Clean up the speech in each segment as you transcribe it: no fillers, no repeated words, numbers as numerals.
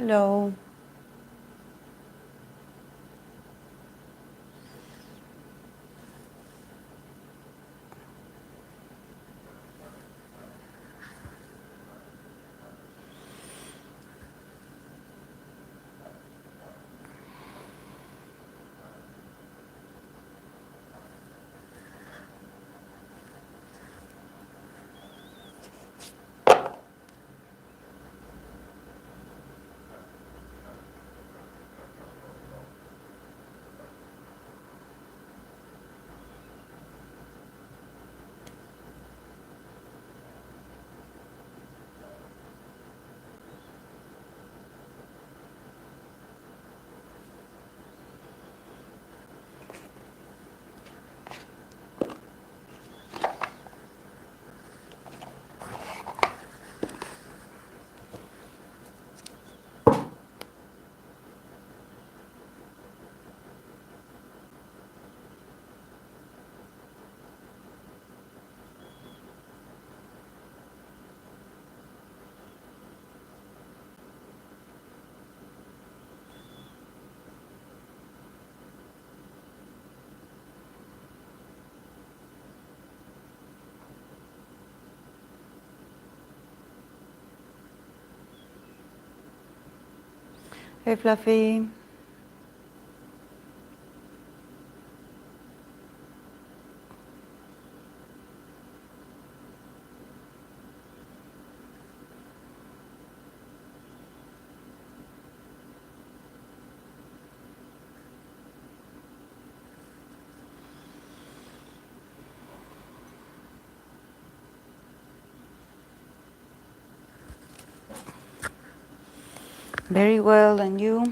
Hello. Hey, Fluffy. Very well, and you?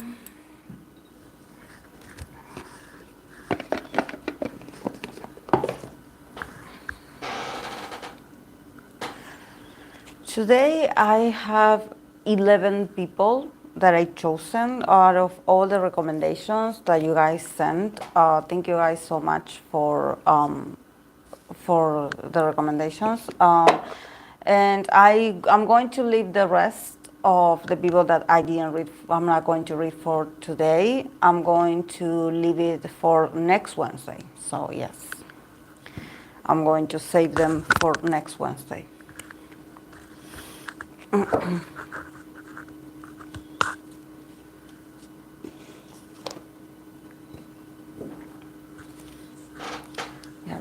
Today I have 11 people that I chosen out of all the recommendations that you guys sent. Thank you guys so much for the recommendations. And I'm going to leave the rest of the people that I didn't read. I'm not going to read for today. I'm going to leave it for next Wednesday. So yes, I'm going to save them for next Wednesday. Yeah,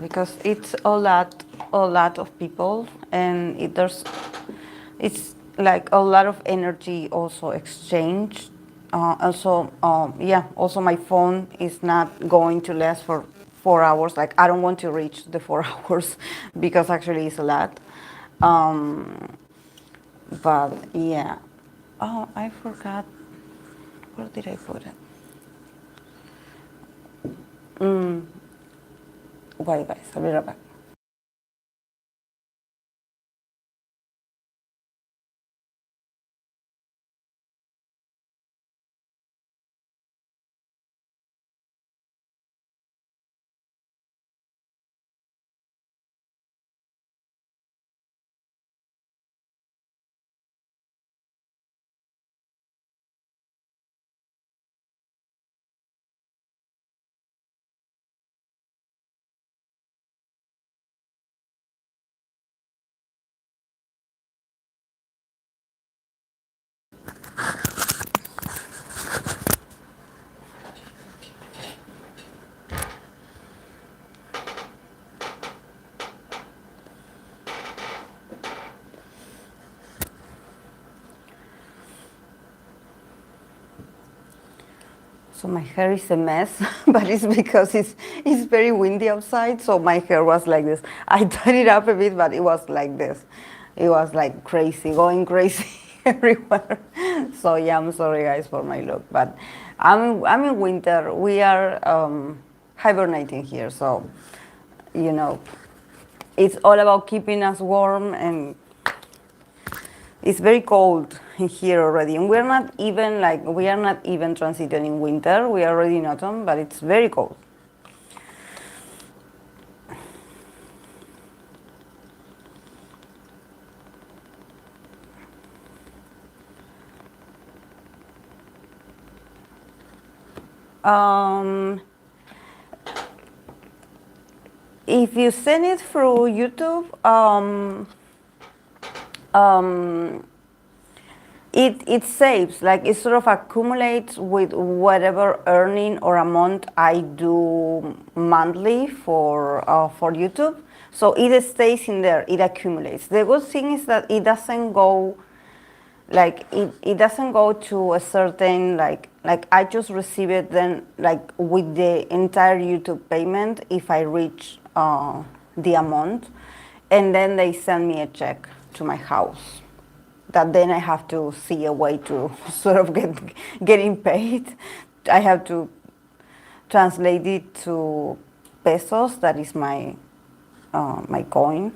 because it's a lot of people, and it's like a lot of energy also exchanged. Yeah, also my phone is not going to last for 4 hours. Like I don't want to reach the 4 hours because actually it's a lot. Um, but yeah, oh, I forgot. Where did I put it? Wait, guys, I'll be right back. So my hair is a mess, but it's because it's very windy outside, so my hair was like this. I tied it up a bit, but it was like this. It was like crazy, going crazy everywhere. So yeah, I'm sorry guys for my look, but I'm in winter. We are hibernating here, so you know, it's all about keeping us warm, and it's very cold here already, and we are not even transiting winter. We are already in autumn, but it's very cold. Um, if you send it through YouTube, it saves, like it sort of accumulates with whatever earning or amount I do monthly for YouTube. So it stays in there, it accumulates. The good thing is that it doesn't go, like it doesn't go to a certain, like I just receive it then, like with the entire YouTube payment if I reach the amount, and then they send me a check to my house that then I have to see a way to sort of getting paid. I have to translate it to pesos. That is my my coin.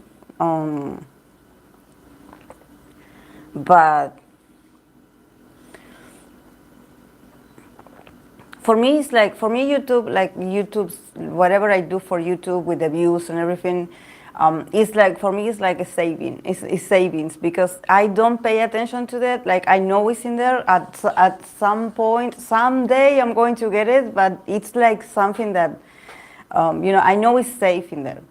But for me, it's like, for me, YouTube, like YouTube's, whatever I do for YouTube with the views and everything, it's like, for me, it's like a saving. It's savings, because I don't pay attention to that. Like, I know it's in there at some point, someday I'm going to get it, but it's like something that, you know, I know it's safe in there.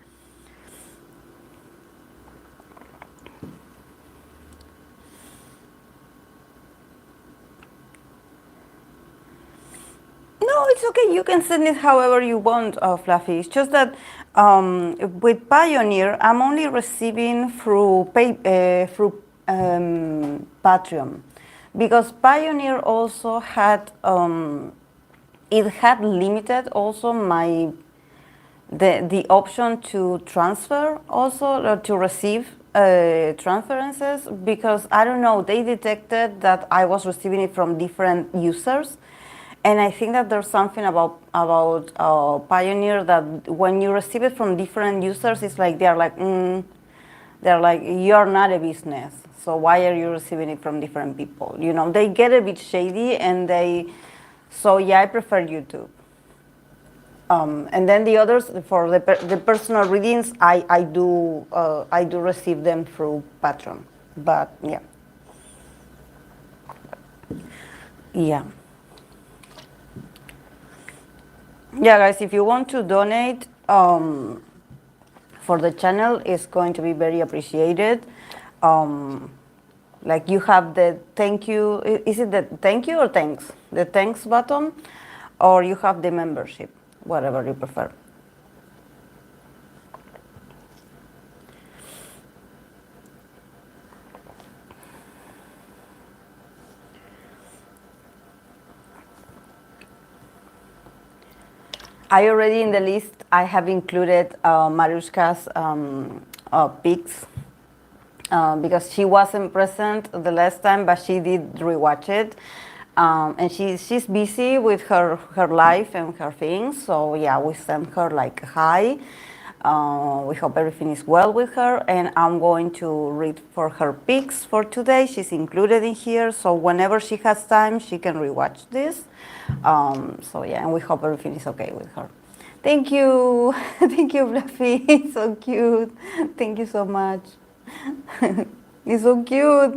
No, it's okay. You can send it however you want, Fluffy. It's just that with Pioneer, I'm only receiving through Patreon, because Pioneer also had it had limited also the option to transfer also, or to receive transferences, because I don't know, they detected that I was receiving it from different users. And I think that there's something about Pioneer, that when you receive it from different users, it's like they're like, you're not a business, so why are you receiving it from different people? You know, they get a bit shady, and so yeah, I prefer YouTube. And then the others, for the personal readings, I do receive them through Patreon, but yeah, yeah. Yeah, guys, if you want to donate for the channel, it's going to be very appreciated. Like, you have the thank you, is it the thank you or thanks? The thanks button, or you have the membership, whatever you prefer. I already, in the list, I have included Marushka's pics, because she wasn't present the last time, but she did rewatch it. And she's busy with her life and her things, so yeah, we sent her like hi. We hope everything is well with her, and I'm going to read for her pics for today. She's included in here, so whenever she has time, she can rewatch this. So yeah, and we hope everything is okay with her. Thank you, thank you, Fluffy. It's so cute. Thank you so much. It's so cute.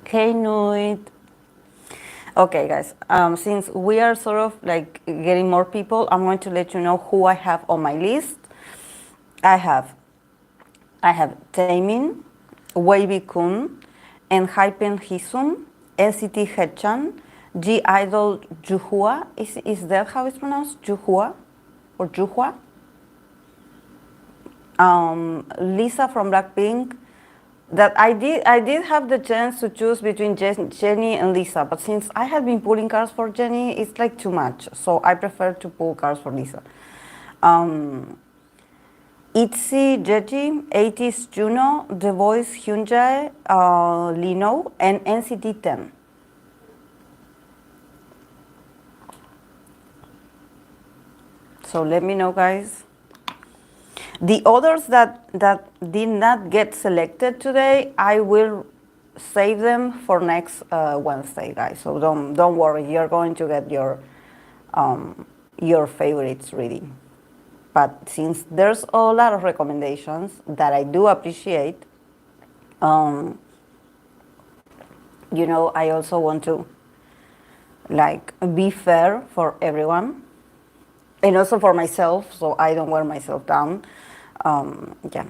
Hey, Nuit. Okay, guys, since we are sort of like getting more people, I'm going to let you know who I have on my list. I have Taemin, WayV, Enhypen Hison, NCT Haechan, G Idol Shuhua. Is that how it's pronounced? Shuhua or Shuhua? Lisa from Blackpink. That I did have the chance to choose between Jennie and Lisa, but since I had been pulling cards for Jennie, it's like too much, so I prefer to pull cards for Lisa. ITZY, Jeji, Ateez, Juno, The Voice, Hyunjae, Leno, and NCT 10. So let me know, guys. The others that did not get selected today, I will save them for next Wednesday, guys. So don't worry, you're going to get your favorites reading. But since there's a lot of recommendations that I do appreciate, you know, I also want to like be fair for everyone, and also for myself, so I don't wear myself down. Yeah.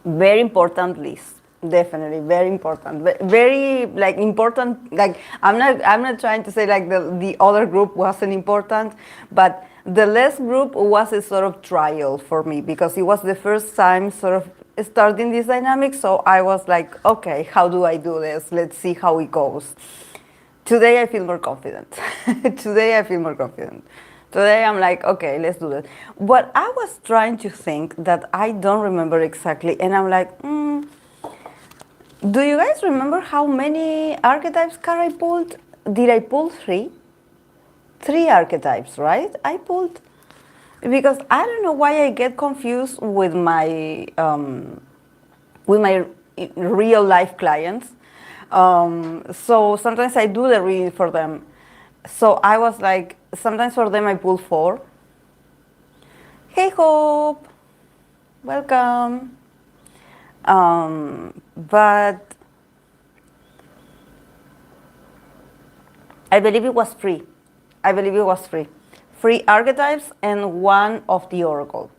Very important list. Definitely very important. Very like important. Like I'm not trying to say like the other group wasn't important, but the last group was a sort of trial for me because it was the first time sort of starting this dynamic. So I was like, okay, how do I do this? Let's see how it goes. Today I feel more confident. Today I feel more confident. Today I'm like, okay, let's do this. What I was trying to think that I don't remember exactly, and I'm like, do you guys remember how many archetypes card I pulled? Did I pull three? Three archetypes, right? I pulled because I don't know why I get confused with my real life clients. So sometimes I do the reading for them. So I was like, sometimes for them I pull four. Hey Hope, welcome. But I believe it was free. I believe it was free. Free archetypes and one of the oracle.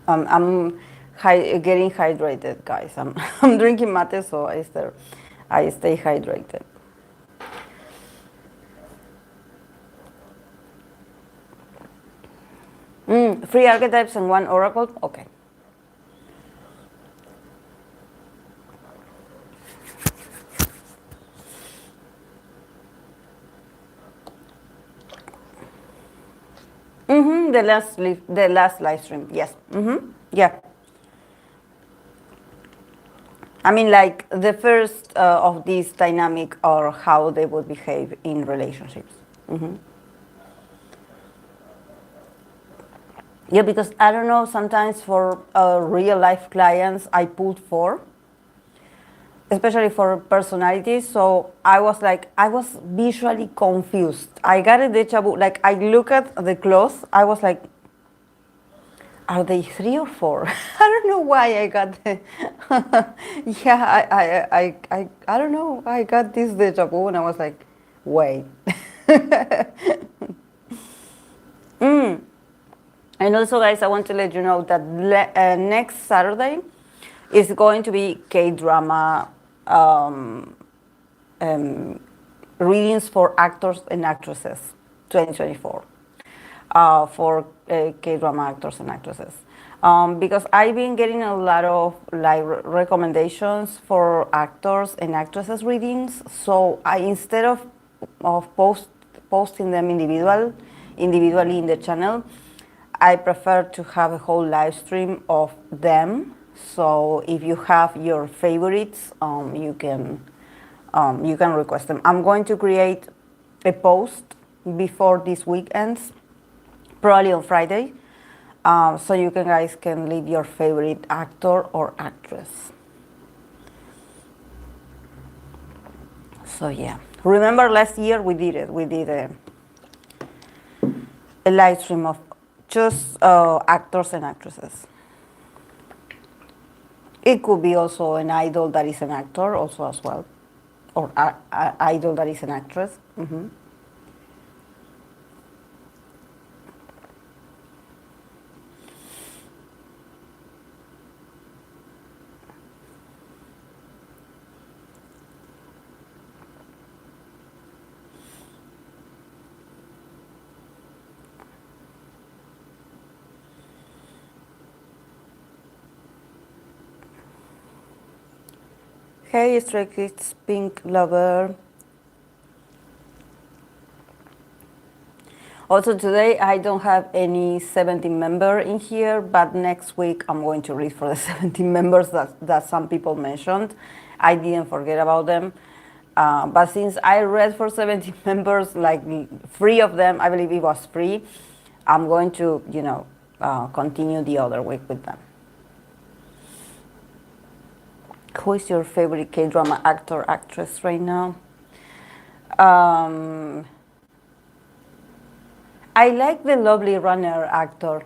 I'm getting hydrated, guys. I'm drinking mate, so I stay hydrated. Three archetypes and one oracle? Okay. The last live stream, yes. Yeah. I mean, like the first of these dynamic or how they would behave in relationships. Yeah, because I don't know, sometimes for real life clients, I pulled four, especially for personalities. So I was like, I was visually confused. I got a deja vu. Like, I look at the clothes, I was like, are they three or four? I don't know why I got the yeah, I don't know. I got this deja vu and I was like, wait. And also, guys, I want to let you know that next Saturday is going to be K-drama readings for actors and actresses 2024 for K-drama actors and actresses. Because I've been getting a lot of like recommendations for actors and actresses readings. So I instead of posting them individually in the channel, I prefer to have a whole live stream of them. So if you have your favorites, you can request them. I'm going to create a post before this week ends, probably on Friday, so you guys can leave your favorite actor or actress. So yeah, remember last year we did it. We did a live stream of just actors and actresses. It could be also an idol that is an actor also as well, or idol that is an actress. Hey, Stray Kids Pink Lover. Also today I don't have any 17 member in here, but next week I'm going to read for the 17 members that some people mentioned. I didn't forget about them. But since I read for 17 members, like 3 of them, I believe it was free, I'm going to, continue the other week with them. Who is your favorite K-drama actor, actress right now? I like the Lovely Runner actor.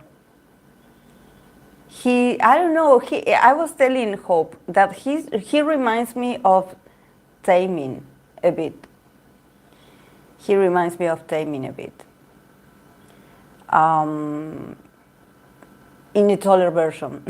I don't know, I was telling Hope that he reminds me of Taemin a bit. He reminds me of Taemin a bit. In a taller version,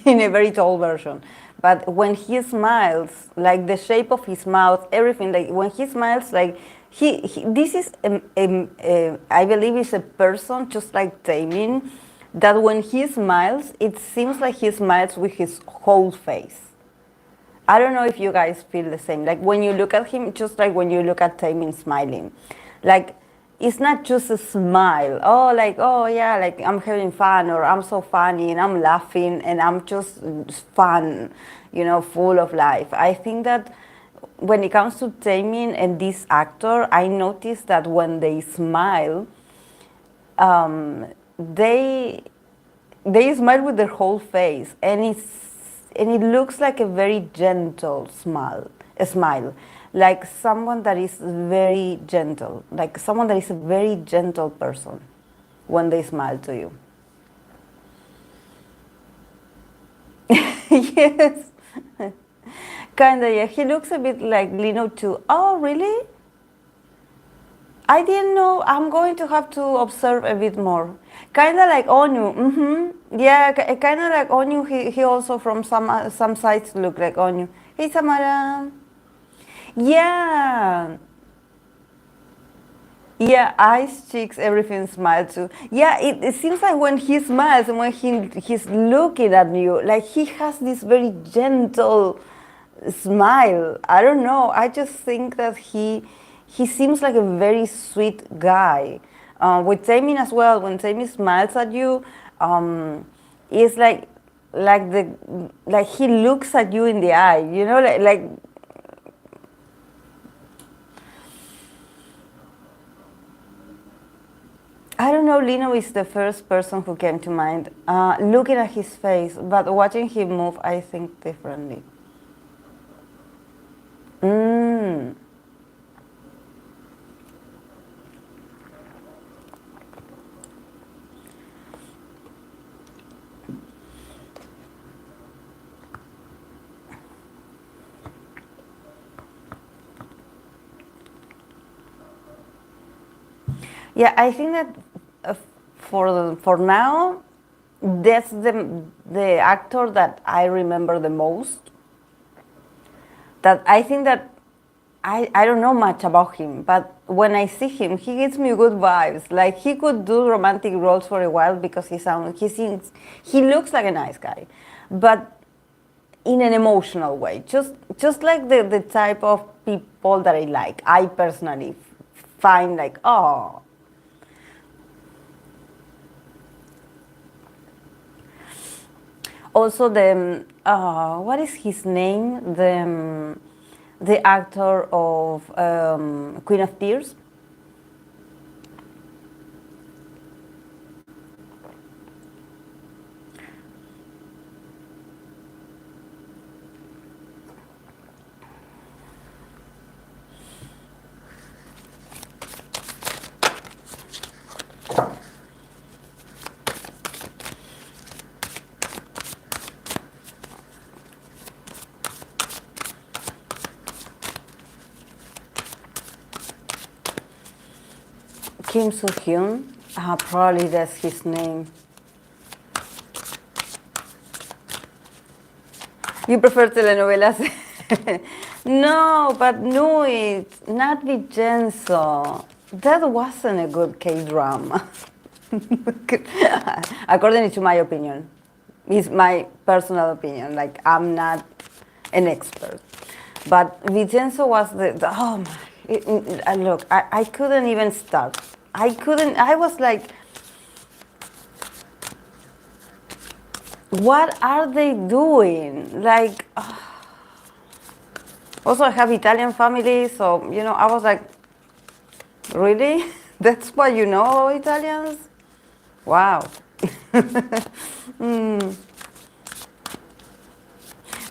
in a very tall version. But when he smiles, like the shape of his mouth, everything, like when he smiles, like this is, I believe is a person just like Taemin, that when he smiles, it seems like he smiles with his whole face. I don't know if you guys feel the same. Like when you look at him, just like when you look at Taemin smiling, like it's not just a smile. Oh, like, oh yeah, like I'm having fun, or I'm so funny and I'm laughing and I'm just fun, you know, full of life. I think that when it comes to Taemin and this actor, I noticed that when they smile, they smile with their whole face, and it looks like a very gentle smile, like someone that is very gentle, like someone that is a very gentle person when they smile to you. Yes, kinda. Yeah, he looks a bit like Leno too. Oh, really? I didn't know. I'm going to have to observe a bit more. Kind of like Onyu. Yeah, kind of like Onyu. He also from some sides look like Onyu. Hey, Samara. Yeah. Yeah, eyes, cheeks, everything smile too. Yeah, it seems like when he smiles and when he's looking at you, like he has this very gentle smile. I don't know. I just think that he seems like a very sweet guy. With Taemin as well, when Taemin smiles at you, it's like he looks at you in the eye. You know, like I don't know, Leno is the first person who came to mind. Looking at his face, but watching him move, I think differently. Yeah, I think that for now, that's the actor that I remember the most. That I think that I don't know much about him, but when I see him, he gives me good vibes. Like he could do romantic roles for a while because he looks like a nice guy, but in an emotional way, just like the type of people that I like. I personally find like, oh. Also, what is his name? The actor of Queen of Tears. Kim Soo-hyun, probably that's his name. You prefer telenovelas? No, but no, it's not Vincenzo. That wasn't a good K-drama. According to my opinion. It's my personal opinion. Like, I'm not an expert. But Vincenzo was oh my, look, I couldn't even start. I was like, what are they doing? Like, also I have Italian family, so, you know, I was like, really? That's why you know Italians? Wow.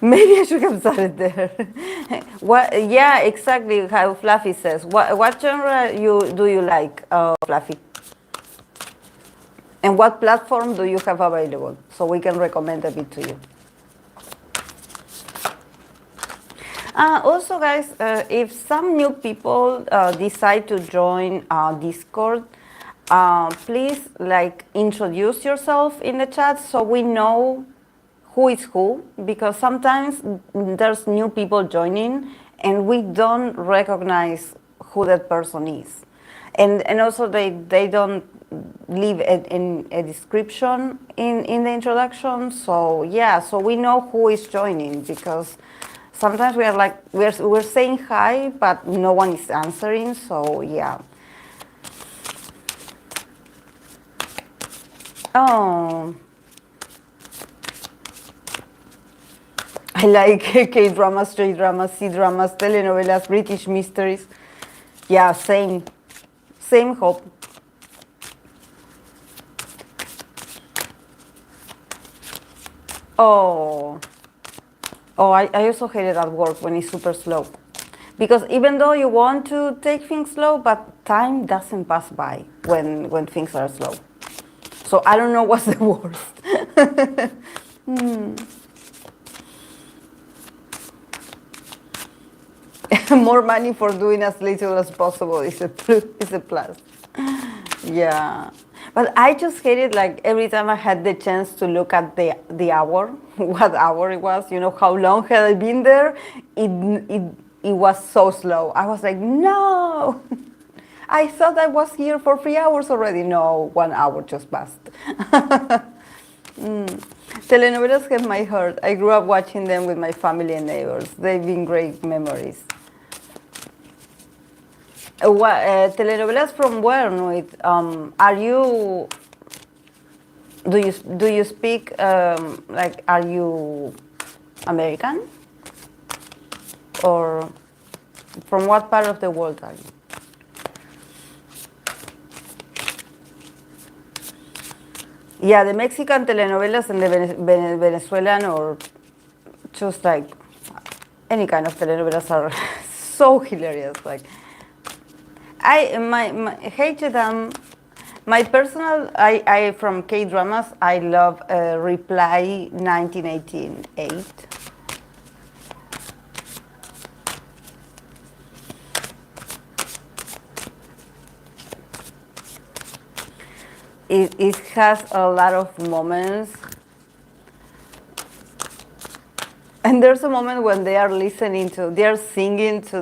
Maybe I should have started there. What? Yeah, exactly how Fluffy says. What genre do you like, Fluffy? And what platform do you have available so we can recommend a bit to you? Also, guys, if some new people decide to join Discord, please like introduce yourself in the chat so we know who is who, because sometimes there's new people joining and we don't recognize who that person is. And also they don't leave a description in the introduction. So yeah, so we know who is joining, because sometimes we are like, we're saying hi, but no one is answering, so yeah. Oh, I like K-dramas, J-dramas, C-dramas, telenovelas, British mysteries. Yeah, same hope. Oh, I also hate it at work when it's super slow. Because even though you want to take things slow, but time doesn't pass by when things are slow. So I don't know what's the worst. More money for doing as little as possible is a plus. Yeah. But I just hate it, like every time I had the chance to look at the hour, what hour it was, you know, how long had I been there, it was so slow. I was like, no, I thought I was here for 3 hours already. No, 1 hour just passed. Telenovelas have my heart. I grew up watching them with my family and neighbors. They've been great memories. Telenovelas from where, Nuit? Are you? Do you speak like? Are you American? Or from what part of the world are you? Yeah, the Mexican telenovelas and the Venezuelan, or just like any kind of telenovelas, are so hilarious. Like, Haechan, my personal, I from K-dramas, I love Reply 1988. It has a lot of moments. And there's a moment when they are singing to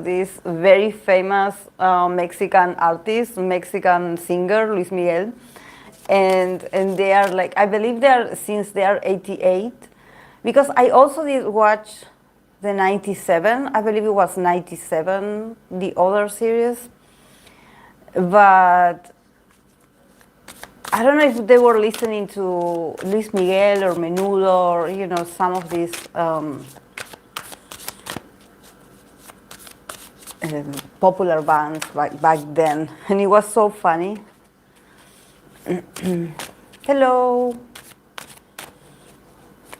this very famous Mexican artist, Mexican singer, Luis Miguel. And they are like, I believe since they are 88. Because I also did watch the 97, I believe it was 97, the other series. But I don't know if they were listening to Luis Miguel or Menudo, or, you know, some of these popular bands back then. And it was so funny. Hello.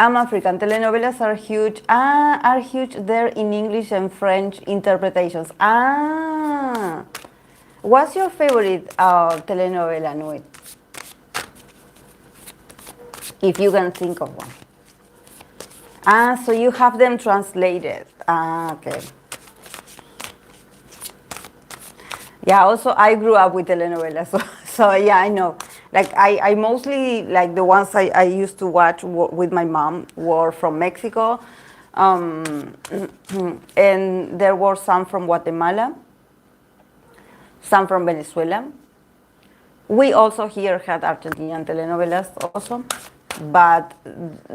I'm African. Telenovelas are huge. Are huge there in English and French interpretations. What's your favorite telenovela, Nuit? If you can think of one. So you have them translated. Okay. Yeah, also I grew up with telenovelas, so yeah, I know. Like I mostly, like the ones I used to watch with my mom were from Mexico, and there were some from Guatemala, some from Venezuela. We also here had Argentinian telenovelas also, but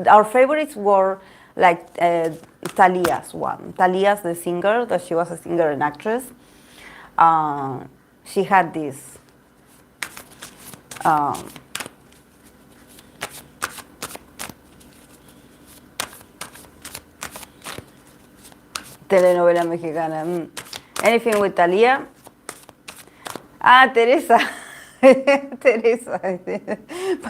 our favorites were like Talia's one. Talia's the singer, that she was a singer and actress. She had this telenovela mexicana. Anything with Talia? Teresa. Teresa.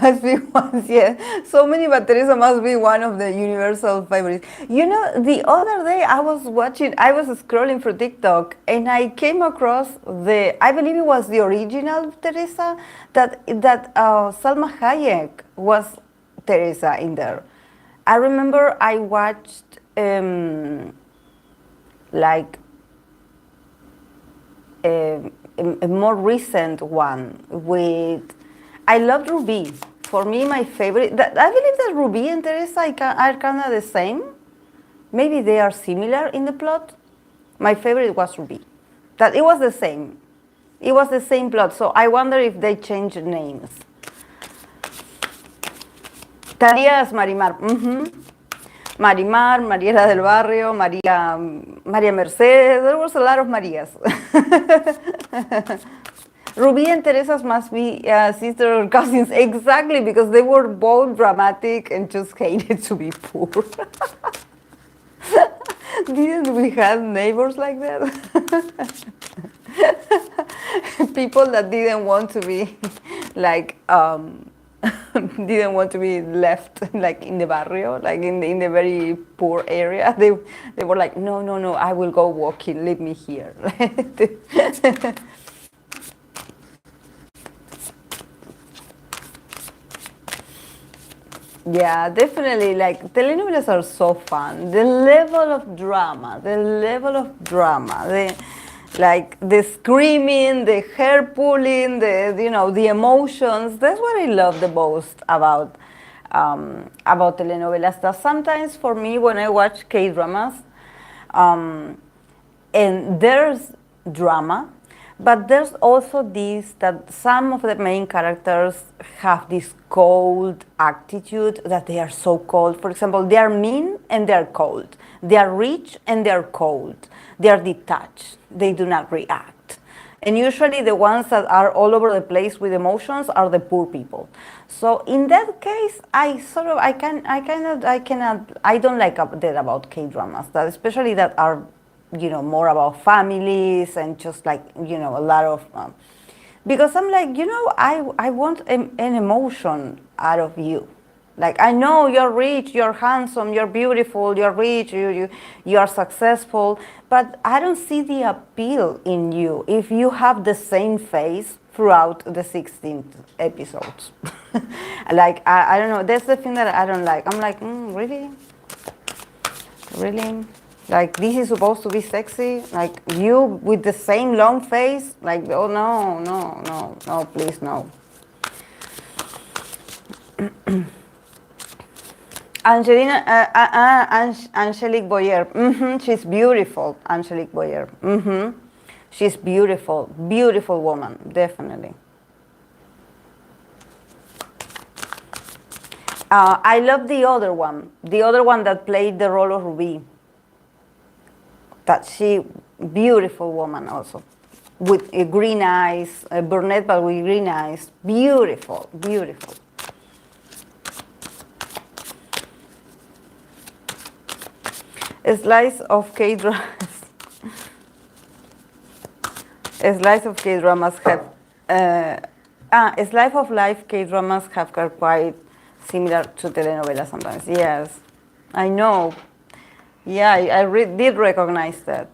Must be one, yeah. So many, but Teresa must be one of the universal favorites. You know, the other day I was scrolling through TikTok and I came across I believe it was the original Teresa, that Salma Hayek was Teresa in there. I remember I watched like a more recent one with, I loved Ruby. For me, my favorite, I believe that Ruby and Teresa are kind of the same. Maybe they are similar in the plot. My favorite was Ruby. That it was the same. It was the same plot, so I wonder if they changed names. Talías Marimar. Marimar, Mariela del Barrio, María Mercedes. There was a lot of Marias. Ruby and Teresa's must be sister or cousins, exactly, because they were both dramatic and just hated to be poor. Didn't we have neighbors like that? People that didn't want to be like didn't want to be left like in the barrio, like in the very poor area. They were like, no, I will go walking, leave me here. Yeah, definitely. Like, telenovelas are so fun. The level of drama, the screaming, the hair pulling, the emotions. That's what I love the most about telenovelas. That sometimes for me, when I watch K-dramas, and there's drama, but there's also this, that some of the main characters have this cold attitude, that they are so cold. For example, they are mean and they are cold. They are rich and they are cold. They are detached. They do not react. And usually the ones that are all over the place with emotions are the poor people. So in that case, I don't like that about K-dramas, that especially that are more about families and just like, a lot of, because I'm like, I want an emotion out of you. Like, I know you're rich, you're handsome, you're beautiful, you're rich, you are successful, but I don't see the appeal in you if you have the same face throughout the 16 episodes. Like, I don't know, that's the thing that I don't like. I'm like, really? Really? Like, this is supposed to be sexy? Like, you with the same long face? Like, oh, no, please, no. Angelique Boyer. She's beautiful, Angelique Boyer. She's beautiful, beautiful woman, definitely. I love the other one that played the role of Ruby. That she, beautiful woman also, with green eyes, brunette but with green eyes, beautiful, beautiful. A slice of K-dramas. A slice of K-dramas have, a slice of life K-dramas have quite similar to telenovelas sometimes. Yes, I know. Yeah, I did recognize that.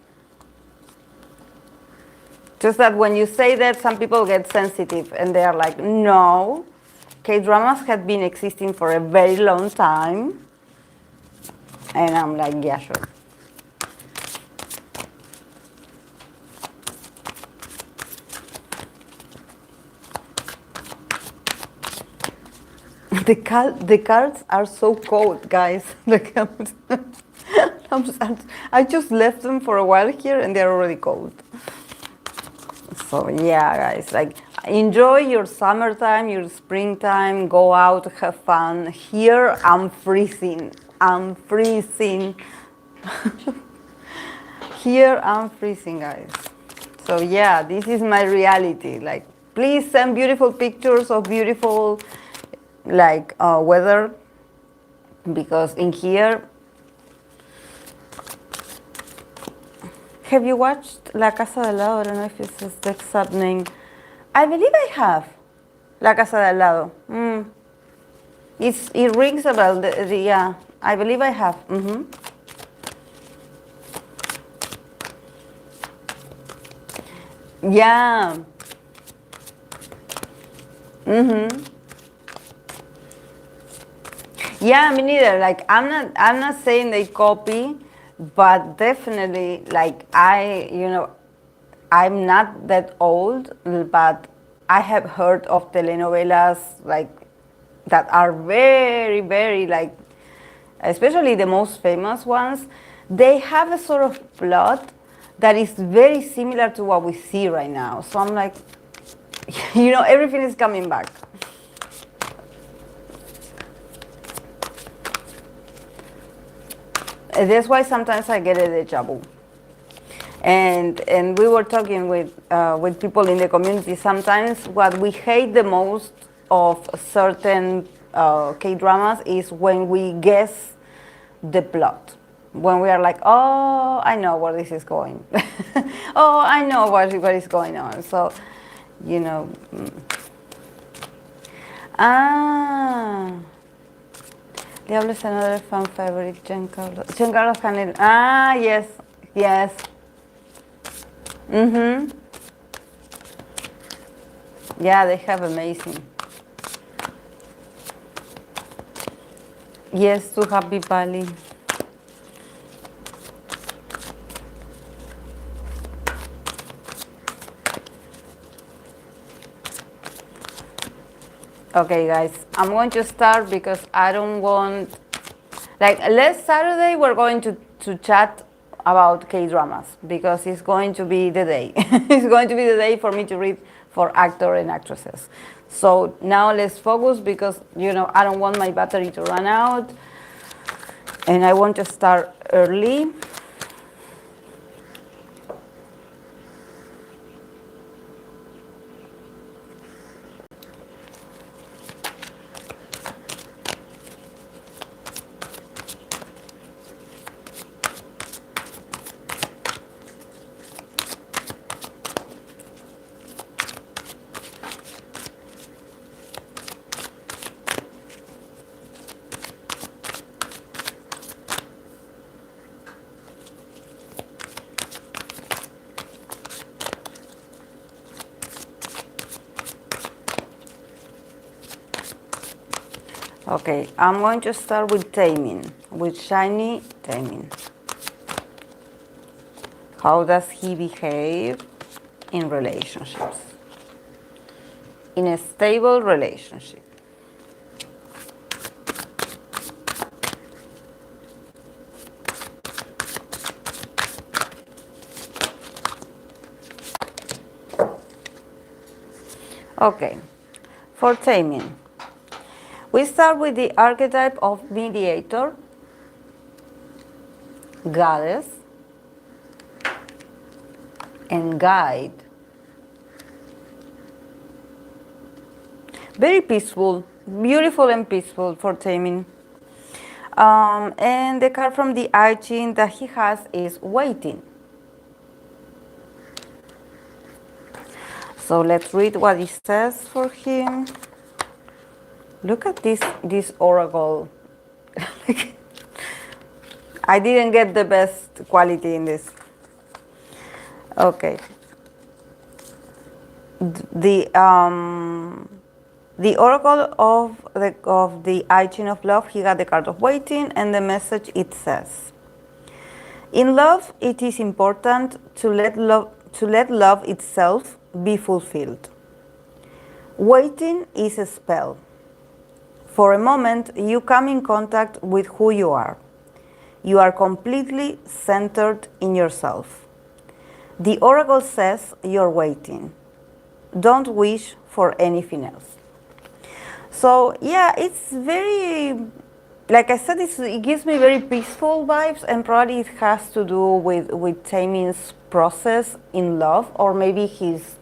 Just that when you say that, some people get sensitive and they are like, no, K-dramas have been existing for a very long time. And I'm like, yeah, sure. The cards are so cold, guys. I just left them for a while here and they're already cold. So yeah, guys, like, enjoy your summertime, your springtime, go out, have fun. Here, I'm freezing. Here, I'm freezing, guys. So yeah, this is my reality. Like, please send beautiful pictures of beautiful, like, weather, because in here, have you watched La Casa del Lado? I don't know if it's the exact name. I believe I have. La casa de al lado. It rings a bell. Yeah, I believe I have. Yeah. Yeah, me neither. Like I'm not saying they copy, but definitely like I'm not that old, but I have heard of telenovelas like that are very, very like, especially the most famous ones. They have a sort of plot that is very similar to what we see right now. So I'm like, everything is coming back. That's why sometimes I get a deja vu. And we were talking with people in the community. Sometimes what we hate the most of certain K-dramas is when we guess the plot. When we are like, oh, I know where this is going. Oh, I know what is going on. So, Diablo is another fan favorite. Giancarlo Canel. Ah, yes, yes. Yeah, they have amazing. Yes, to Happy Pali. Okay, guys, I'm going to start because I don't want, like, last Saturday we're going to chat about K-dramas because it's going to be the day. It's going to be the day for me to read for actors and actresses. So now let's focus because, I don't want my battery to run out and I want to start early. Okay, I'm going to start with Taemin, with shiny Taemin. How does he behave in relationships? In a stable relationship. Okay, for Taemin. We start with the archetype of mediator, goddess, and guide. Very peaceful, beautiful and peaceful for Taemin. And the card from the Haechan that he has is waiting. So let's read what it says for him. Look at this oracle. I didn't get the best quality in this. Okay. The oracle of the Haechan of love, he got the card of waiting, and the message it says: in love, it is important to let love itself be fulfilled. Waiting is a spell. For a moment, you come in contact with who you are. You are completely centered in yourself. The oracle says you're waiting. Don't wish for anything else. So yeah, it's very, like I said, it gives me very peaceful vibes, and probably it has to do with Taemin's process in love, or maybe his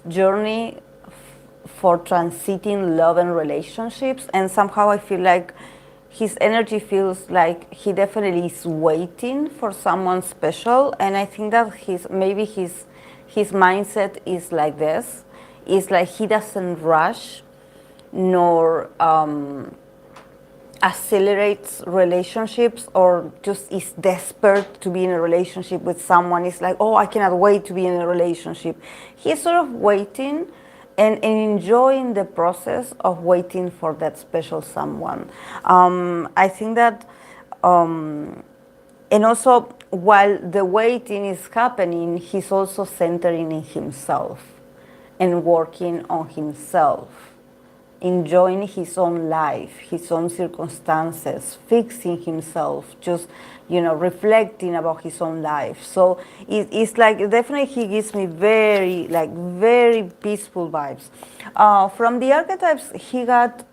journey for transiting love and relationships. And somehow I feel like his energy feels like he definitely is waiting for someone special, and I think that his mindset is like this. it's like he doesn't rush nor accelerates relationships, or just is desperate to be in a relationship with someone. It's like, oh, I cannot wait to be in a relationship. He's sort of waiting and enjoying the process of waiting for that special someone. I think that, and also while the waiting is happening, he's also centering in himself and working on himself, enjoying his own life, his own circumstances, fixing himself, just, reflecting about his own life. So it's like, definitely he gives me very peaceful vibes. From the archetypes, he got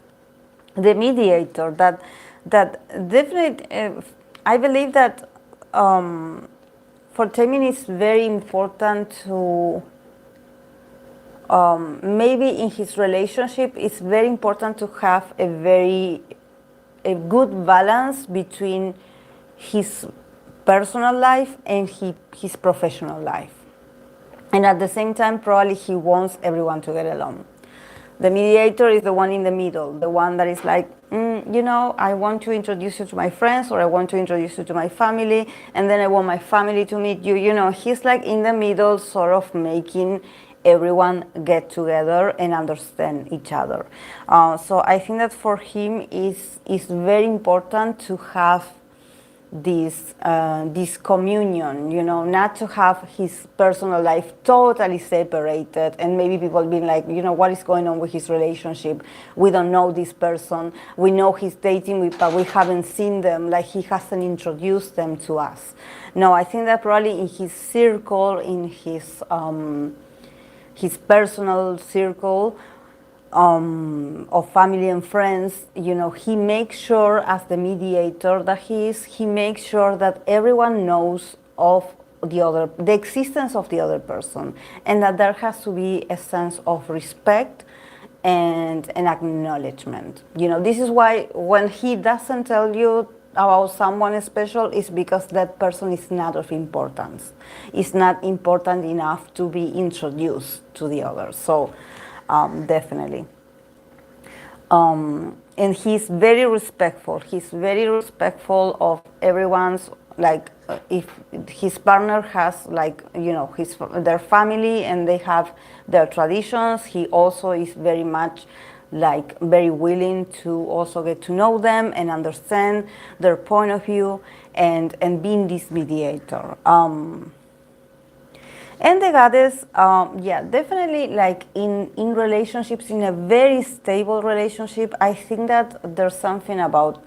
the mediator, that definitely, I believe that for Taemin it's very important to, maybe in his relationship, it's very important to have a good balance between his personal life and his professional life. And at the same time, probably he wants everyone to get along. The mediator is the one in the middle, the one that is like, I want to introduce you to my friends, or I want to introduce you to my family, and then I want my family to meet you. He's like in the middle, sort of making everyone get together and understand each other. So I think that for him is very important to have this communion, not to have his personal life totally separated, and maybe people being like, what is going on with his relationship? We don't know this person. We know he's dating, but we haven't seen them. Like, he hasn't introduced them to us. No, I think that probably in his circle, in his personal circle of family and friends, he makes sure, as the mediator that he makes sure that everyone knows of the existence of the other person, and that there has to be a sense of respect and an acknowledgement. This is why when he doesn't tell you about someone special, is because that person is not of importance. It's not important enough to be introduced to the others. So definitely. And he's very respectful. He's very respectful of everyone's, like, if his partner has, like, their family and they have their traditions, he also is very much, like, very willing to also get to know them and understand their point of view, and being this mediator. And the goddess, definitely, like, in relationships, in a very stable relationship, I think that there's something about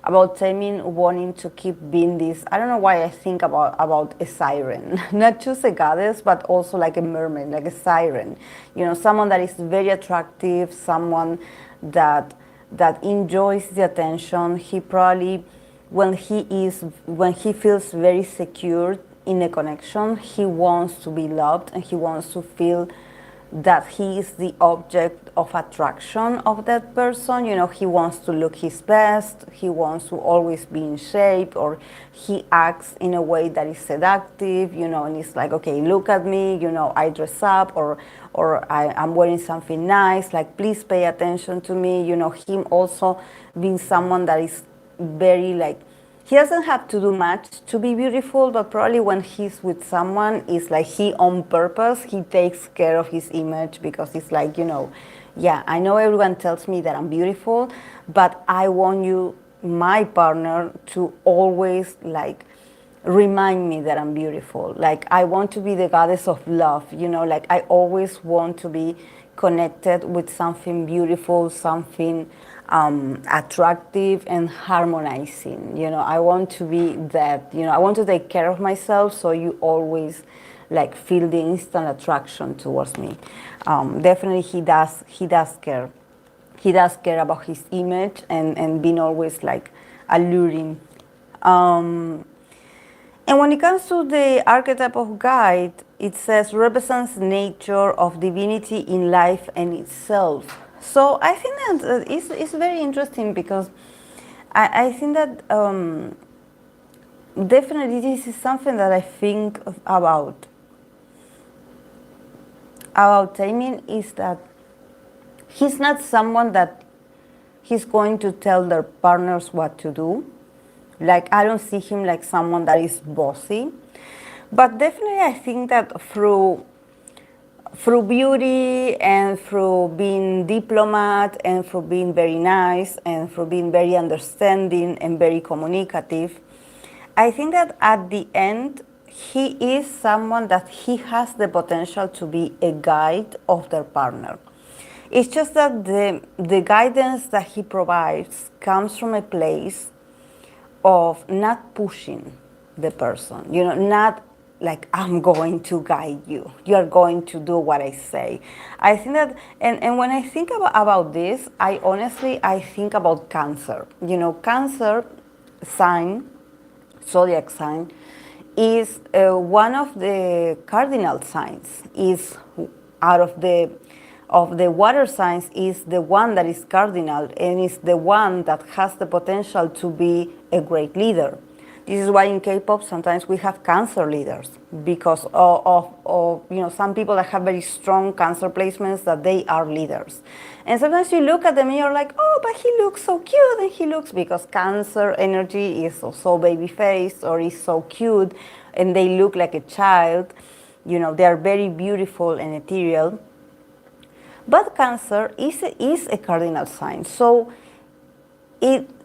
Taemin wanting to keep being this. I don't know why I think about a siren, not just a goddess, but also like a mermaid, like a siren. Someone that is very attractive, someone that enjoys the attention. He probably, when he feels very secure in a connection, he wants to be loved, and he wants to feel that he is the object of attraction of that person. He wants to look his best, he wants to always be in shape, or he acts in a way that is seductive, and it's like, okay, look at me, I dress up, or I'm wearing something nice, like, please pay attention to me. Him also being someone that is very, like, he doesn't have to do much to be beautiful, but probably when he's with someone, it's like he, on purpose, he takes care of his image, because it's like, I know everyone tells me that I'm beautiful, but I want you, my partner, to always, like, remind me that I'm beautiful. Like, I want to be the goddess of love, like, I always want to be connected with something beautiful, something attractive and harmonizing. I want to be that. I want to take care of myself, so you always, like, feel the instant attraction towards me. Definitely he does care. He does care about his image, and being always, like, alluring. And when it comes to the archetype of guide, it says represents nature of divinity in life and itself. So I think that it's very interesting, because I think that definitely this is something that I think about about Taemin is that he's not someone that he's going to tell their partners what to do. Like, I don't see him like someone that is bossy. But definitely I think that through beauty and through being diplomat and through being very nice and through being very understanding and very communicative, I think that at the end, he is someone that he has the potential to be a guide of their partner. It's just that the guidance that he provides comes from a place of not pushing the person, not like, I'm going to guide you, you're going to do what I say. I think that, and when I think about this, I think about Cancer. Cancer sign, zodiac sign, is one of the cardinal signs, is out of the water signs, is the one that is cardinal and is the one that has the potential to be a great leader. This is why in K-pop sometimes we have Cancer leaders, because of some people that have very strong Cancer placements, that they are leaders. And sometimes you look at them and you're like, oh, but he looks so cute, and he looks, because Cancer energy is so baby faced or is so cute, and they look like a child. They are very beautiful and ethereal. But Cancer is a cardinal sign. So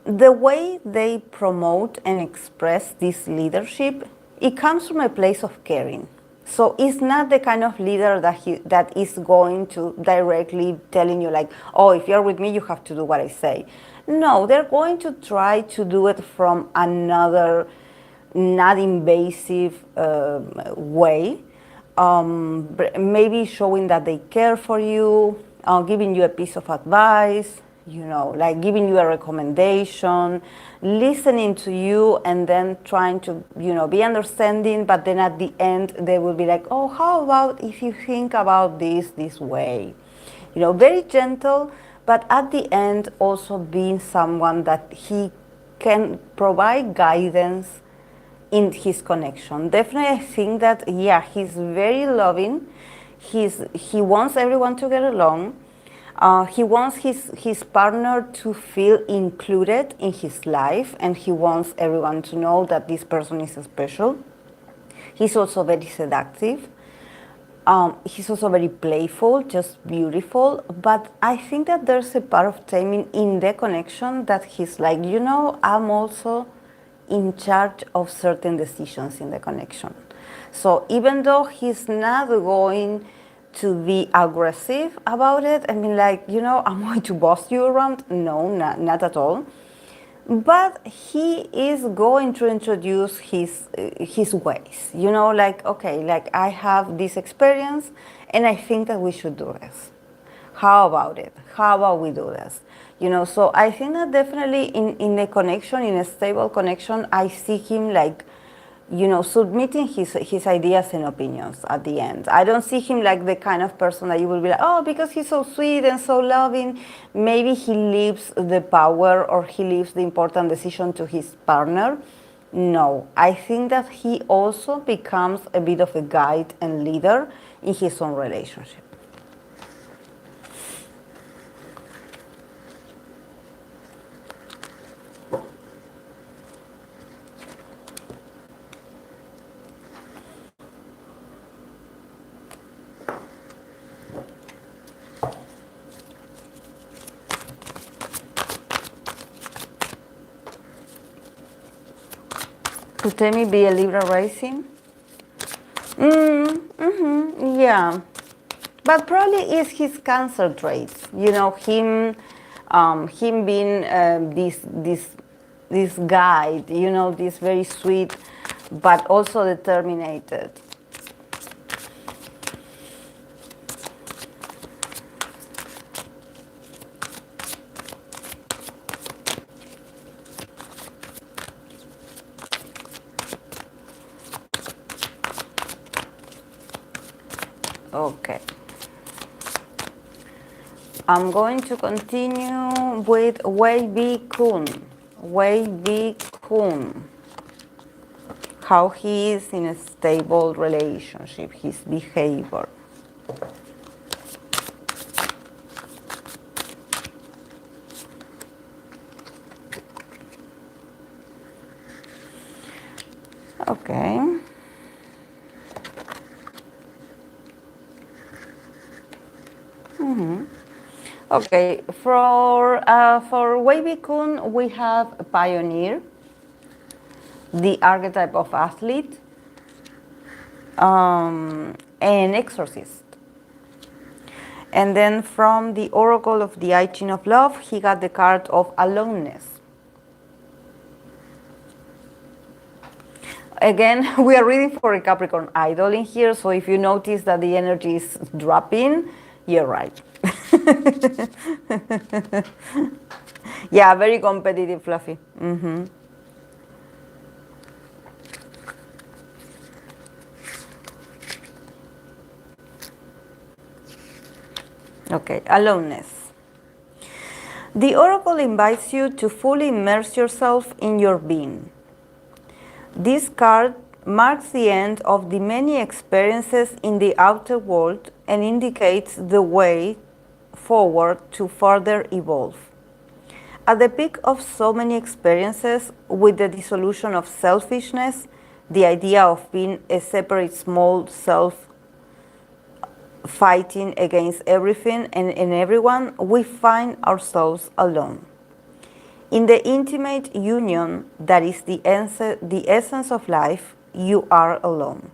the way they promote and express this leadership, it comes from a place of caring. So it's not the kind of leader that is going to directly telling you like, oh, if you're with me, you have to do what I say. No, they're going to try to do it from another not invasive way. Maybe showing that they care for you, giving you a piece of advice, like giving you a recommendation, listening to you, and then trying to, be understanding, but then at the end they will be like, oh, how about if you think about this way? Very gentle, but at the end also being someone that he can provide guidance in his connection. Definitely I think that, yeah, he's very loving. He wants everyone to get along. He wants his partner to feel included in his life, and he wants everyone to know that this person is special. He's also very seductive. He's also very playful, just beautiful. But I think that there's a part of Taemin in the connection that he's like, I'm also in charge of certain decisions in the connection. So even though he's not going to be aggressive about it, I mean, like, I'm going to boss you around. No, not at all. But he is going to introduce his ways. Like, okay, like I have this experience and I think that we should do this. How about it? How about we do this? So I think that definitely in a connection, in a stable connection, I see him like, submitting his ideas and opinions at the end. I don't see him like the kind of person that you will be like, oh, because he's so sweet and so loving, maybe he leaves the power or he leaves the important decision to his partner. No, I think that he also becomes a bit of a guide and leader in his own relationship. Could Taemin be a Libra rising? Yeah, but probably is his Cancer traits. Him being this guide. This very sweet, but also determined. Okay. I'm going to continue with WayV. WayV. How he is in a stable relationship, his behavior. Okay. Okay, for WayV Kun, we have pioneer, the archetype of athlete, and exorcist. And then from the oracle of the Haechan of love, he got the card of aloneness. Again, we are reading for a Capricorn idol in here, so if you notice that the energy is dropping, you're right. Yeah, very competitive, Fluffy. Okay, aloneness. The oracle invites you to fully immerse yourself in your being. This card marks the end of the many experiences in the outer world and indicates the way forward to further evolve. At the peak of so many experiences, with the dissolution of selfishness, the idea of being a separate small self fighting against everything and everyone, we find ourselves alone. In the intimate union that is the essence of life, you are alone.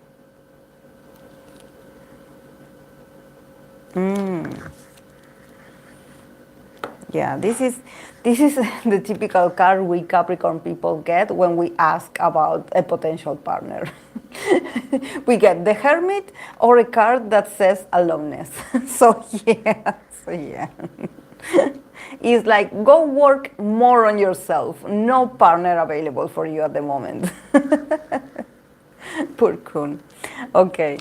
Yeah, this is the typical card we Capricorn people get when we ask about a potential partner. We get the Hermit or a card that says aloneness. So yeah. It's like, go work more on yourself. No partner available for you at the moment. Poor Kun. Okay.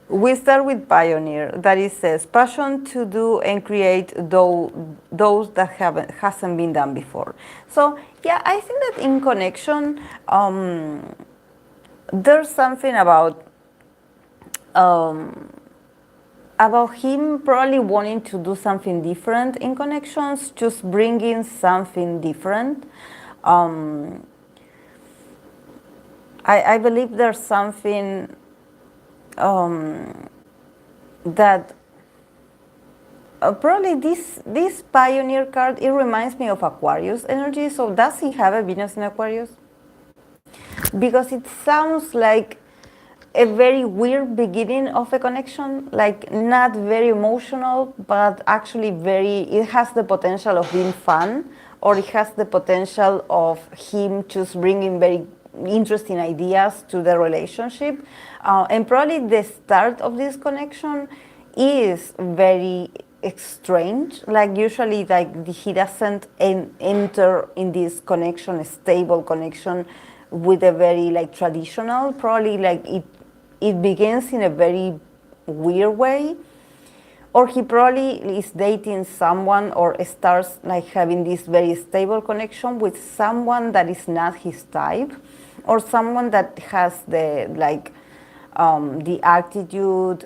We start with pioneer, that it says passion to do and create those that hasn't been done before. So yeah, I think that in connection, there's something about him probably wanting to do something different in connections, just bringing something different. I believe there's something that probably this pioneer card, it reminds me of Aquarius energy. So does he have a Venus in Aquarius? Because it sounds like a very weird beginning of a connection, like not very emotional, but actually it has the potential of being fun, or it has the potential of him just bringing very interesting ideas to the relationship. And probably the start of this connection is very strange. Like usually, like he doesn't enter in this connection, a stable connection, with a very like traditional. Probably like it begins in a very weird way, or he probably is dating someone or starts like having this very stable connection with someone that is not his type, or someone that has the like the attitude,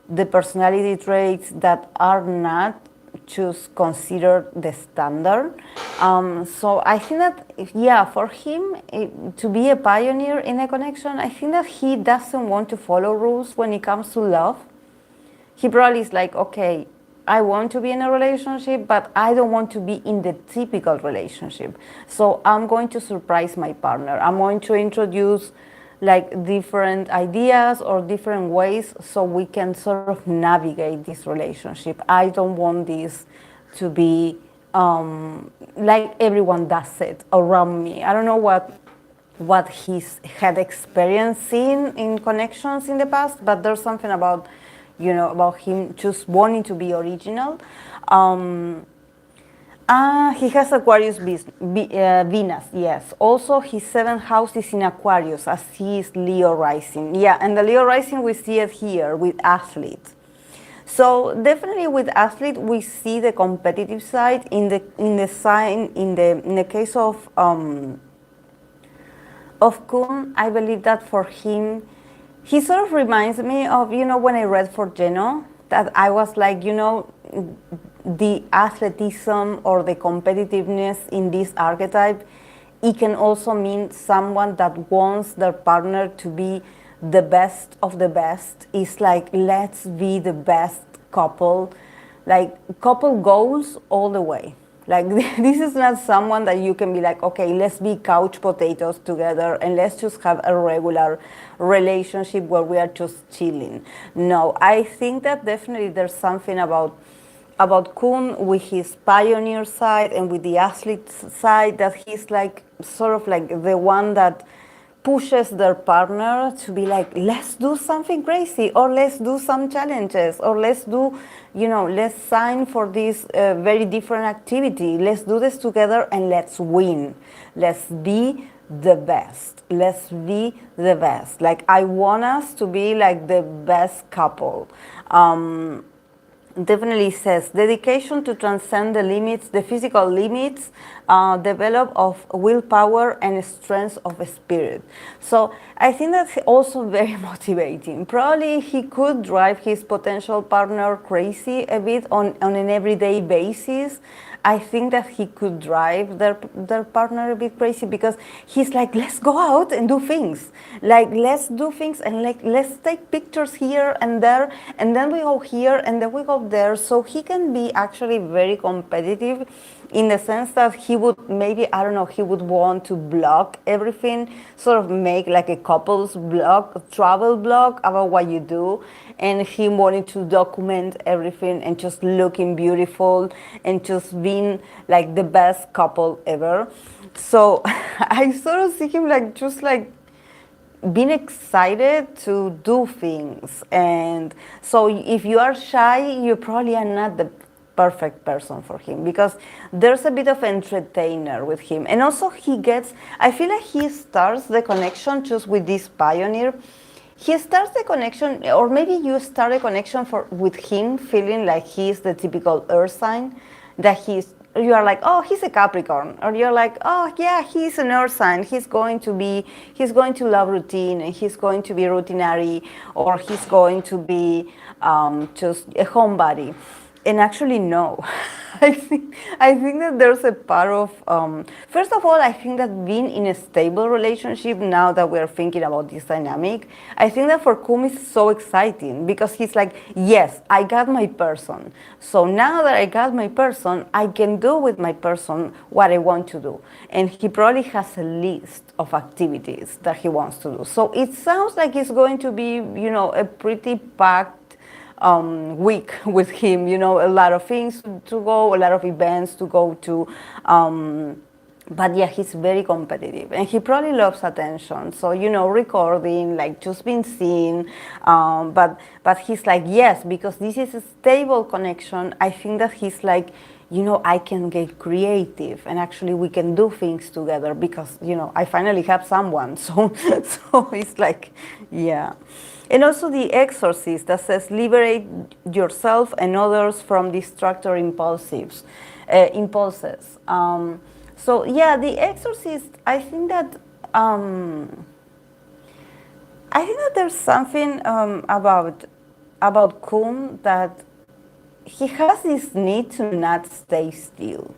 the personality traits that are not just considered the standard. So I think that, yeah, for him to be a pioneer in a connection, I think that he doesn't want to follow rules when it comes to love. He probably is like, okay, I want to be in a relationship, but I don't want to be in the typical relationship. So I'm going to surprise my partner. I'm going to introduce like different ideas or different ways so we can sort of navigate this relationship. I don't want this to be like everyone does it around me. I don't know what he's had experience in connections in the past, but there's something about, you know, about him just wanting to be original. He has Aquarius Venus, yes. Also, his 7th house is in Aquarius, as he is Leo rising. Yeah, and the Leo rising, we see it here with athlete. So definitely with athlete, we see the competitive side in the case of Kun. I believe that for him, he sort of reminds me of, you know, when I read for Leno, that I was like, you know, the athleticism or the competitiveness in this archetype it can also mean someone that wants their partner to be the best of the best. It's like, let's be the best couple, like couple goals all the way. Like this is not someone that you can be like, okay, let's be couch potatoes together and let's just have a regular relationship where we are just chilling. No, I think that definitely there's something about Kun with his pioneer side and with the athlete side, that he's like sort of like the one that pushes their partner to be like, let's do something crazy, or let's do some challenges, or let's do, let's sign for this very different activity. Let's do this together and let's win. Let's be the best. Let's be the best. Like, I want us to be like the best couple. Definitely says dedication to transcend the limits, the physical limits, develop of willpower and strength of spirit. So I think that's also very motivating. Probably he could drive his potential partner crazy a bit on an everyday basis. I think that he could drive their partner a bit crazy, because he's like, let's go out and do things. Like, let's do things, and like, let's take pictures here and there, and then we go here and then we go there. So he can be actually very competitive, in the sense that he would maybe, I don't know, he would want to blog everything, sort of make like a couple's blog, a travel blog about what you do. And he wanted to document everything and just looking beautiful and just being like the best couple ever. So I sort of see him like just like being excited to do things. And so if you are shy, you probably are not the perfect person for him, because there's a bit of entertainer with him. And also I feel like he starts the connection just with this pioneer. He starts the connection, or maybe you start a connection with him feeling like he's the typical earth sign, that you are like, oh, he's a Capricorn, or you're like, oh yeah, he's an earth sign, he's going to love routine, and he's going to be routinary, or he's going to be just a homebody. And actually, no. I think that there's a part of, first of all, I think that being in a stable relationship, now that we're thinking about this dynamic, I think that for Kum is so exciting, because he's like, yes, I got my person. So now that I got my person, I can do with my person what I want to do. And he probably has a list of activities that he wants to do. So it sounds like it's going to be, a pretty packed week with him, a lot of things to go, a lot of events to go to. But yeah, he's very competitive, and he probably loves attention. So, recording, like just being seen. But he's like, yes, because this is a stable connection. I think that he's like, I can get creative, and actually we can do things together, because, I finally have someone. So it's like, yeah. And also the exorcist that says, liberate yourself and others from distractor impulses. So yeah, the exorcist, I think that there's something about Kun, that he has this need to not stay still.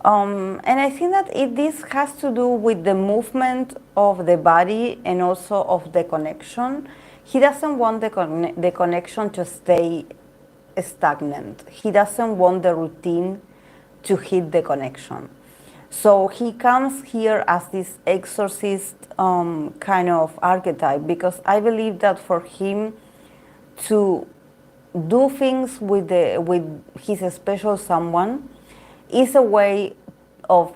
And I think that this has to do with the movement of the body and also of the connection. He doesn't want the connection to stay stagnant. He doesn't want the routine to hit the connection. So he comes here as this exorcist kind of archetype, because I believe that for him to do things with his special someone is a way of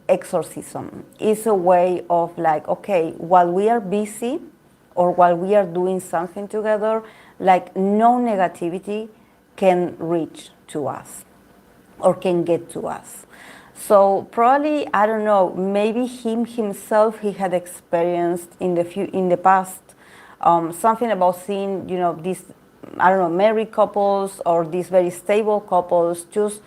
exorcism. It's a way of like, okay, while we are busy or while we are doing something together, like no negativity can reach to us or can get to us. So probably, I don't know, maybe himself, he had experienced in the past something about seeing, these, I don't know, married couples or these very stable couples just,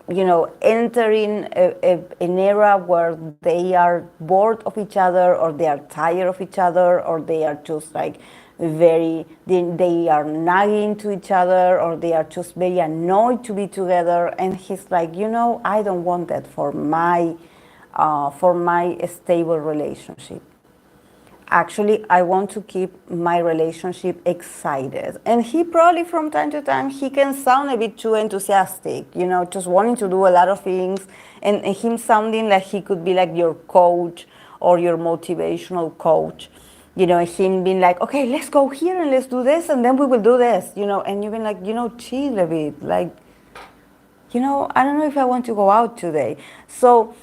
entering an era where they are bored of each other, or they are tired of each other, or they are just like they are nagging to each other, or they are just very annoyed to be together. And he's like, I don't want that for my for my stable relationship. Actually, I want to keep my relationship excited. And he probably from time to time, he can sound a bit too enthusiastic, you know, just wanting to do a lot of things, and him sounding like he could be like your coach or your motivational coach. You know, him being like, okay, let's go here and let's do this, and then we will do this, you know, and you've been like, you know, chill a bit. Like, you know, I don't know if I want to go out today. So,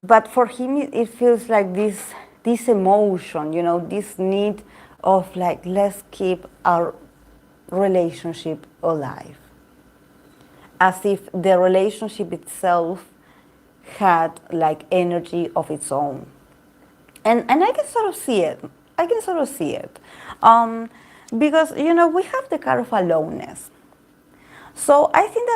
but for him, it feels like this emotion, you know, this need of like, let's keep our relationship alive. As if the relationship itself had like energy of its own. And I can sort of see it. I can sort of see it. Because, you know, we have the card of aloneness. So I think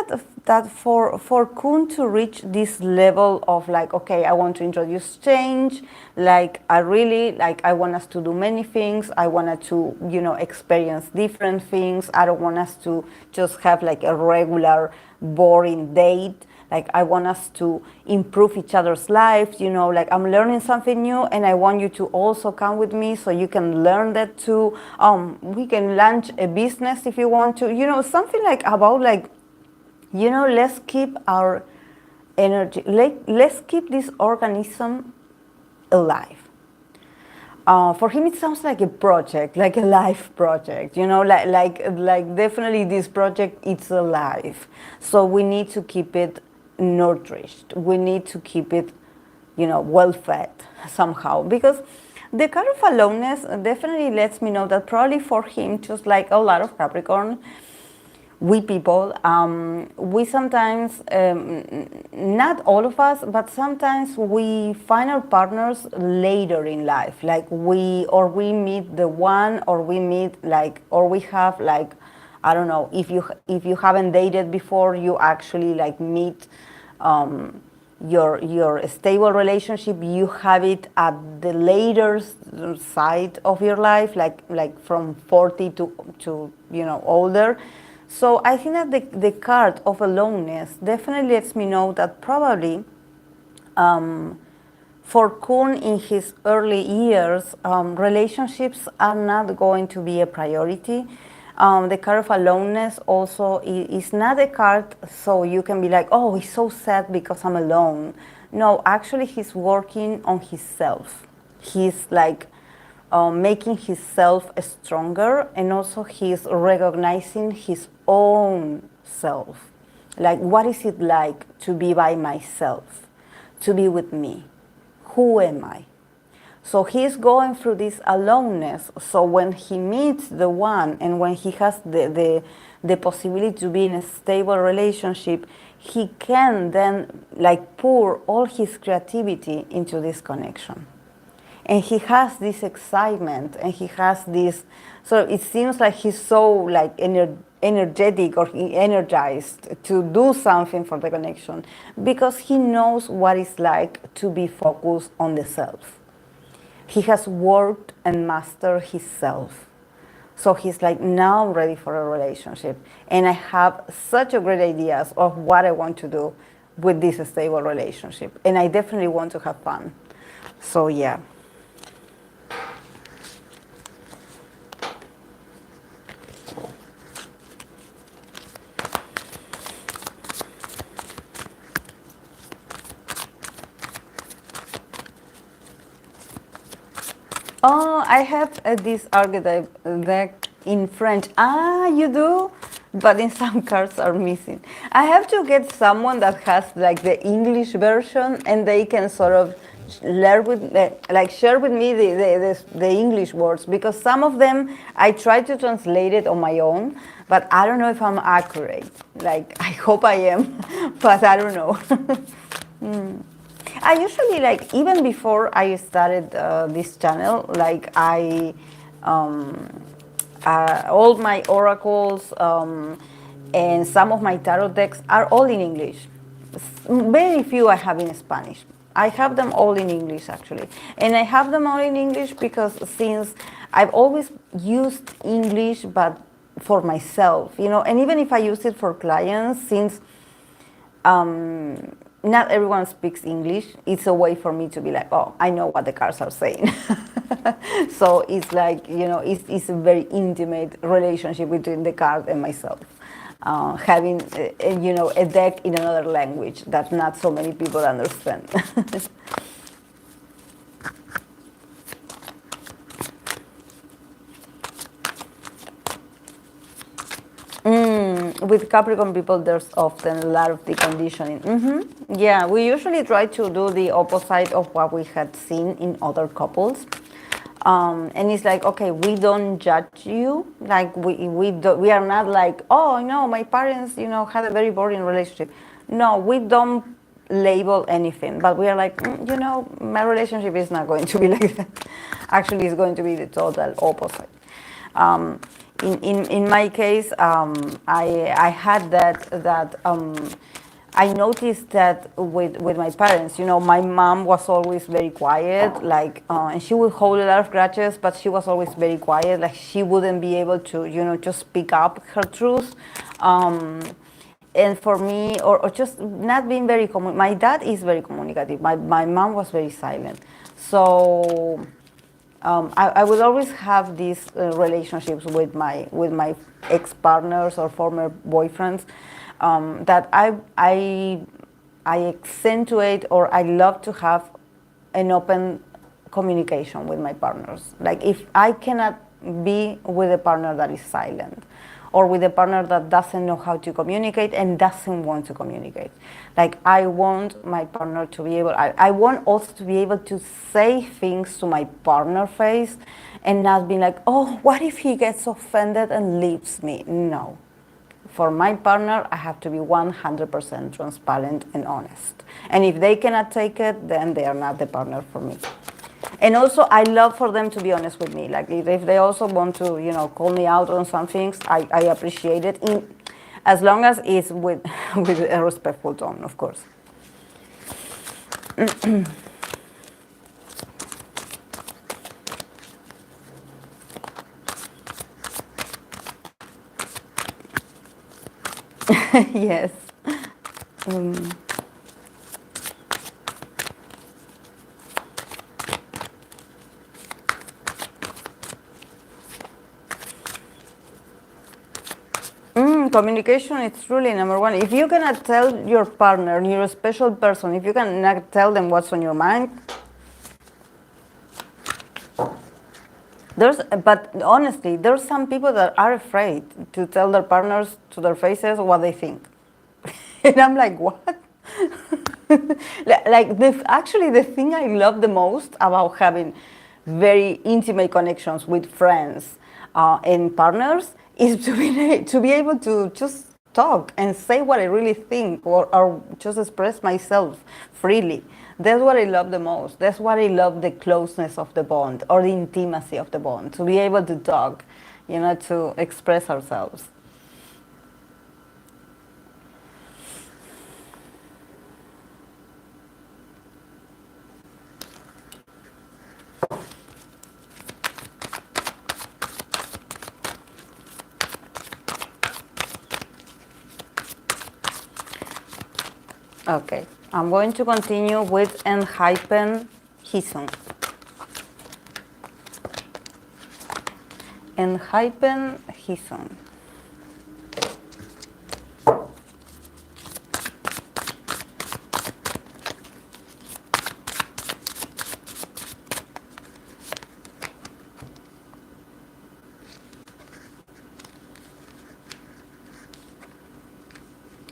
that for Kun to reach this level of like, okay, I want to introduce change, like I want us to do many things. I wanted to, you know, experience different things. I don't want us to just have like a regular boring date. Like I want us to improve each other's lives, you know, like I'm learning something new and I want you to also come with me so you can learn that too. We can launch a business if you want to, you know, something like about like, you know, let's keep our energy, let's keep this organism alive. For him, it sounds like a project, like a life project, you know, like definitely this project, it's alive. So we need to keep it nourished. We need to keep it, you know, well fed somehow, because the card of aloneness definitely lets me know that probably for him, just like a lot of Capricorn, we people, we sometimes, not all of us, but sometimes we find our partners later in life. Like we meet the one, or we meet like, or we have like, I don't know, if you haven't dated before, you actually like meet your stable relationship. You have it at the later side of your life, like from 40 to you know, older. So I think that the card of aloneness definitely lets me know that probably for Kun in his early years, relationships are not going to be a priority. The card of aloneness also is not a card so you can be like, oh, he's so sad because I'm alone. No, actually he's working on himself. He's like making himself stronger, and also he's recognizing his own self. Like, what is it like to be by myself, to be with me? Who am I? So he's going through this aloneness. So when he meets the one, and when he has the possibility to be in a stable relationship, he can then like pour all his creativity into this connection. And he has this excitement, and he has this, so it seems like he's so like energetic or energized to do something for the connection, because he knows what it's like to be focused on the self. He has worked and mastered his self. So he's like, now I'm ready for a relationship. And I have such a great ideas of what I want to do with this stable relationship. And I definitely want to have fun. So yeah. Oh, I have this archetype deck in French. Ah, you do? But in some cards are missing. I have to get someone that has like the English version, and they can sort of learn with, like share with me the English words, because some of them I try to translate it on my own, but I don't know if I'm accurate. Like, I hope I am, but I don't know. I usually, like, even before I started this channel, like all my oracles and some of my tarot decks are all in English. Very few I have in Spanish. I have them all in English, actually. And I have them all in English because since I've always used English, but for myself, you know, and even if I use it for clients, since not everyone speaks English. It's a way for me to be like, oh, I know what the cards are saying. So it's like, you know, it's a very intimate relationship between the card and myself. Having, you know, a deck in another language that not so many people understand. With Capricorn people, there's often a lot of deconditioning. Yeah, we usually try to do the opposite of what we had seen in other couples. And it's like, okay, we don't judge you. Like we are not like, oh no, my parents, you know, had a very boring relationship. No, we don't label anything, but we are like, you know, my relationship is not going to be like that. Actually, it's going to be the total opposite. In my case, I had that I noticed that with my parents, you know, my mom was always very quiet, like, and she would hold a lot of grudges, but she was always very quiet, like she wouldn't be able to, you know, just speak up her truth. And for me, or just not being very, my dad is very communicative, my mom was very silent. So I would always have these relationships with my ex-partners or former boyfriends that I accentuate, or I love to have an open communication with my partners. Like if I cannot be with a partner that is silent, or with a partner that doesn't know how to communicate and doesn't want to communicate. Like I want my partner to be able, I want also to be able to say things to my partner face and not be like, oh, what if he gets offended and leaves me? No. For my partner, I have to be 100% transparent and honest. And if they cannot take it, then they are not the partner for me. And also, I love for them to be honest with me. Like if they also want to, you know, call me out on some things, I appreciate it, as long as it's with a respectful tone, of course. Yes. Communication is really number one. If you cannot tell your partner, you're a special person, if you cannot tell them what's on your mind, but honestly, there's some people that are afraid to tell their partners to their faces what they think. And I'm like, what? Like, actually, the thing I love the most about having very intimate connections with friends and partners is to be able to just talk and say what I really think, or just express myself freely. That's what I love the most. That's what I love, the closeness of the bond, or the intimacy of the bond, to be able to talk, you know, to express ourselves. Okay, I'm going to continue with Enhypen Hison. Enhypen Hison.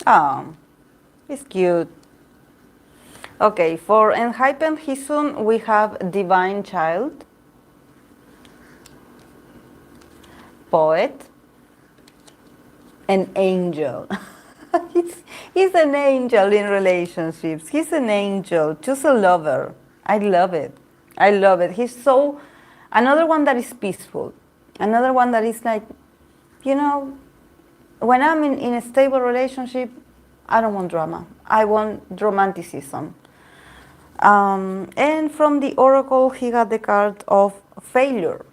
Oh, it's cute. Okay, for Enhypen Hison, we have Divine Child, Poet, and Angel. he's an angel in relationships. He's an angel, just a lover. I love it. I love it. He's so, another one that is peaceful. Another one that is like, you know, when I'm in a stable relationship, I don't want drama. I want romanticism. And from the Oracle, he got the card of Failure.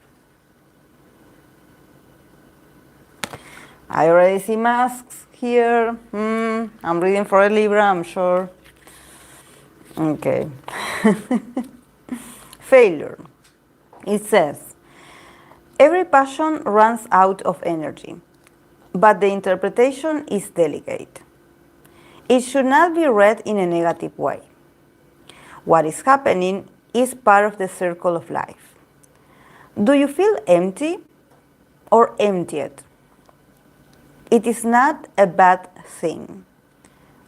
I already see masks here. I'm reading for a Libra, I'm sure. Okay. Failure. It says, every passion runs out of energy, but the interpretation is delicate. It should not be read in a negative way. What is happening is part of the circle of life. Do you feel empty or emptied? It is not a bad thing.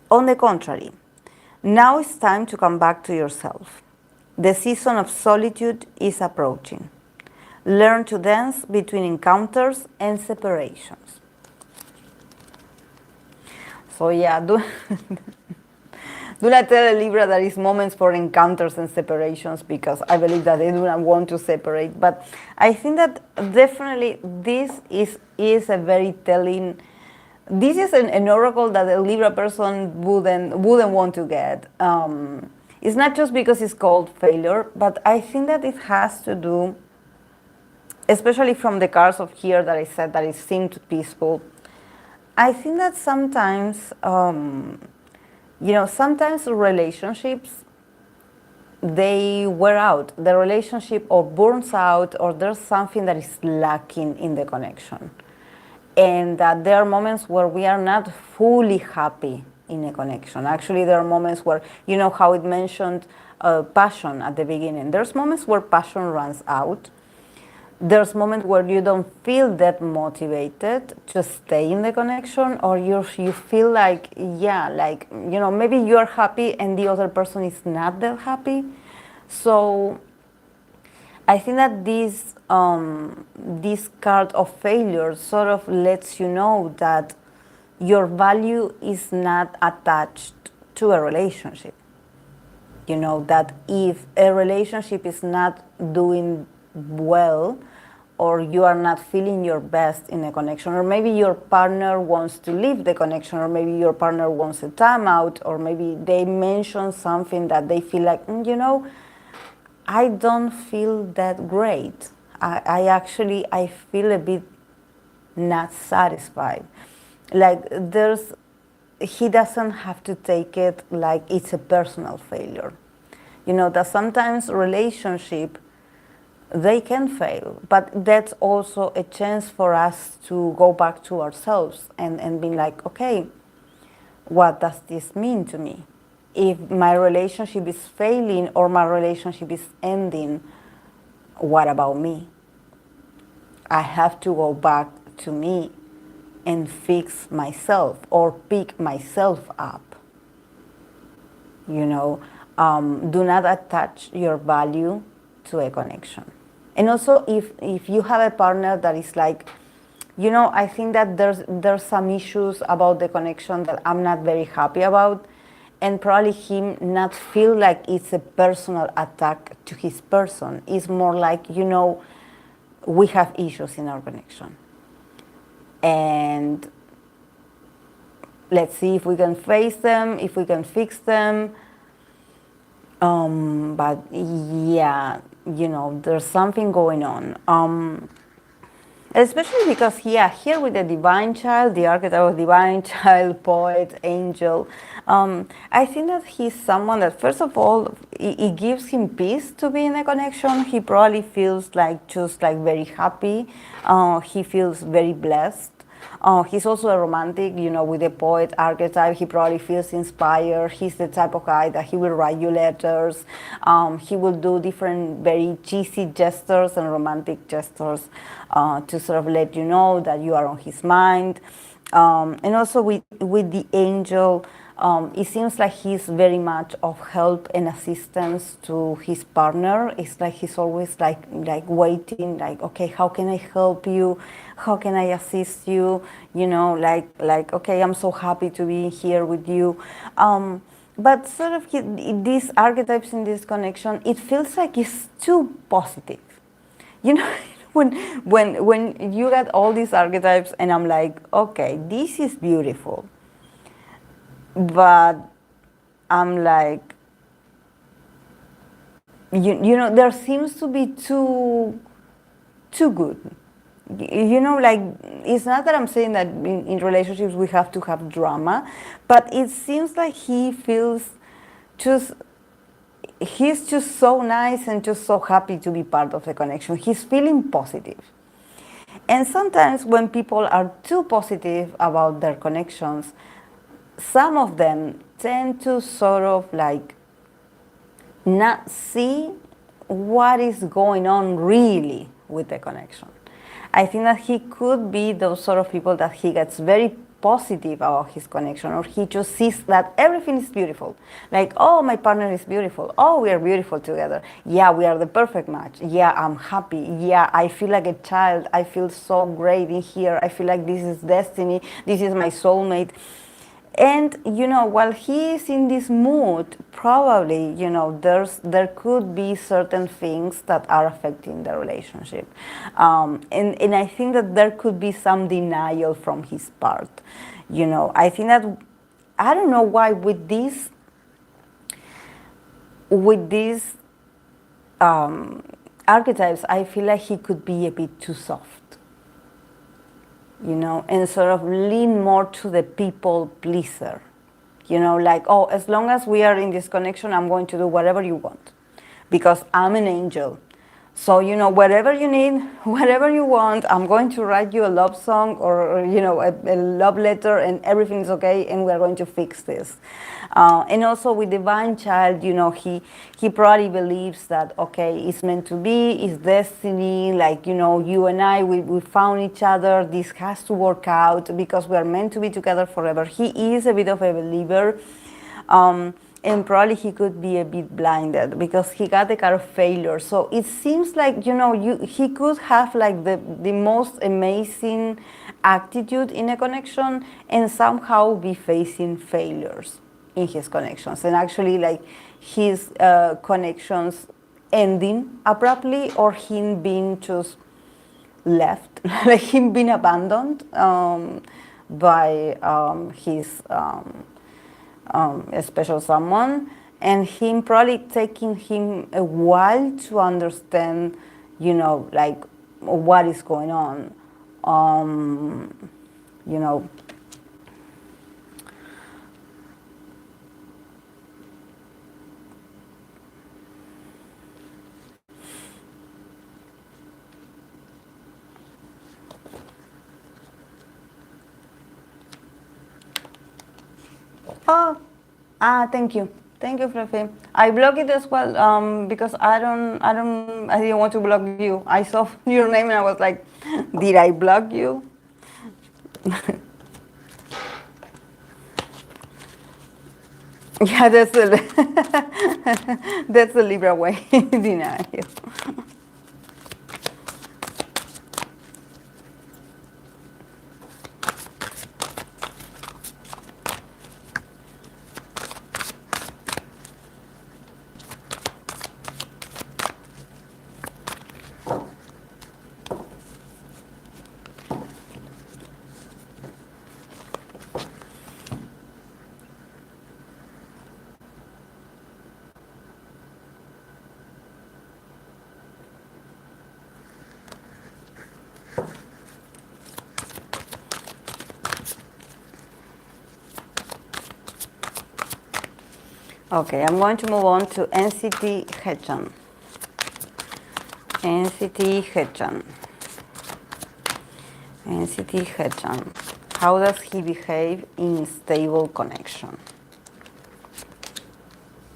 On the contrary, now it's time to come back to yourself. The season of solitude is approaching. Learn to dance between encounters and separations. So yeah, do not tell a Libra that it's moments for encounters and separations, because I believe that they do not want to separate. But I think that definitely this is a very telling. This is an oracle that a Libra person wouldn't want to get. It's not just because it's called failure, but I think that it has to do, especially from the cards of here that I said that it seemed peaceful. I think that sometimes, sometimes relationships, they wear out. The relationship or burns out, or there's something that is lacking in the connection. And that there are moments where we are not fully happy in a connection. Actually, there are moments where, you know how it mentioned passion at the beginning. There's moments where passion runs out. There's moments where you don't feel that motivated to stay in the connection, or you feel like, maybe you're happy and the other person is not that happy. So I think that this card of failure sort of lets you know that your value is not attached to a relationship. You know, that if a relationship is not doing well, or you are not feeling your best in a connection, or maybe your partner wants to leave the connection, or maybe your partner wants a time out, or maybe they mention something that they feel like, I don't feel that great. I feel a bit not satisfied. Like he doesn't have to take it like it's a personal failure. You know, that sometimes relationship, they can fail, but that's also a chance for us to go back to ourselves and be like, okay, what does this mean to me? If my relationship is failing or my relationship is ending, what about me? I have to go back to me and fix myself or pick myself up. You know, do not attach your value to a connection. And also, if you have a partner that is like, I think that there's some issues about the connection that I'm not very happy about, and probably him not feel like it's a personal attack to his person. It's more like, we have issues in our connection. And let's see if we can face them, if we can fix them. But yeah, there's something going on. Especially because, here with the divine child, the archetype of divine child, poet, angel, I think that he's someone that, first of all, it gives him peace to be in a connection. He probably feels like just like very happy. He feels very blessed. He's also a romantic, with the poet archetype. He probably feels inspired. He's the type of guy that he will write you letters. He will do different very cheesy gestures and romantic gestures to sort of let you know that you are on his mind. And also with the angel, it seems like he's very much of help and assistance to his partner. It's like he's always like waiting, like, okay, how can I help you? How can I assist you? Like, okay, I'm so happy to be here with you. But sort of these archetypes in this connection, it feels like it's too positive. When you get all these archetypes and I'm like, okay, this is beautiful. But I'm like, there seems to be too good. Like, it's not that I'm saying that in relationships we have to have drama, but it seems like he feels just he's just so nice and just so happy to be part of the connection. He's feeling positive. And sometimes when people are too positive about their connections, some of them tend to sort of like not see what is going on really with the connection. I think that he could be those sort of people that he gets very positive about his connection, or he just sees that everything is beautiful. Like, oh, my partner is beautiful. Oh, we are beautiful together. Yeah, we are the perfect match. Yeah, I'm happy. Yeah, I feel like a child. I feel so great in here. I feel like this is destiny. This is my soulmate. And while he is in this mood, probably there could be certain things that are affecting the relationship, and I think that there could be some denial from his part. I think that I don't know why with these archetypes, I feel like he could be a bit too soft. And sort of lean more to the people pleaser. Like, oh, as long as we are in this connection, I'm going to do whatever you want because I'm an angel. So, whatever you need, whatever you want, I'm going to write you a love song or a love letter, and everything's okay, and we're going to fix this. And also with Divine Child, he probably believes that, okay, it's meant to be, it's destiny, like, you and I, we found each other, this has to work out because we are meant to be together forever. He is a bit of a believer. And probably he could be a bit blinded because he got the card of failure. So it seems like, he could have like the most amazing attitude in a connection and somehow be facing failures in his connections. And actually like his connections ending abruptly, or him being just left, like him being abandoned by his a special someone, and him probably taking him a while to understand, like what is going on. Oh, thank you. Thank you, Fluffy. I blocked it as well because I didn't want to block you. I saw your name and I was like, did I block you? Yeah, that's that's the Libra way. Denial. Okay, I'm going to move on to NCT Haechan. NCT Haechan. NCT Haechan. How does he behave in stable connection?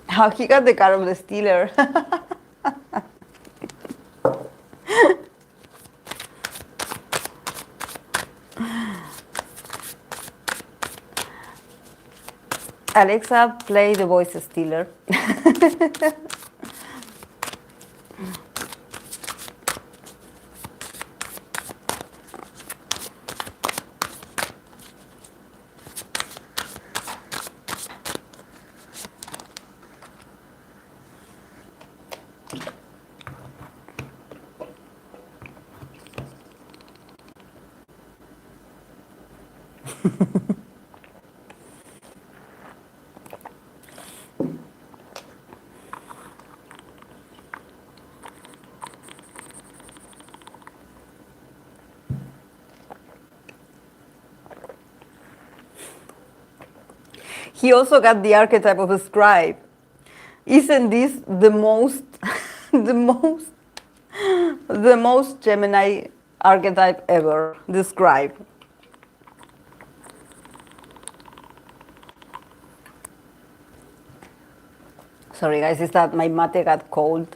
How he got the card of the Stealer. Alexa, play the voice stealer. He also got the archetype of a scribe. Isn't this the most, the most, the most Gemini archetype ever described? Sorry guys, it's that my mate got cold.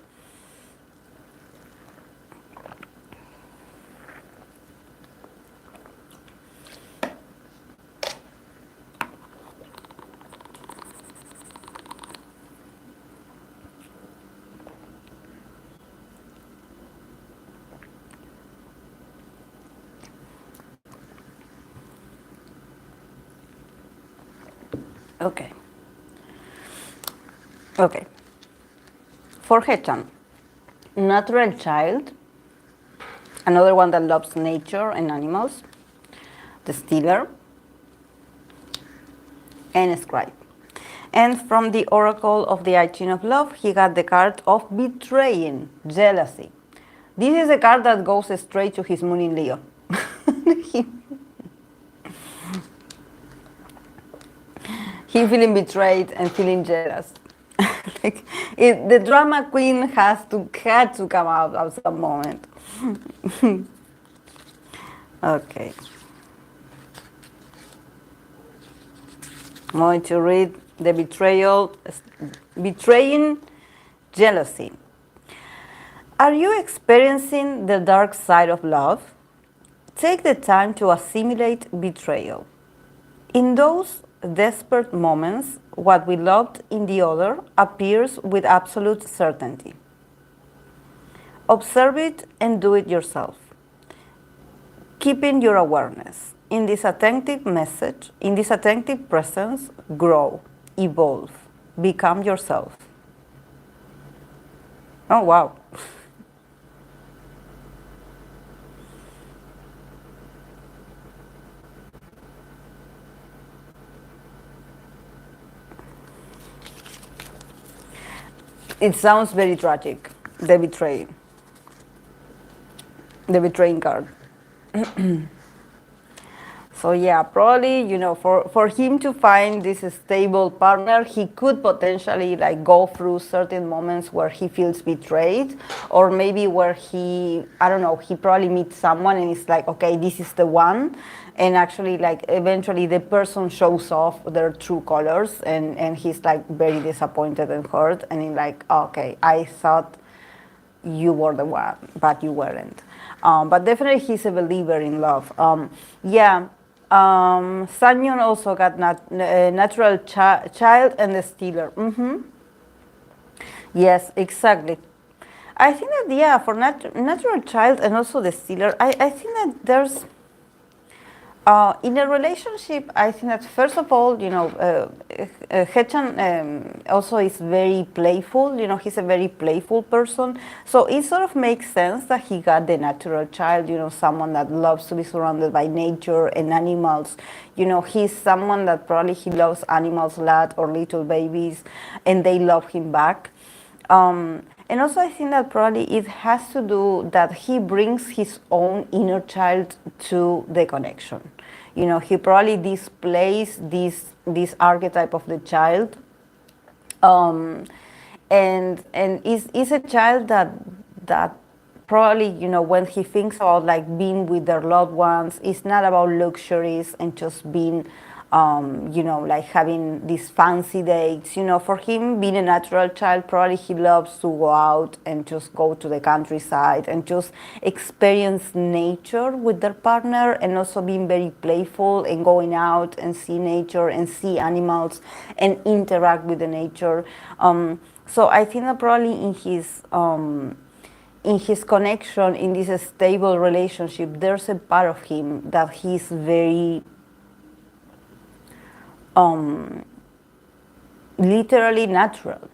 Okay. Okay. For Haechan, natural child, another one that loves nature and animals, the stealer, and scribe. And from the oracle of the Haechan of love, he got the card of betraying, jealousy. This is a card that goes straight to his moon in Leo. He feeling betrayed and feeling jealous. Like, the drama queen had to come out at some moment. Okay. I'm going to read the betrayal, betraying jealousy. Are you experiencing the dark side of love? Take the time to assimilate betrayal. In those desperate moments, what we loved in the other appears with absolute certainty. Observe it and do it yourself, keeping your awareness. In this attentive message, in this attentive presence, grow, evolve, become yourself. Oh, wow. It sounds very tragic, the betraying card. So yeah, probably, you know, for him to find this stable partner, he could potentially like go through certain moments where he feels betrayed, or maybe where he, I don't know, he probably meets someone and it's like, okay, this is the one. And actually, like, eventually the person shows off their true colors, and he's like very disappointed and hurt, and he's like, okay, I thought you were the one, but you weren't. But definitely he's a believer in love. Sanyon also got natural child and the stealer. Yes, exactly. I think that, yeah, for natural child and also the stealer, I think that there's, in a relationship, I think that first of all, you know, Haechan also is very playful. You know, he's a very playful person. So it sort of makes sense that he got the natural child. You know, someone that loves to be surrounded by nature and animals. You know, he's someone that probably he loves animals a lot, or little babies, and they love him back. And also I think that probably it has to do that he brings his own inner child to the connection. You know, he probably displays this archetype of the child, and is a child that probably, you know, when he thinks about like being with their loved ones, it's not about luxuries and just being, you know, like having these fancy dates. You know, for him, being a natural child, probably he loves to go out and just go to the countryside and just experience nature with their partner, and also being very playful and going out and see nature and see animals and interact with the nature. So I think that probably in his connection, in this stable relationship, there's a part of him that he's very literally natural,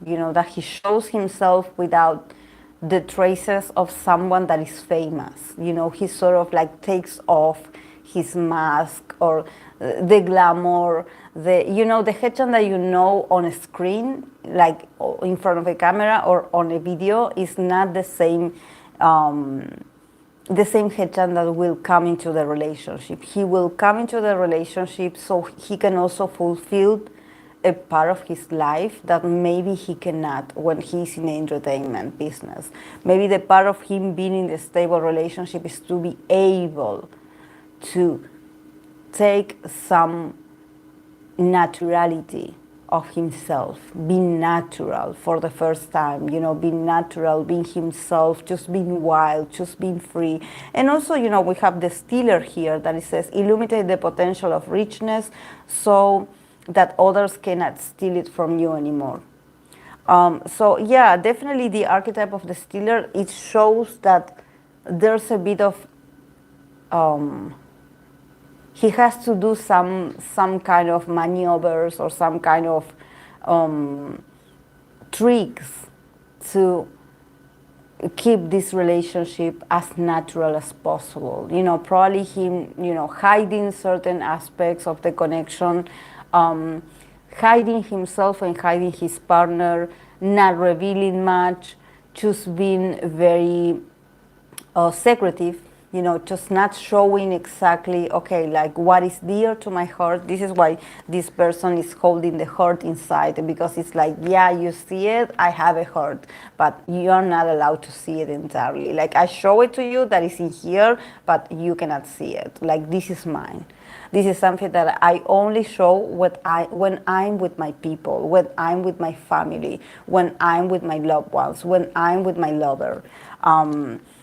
you know, that he shows himself without the traces of someone that is famous. You know, he sort of like takes off his mask, or the glamour, you know, the Haechan that you know on a screen, like in front of a camera or on a video, is not the same Haechan that will come into the relationship. He will come into the relationship so he can also fulfill a part of his life that maybe he cannot when he's in the entertainment business. Maybe the part of him being in the stable relationship is to be able to take some naturality of himself, being natural for the first time, you know, being natural, being himself, just being wild, just being free. And also, you know, we have the stealer here that it says, illuminate the potential of richness so that others cannot steal it from you anymore. So yeah, definitely the archetype of the stealer, it shows that there's a bit of he has to do some kind of maneuvers or some kind of tricks to keep this relationship as natural as possible. You know, probably him, you know, hiding certain aspects of the connection, hiding himself and hiding his partner, not revealing much, just being very secretive, you know, just not showing exactly, okay, like what is dear to my heart. This is why this person is holding the heart inside, because it's like, yeah, you see it, I have a heart, but you're not allowed to see it entirely. Like, I show it to you that is in here, but you cannot see it. Like, this is mine. This is something that I only show when I'm with my people, when I'm with my family, when I'm with my loved ones, when I'm with my lover.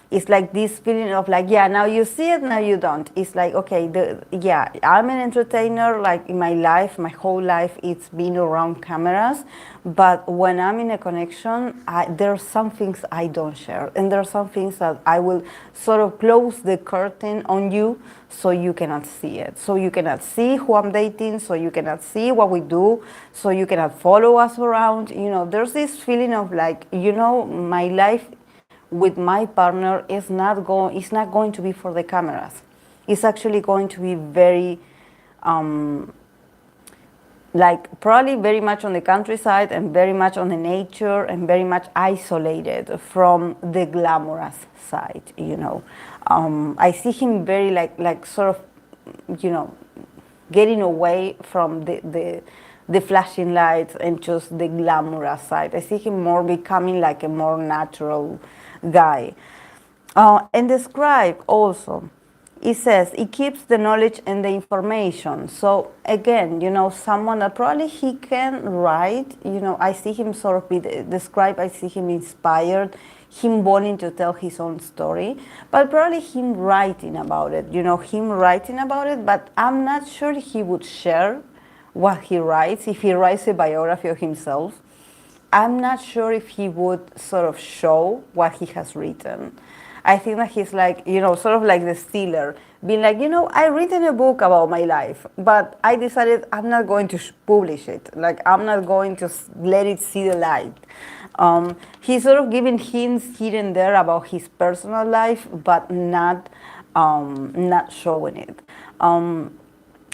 It's like this feeling of like, yeah, now you see it, now you don't. It's like, okay, yeah, I'm an entertainer, like in my life, my whole life, it's been around cameras. But when I'm in a connection, there are some things I don't share. And there are some things that I will sort of close the curtain on you so you cannot see it. So you cannot see who I'm dating, so you cannot see what we do, so you cannot follow us around. You know, there's this feeling of like, you know, my life with my partner is not going to be for the cameras. It's actually going to be very like probably very much on the countryside and very much on the nature and very much isolated from the glamorous side, you know. I see him very like sort of, you know, getting away from the flashing lights and just the glamorous side. I see him more becoming like a more natural guy. And the scribe also, it says it keeps the knowledge and the information. So again, you know, someone that probably he can write, you know, I see him sort of be the scribe, I see him inspired, him wanting to tell his own story, but probably him writing about it, you know, him writing about it, but I'm not sure he would share what he writes. If he writes a biography of himself, I'm not sure if he would sort of show what he has written. I think that he's like, you know, sort of like the stealer, being like, you know, I written a book about my life, but I decided I'm not going to publish it. Like, I'm not going to let it see the light. He's sort of giving hints here and there about his personal life, but not showing it.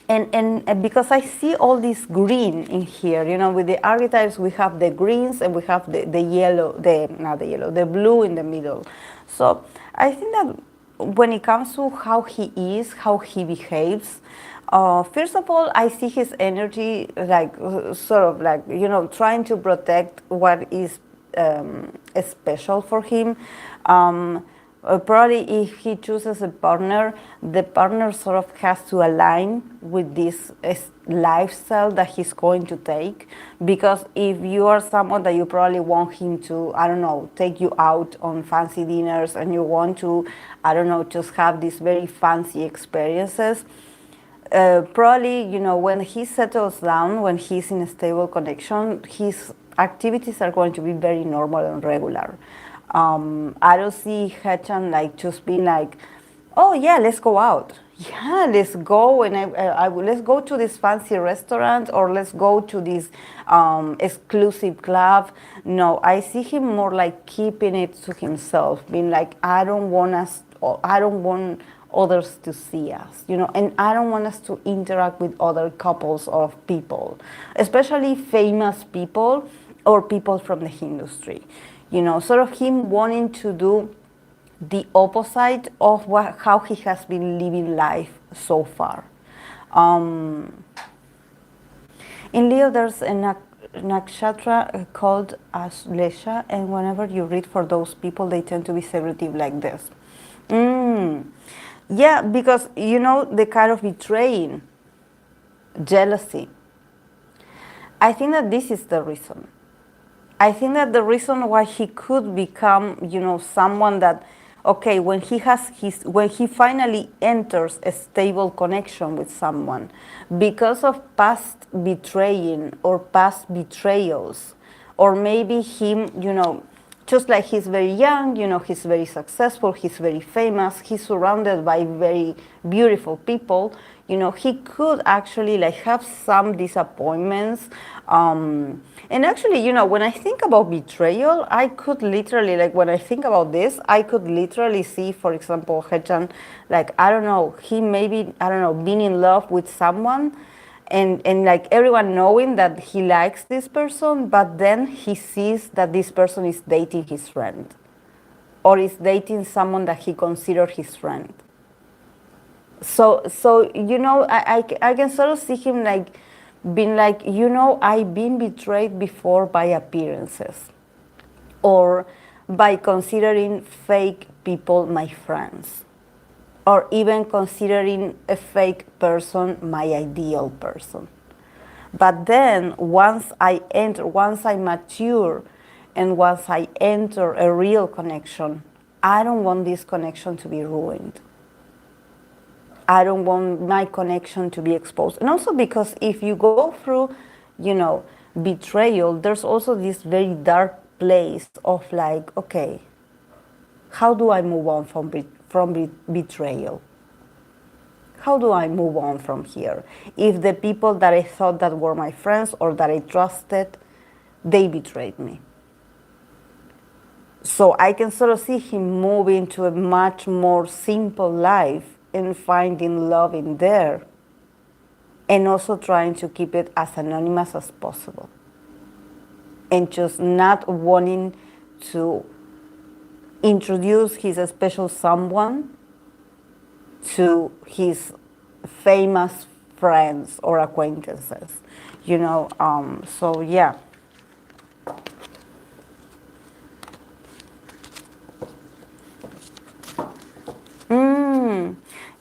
And because I see all this green in here, you know, with the archetypes, we have the greens and we have the yellow, not the yellow, the blue in the middle. So I think that when it comes to how he is, how he behaves, first of all, I see his energy like sort of like, you know, trying to protect what is special for him. Probably if he chooses a partner, the partner sort of has to align with this lifestyle that he's going to take. Because if you are someone that you probably want him to, I don't know, take you out on fancy dinners and you want to, I don't know, just have these very fancy experiences, probably, you know, when he settles down, when he's in a stable connection, his activities are going to be very normal and regular. I don't see Haechan like just being like, oh yeah, let's go out. Yeah, let's go and let's go to this fancy restaurant or let's go to this exclusive club. No, I see him more like keeping it to himself, being like, I don't want others to see us, you know, and I don't want us to interact with other couples of people, especially famous people or people from the industry. You know, sort of him wanting to do the opposite of how he has been living life so far. In Leo, there's a nakshatra called Ashlesha, and whenever you read for those people, they tend to be secretive like this. Yeah, because you know the kind of betraying, jealousy. I think that this is the reason. I think that the reason why he could become, you know, someone that, okay, when he finally enters a stable connection with someone, because of past betraying or past betrayals, or maybe him, you know, just like he's very young, you know, he's very successful, he's very famous, he's surrounded by very beautiful people, you know, he could actually like have some disappointments. And actually, you know, when I think about betrayal, I could literally, like when I think about this, I could literally see, for example, Haechan, like, I don't know, he maybe, I don't know, being in love with someone, and like everyone knowing that he likes this person, but then he sees that this person is dating his friend or is dating someone that he considers his friend. So you know, I can sort of see him like being like, you know, I've been betrayed before by appearances or by considering fake people my friends, or even considering a fake person my ideal person. But then once I mature, and once I enter a real connection, I don't want this connection to be ruined. I don't want my connection to be exposed. And also because if you go through, you know, betrayal, there's also this very dark place of like, okay, how do I move on from betrayal? How do I move on from here? If the people that I thought that were my friends or that I trusted, they betrayed me. So I can sort of see him moving to a much more simple life and finding love in there, and also trying to keep it as anonymous as possible, and just not wanting to introduce his special someone to his famous friends or acquaintances, you know. So yeah.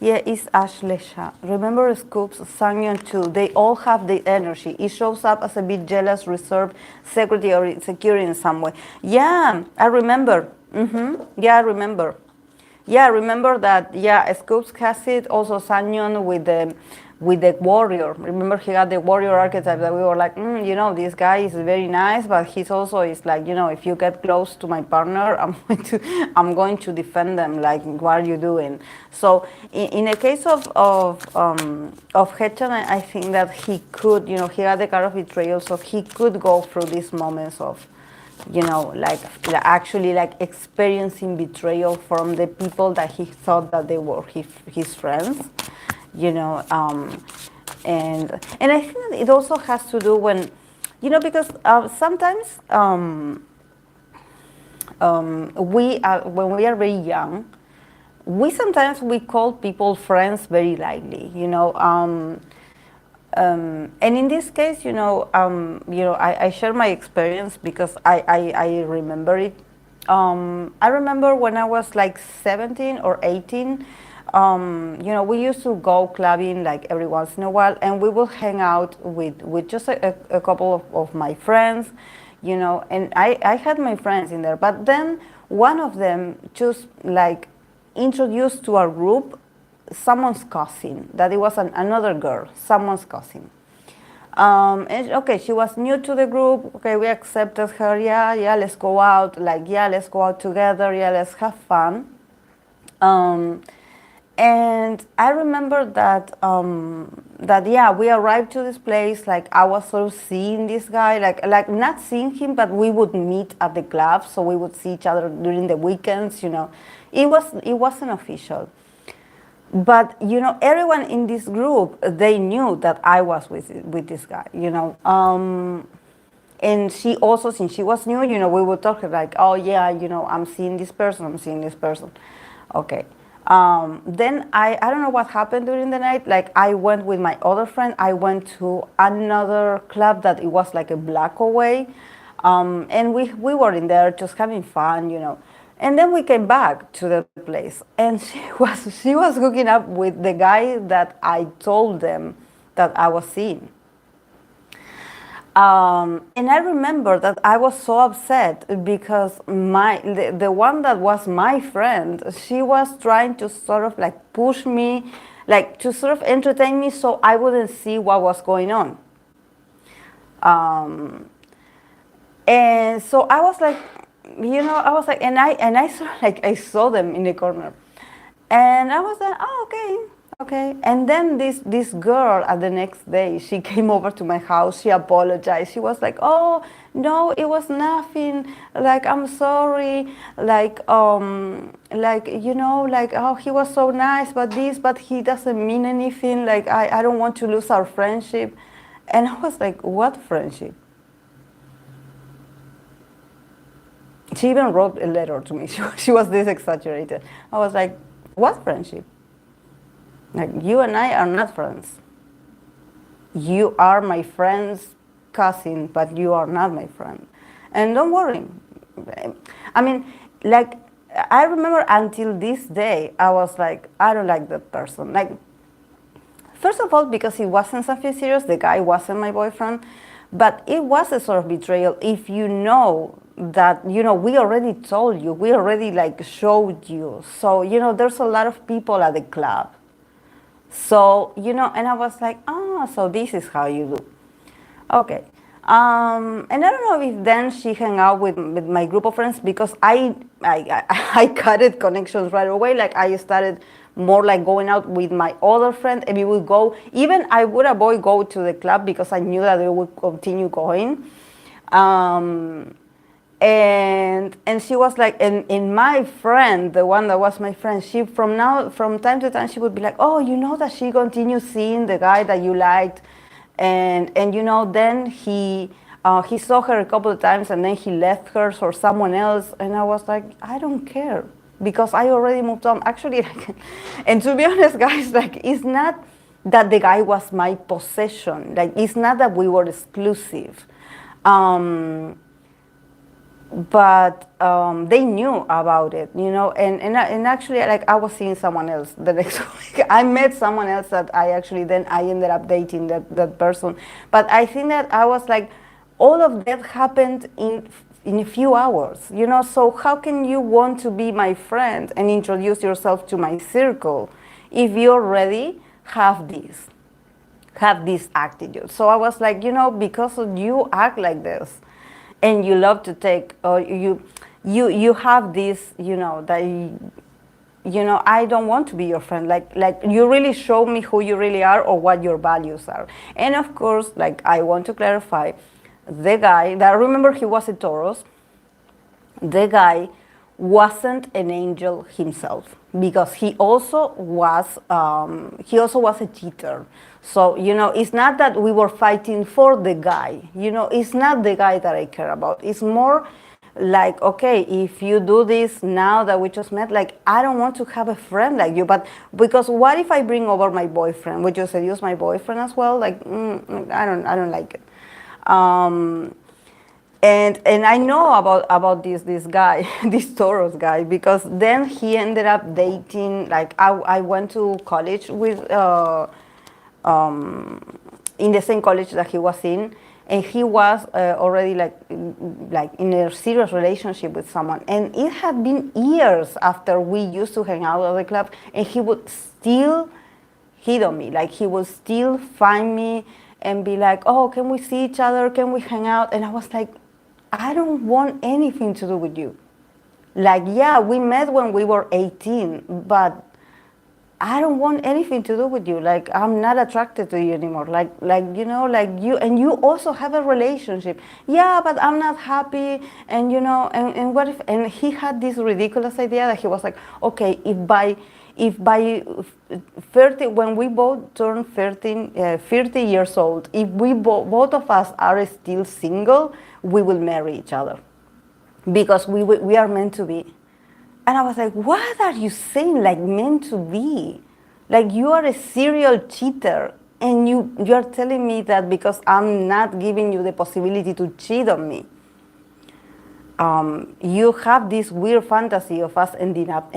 Yeah, it's Ashlesha. Remember Scoops, Sangyeon too. They all have the energy. It shows up as a bit jealous, reserved, secretive, or insecure in some way. Yeah, I remember. Yeah, I remember. Yeah, I remember that. Yeah, Scoops has it. Also, Sangyeon with the warrior. Remember, he had the warrior archetype that we were like, you know, this guy is very nice, but he's also is like, you know, if you get close to my partner, I'm going to defend them. Like, what are you doing? So, in the case of Haechan, I think that he could, you know, he had the kind of betrayal, so he could go through these moments of, you know, like actually like experiencing betrayal from the people that he thought that they were his friends, you know. And I think that it also has to do when, you know, because sometimes when we are very young, we call people friends very lightly, you know. And in this case, you know, I share my experience because I remember it. I remember when I was like 17 or 18, you know, we used to go clubbing like every once in a while, and we will hang out with just a couple of my friends, you know, and I had my friends in there, but then one of them just like introduced to our group someone's cousin, that it was another girl, someone's cousin. And okay, she was new to the group. Okay, we accepted her. Yeah, let's go out. Like, yeah, let's go out together. Yeah, let's have fun. And I remember that yeah, we arrived to this place. Like, I was sort of seeing this guy, like not seeing him, but we would meet at the club, so we would see each other during the weekends. You know, it wasn't official. But, you know, everyone in this group, they knew that I was with this guy, you know. And she also, since she was new, you know, we would talk like, oh, yeah, you know, I'm seeing this person. Okay. Then I don't know what happened during the night. Like I went with my other friend. I went to another club that it was like a block away, and we were in there just having fun, you know. And then we came back to the place, and she was hooking up with the guy that I told them that I was seeing. And I remember that I was so upset because the one that was my friend, she was trying to sort of like push me, like to sort of entertain me so I wouldn't see what was going on. Um, and so I was like, I was like, and I sort of like I saw them in the corner, and I was like, oh, okay, okay. And then this girl at the next day, she came over to my house. She apologized. She was like, oh no, it was nothing. Like I'm sorry. Like like oh he was so nice, but he doesn't mean anything. Like I don't want to lose our friendship. And I was like, what friendship? She even wrote a letter to me. She was this exaggerated. I was like, what friendship? Like, you and I are not friends. You are my friend's cousin, but you are not my friend. And don't worry. I mean, like, I remember until this day, I was like, I don't like that person. Like, first of all, because it wasn't something serious, the guy wasn't my boyfriend, but it was a sort of betrayal if you know that, we already told you, we already like showed you. So, there's a lot of people at the club. So, and I was like, so this is how you do. Okay. And I don't know if then she hung out with my group of friends because I cut it connections right away. Like I started more like going out with my other friend, and we would go. Even I would avoid go to the club because I knew that they would continue going. And she was like, and my friend, the one that was my friend, she from time to time she would be like, oh, you know that she continues seeing the guy that you liked, and then he saw her a couple of times and then he left her for someone else, and I was like, I don't care because I already moved on. Actually, like, and to be honest, guys, like it's not that the guy was my possession. Like it's not that we were exclusive. But they knew about it, and actually, like I was seeing someone else the next week. I met someone else that I ended up dating that person. But I think that I was like, all of that happened in a few hours, So how can you want to be my friend and introduce yourself to my circle if you already have this attitude? So I was like, because you act like this. And you love to take, or you have this, that I don't want to be your friend. Like you really show me who you really are or what your values are. And of course, like I want to clarify, the guy that I remember he was a Taurus. The guy wasn't an angel himself because he also was a cheater. So, it's not that we were fighting for the guy. It's not the guy that I care about. It's more like, okay, if you do this now that we just met, like, I don't want to have a friend like you. But because what if I bring over my boyfriend? Would you seduce my boyfriend as well? Like, I don't like it. And I know about this guy, this Taurus guy, because then he ended up dating. Like I went to college with in the same college that he was in, and he was already like in a serious relationship with someone. And it had been years after we used to hang out at the club, and he would still hit on me. Like he would still find me and be like, oh, can we see each other? Can we hang out? And I was like, I don't want anything to do with you. Like, yeah, we met when we were 18, but I don't want anything to do with you. Like, I'm not attracted to you anymore. Like you, and you also have a relationship. Yeah, but I'm not happy. And, and what if, and he had this ridiculous idea that he was like, okay, if by 30, when we both turn 30 years old, if we both of us are still single, we will marry each other because we are meant to be. And I was like, what are you saying? Like, meant to be? Like, you are a serial cheater. And you're telling me that because I'm not giving you the possibility to cheat on me. You have this weird fantasy of us ended up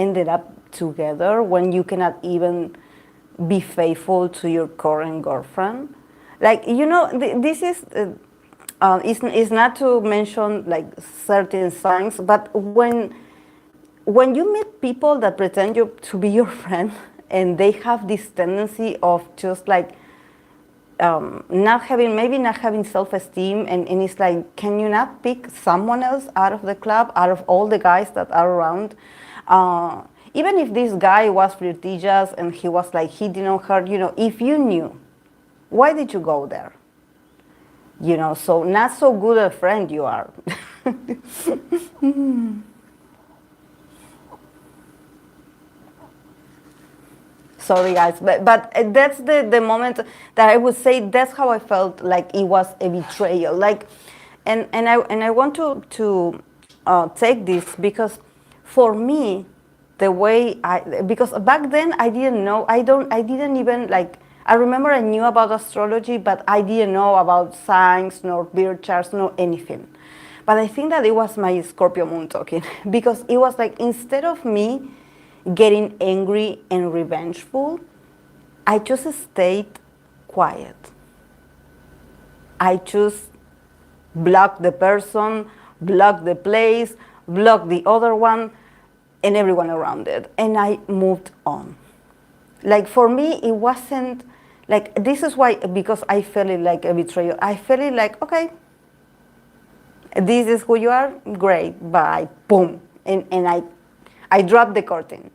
together when you cannot even be faithful to your current girlfriend. Like, this is, it's not to mention like certain signs, but when you meet people that pretend to be your friend and they have this tendency of just like not having self-esteem, and it's like, can you not pick someone else out of the club, out of all the guys that are around? Even if this guy was flirtatious and he was like hitting on her, if you knew, why did you go there? So not so good a friend you are. Sorry, guys, but that's the moment that I would say that's how I felt like it was a betrayal. Like, and I want to take this because for me, the way because back then I didn't know, I didn't even like, I remember I knew about astrology, but I didn't know about signs, nor birth charts, nor anything. But I think that it was my Scorpio moon talking because it was like, instead of me getting angry and revengeful, I just stayed quiet. I just blocked the person, blocked the place, blocked the other one, and everyone around it. And I moved on. Like, for me, it wasn't like, this is why, because I felt it like a betrayal. I felt it like, okay, this is who you are, great, bye, boom. And I dropped the curtain.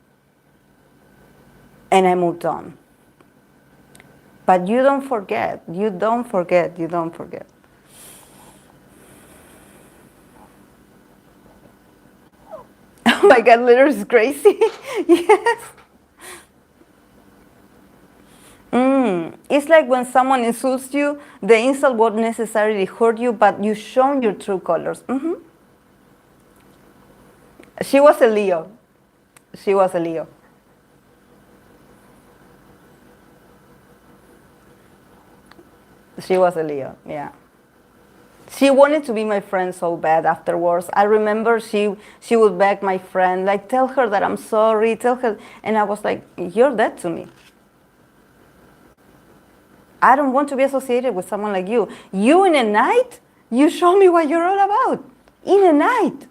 And I moved on. But you don't forget. You don't forget. Oh my God, Leno is crazy. Yes. It's like when someone insults you, the insult won't necessarily hurt you, but you shown your true colors. She was a Leo. She was a Leo. She was a Leo, yeah. She wanted to be my friend so bad afterwards. I remember she would beg my friend, like, tell her that I'm sorry, tell her. And I was like, you're dead to me. I don't want to be associated with someone like you. You in a night, you show me what you're all about. In a night.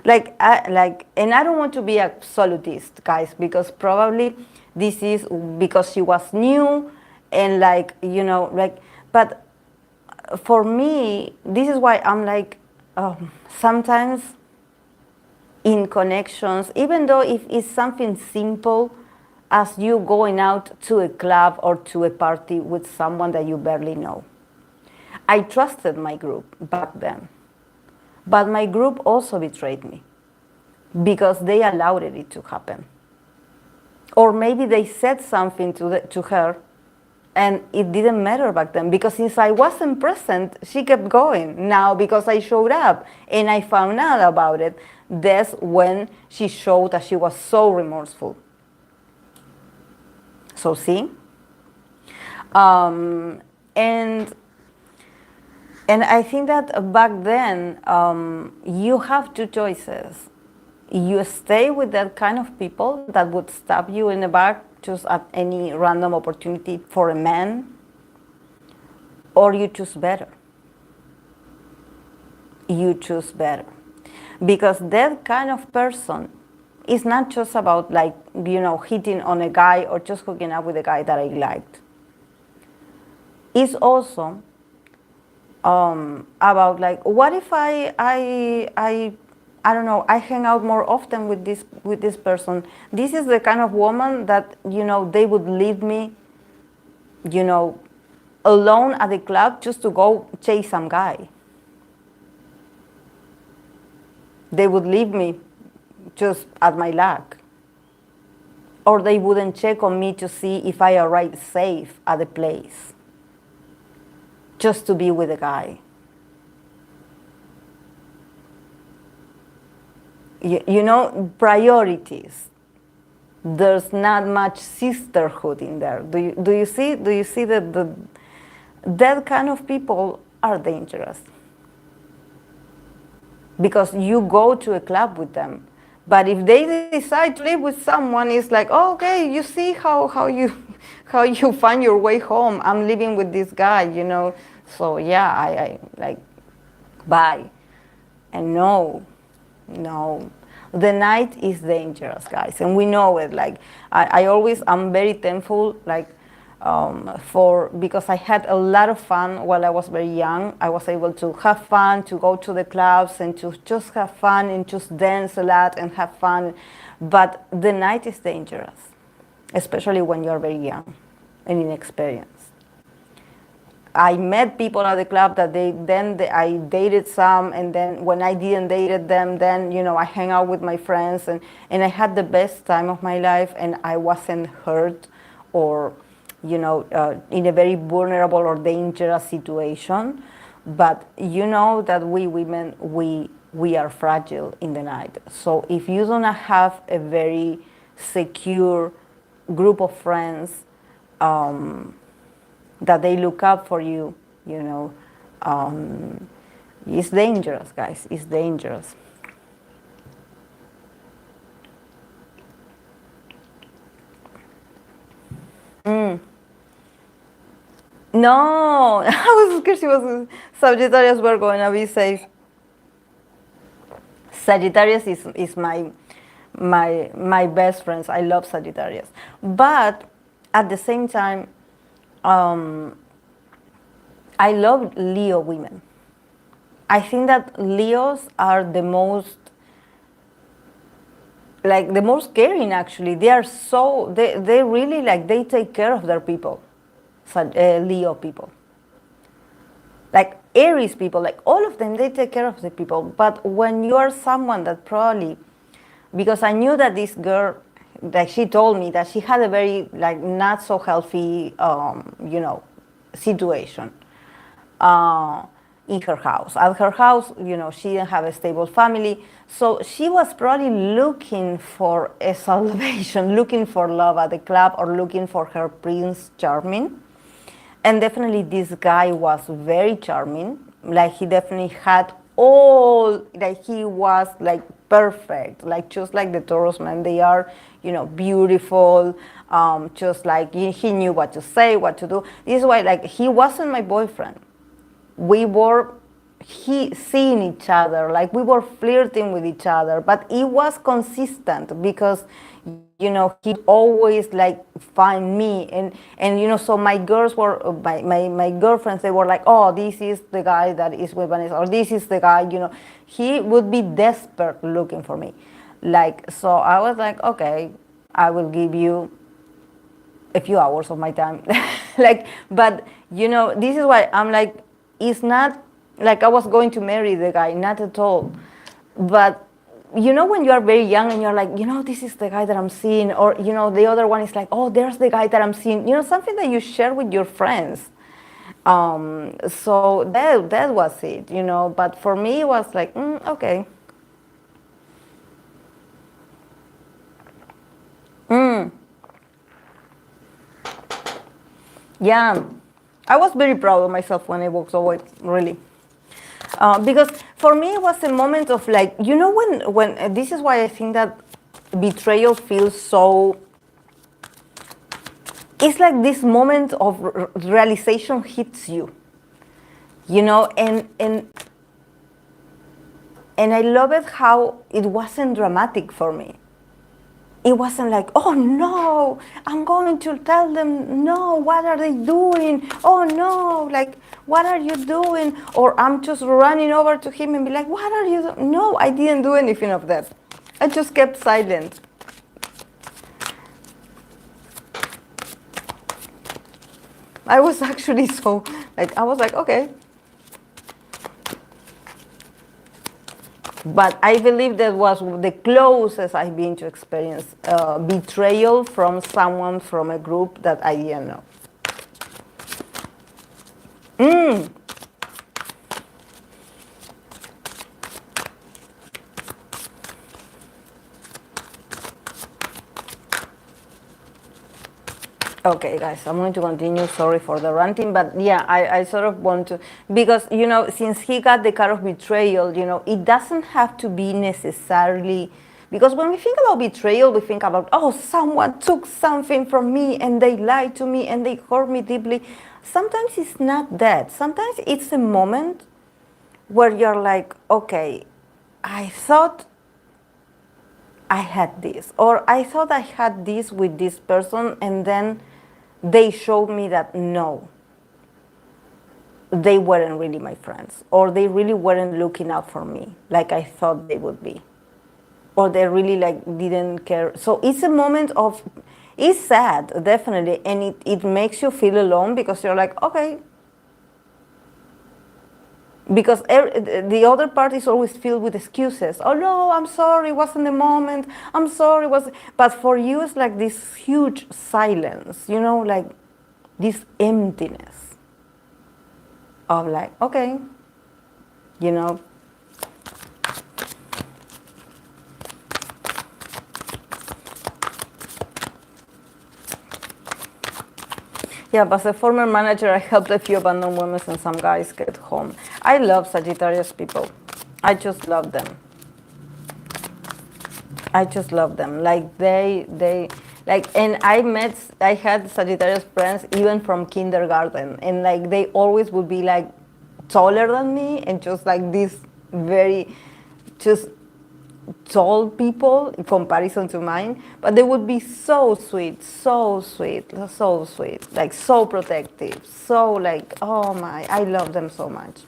And I don't want to be absolutist, guys, because probably this is because she was new and but for me, this is why I'm like, sometimes in connections, even though if it's something simple as you going out to a club or to a party with someone that you barely know. I trusted my group back then, but my group also betrayed me because they allowed it to happen. Or maybe they said something to her and it didn't matter back then because since I wasn't present, she kept going. Now, because I showed up and I found out about it, that's when she showed that she was so remorseful. So see? And I think that back then, you have two choices. You stay with that kind of people that would stab you in the back just at any random opportunity for a man, or you choose better. You choose better. Because that kind of person is not just about hitting on a guy or just hooking up with a guy that I liked. It's also about what if I don't know, I hang out more often with this person. This is the kind of woman that, they would leave me, alone at the club just to go chase some guy. They would leave me just at my luck. Or they wouldn't check on me to see if I arrived safe at the place. Just to be with a guy. you know, priorities. There's not much sisterhood in there. Do you see that that kind of people are dangerous? Because you go to a club with them, but if they decide to live with someone, it's like, oh, okay, you see how you find your way home. I'm living with this guy, you know. So yeah, I like, bye. And no, the night is dangerous, guys, and we know it. Like I'm very thankful, like because I had a lot of fun while I was very young. I was able to have fun, to go to the clubs and to just have fun and just dance a lot and have fun. But the night is dangerous, especially when you're very young and inexperienced. I met people at the club that I dated some, and then when I didn't dated them, then, you know, I hang out with my friends, and I had the best time of my life, and I wasn't hurt or, you know, in a very vulnerable or dangerous situation. But you know that we women, we are fragile in the night. So if you don't have a very secure group of friends, that they look up for you, you know, it's dangerous, guys. It's dangerous. No, I was scared she was Sagittarius. Were going to be safe. Sagittarius is my best friends. I love Sagittarius, but at the same time, I love Leo women. I think that Leos are the most caring, actually. They are they really, like, they take care of their people. Leo people. Like Aries people, like all of them, they take care of the people. But when you are someone that probably, because I knew that this girl, like, she told me that she had a very, like, not so healthy, you know, situation in her house. At her house, you know, she didn't have a stable family, so she was probably looking for a salvation, looking for love at the club, or looking for her Prince Charming. And definitely this guy was very charming. Like, he definitely had all, like, he was like perfect, like just like the Taurus men. They are, you know, beautiful, just like he knew what to say, what to do. This is why, like, he wasn't my boyfriend. We were seeing each other, like we were flirting with each other, but it was consistent because, you know, he always, like, find me, and you know, so my girls were, my girlfriends, they were like, oh, this is the guy that is with Vanessa, or this is the guy, you know. He would be desperate looking for me, like, so I was like, okay, I will give you a few hours of my time. Like, but you know, this is why I'm like, it's not like I was going to marry the guy, not at all. But you know, when you are very young and you're like, you know, this is the guy that I'm seeing, or, you know, the other one is like, oh, there's the guy that I'm seeing, you know, something that you share with your friends. So that was it, you know. But for me, it was like, okay. Yeah, I was very proud of myself when I walked away, really. Because for me, it was a moment of, like, you know, when this is why I think that betrayal feels so, it's like this moment of realization hits you, you know, and I love it how it wasn't dramatic for me. It wasn't like, oh no, I'm going to tell them, no, what are they doing? Oh no, like, what are you doing? Or I'm just running over to him and be like, what are you doing? No, I didn't do anything of that. I just kept silent. I was actually so, like, I was like, okay. But I believe that was the closest I've been to experience betrayal from someone from a group that I didn't know. Okay, guys, I'm going to continue. Sorry for the ranting, but yeah, I sort of want to, because, you know, since he got the card of betrayal, you know, it doesn't have to be necessarily, because when we think about betrayal, we think about, oh, someone took something from me and they lied to me and they hurt me deeply. Sometimes it's not that. Sometimes it's a moment where you're like, okay, I thought I had this, or I thought I had this with this person, and then they showed me that no, they weren't really my friends, or they really weren't looking out for me like I thought they would be, or they really like didn't care. So it's a moment of, it's sad, definitely, and it makes you feel alone because you're like, okay, because the other part is always filled with excuses. Oh no, I'm sorry, it wasn't the moment. I'm sorry, was. But for you, it's like this huge silence, you know, like this emptiness of like, okay, you know. Yeah, but as a former manager, I helped a few abandoned women and some guys get home. I love Sagittarius people. I just love them. I just love them. Like like, and I had Sagittarius friends even from kindergarten, and like they always would be like taller than me and just like this very, just tall people in comparison to mine, but they would be so sweet, so sweet, so sweet, like so protective, so like, oh my, I love them so much.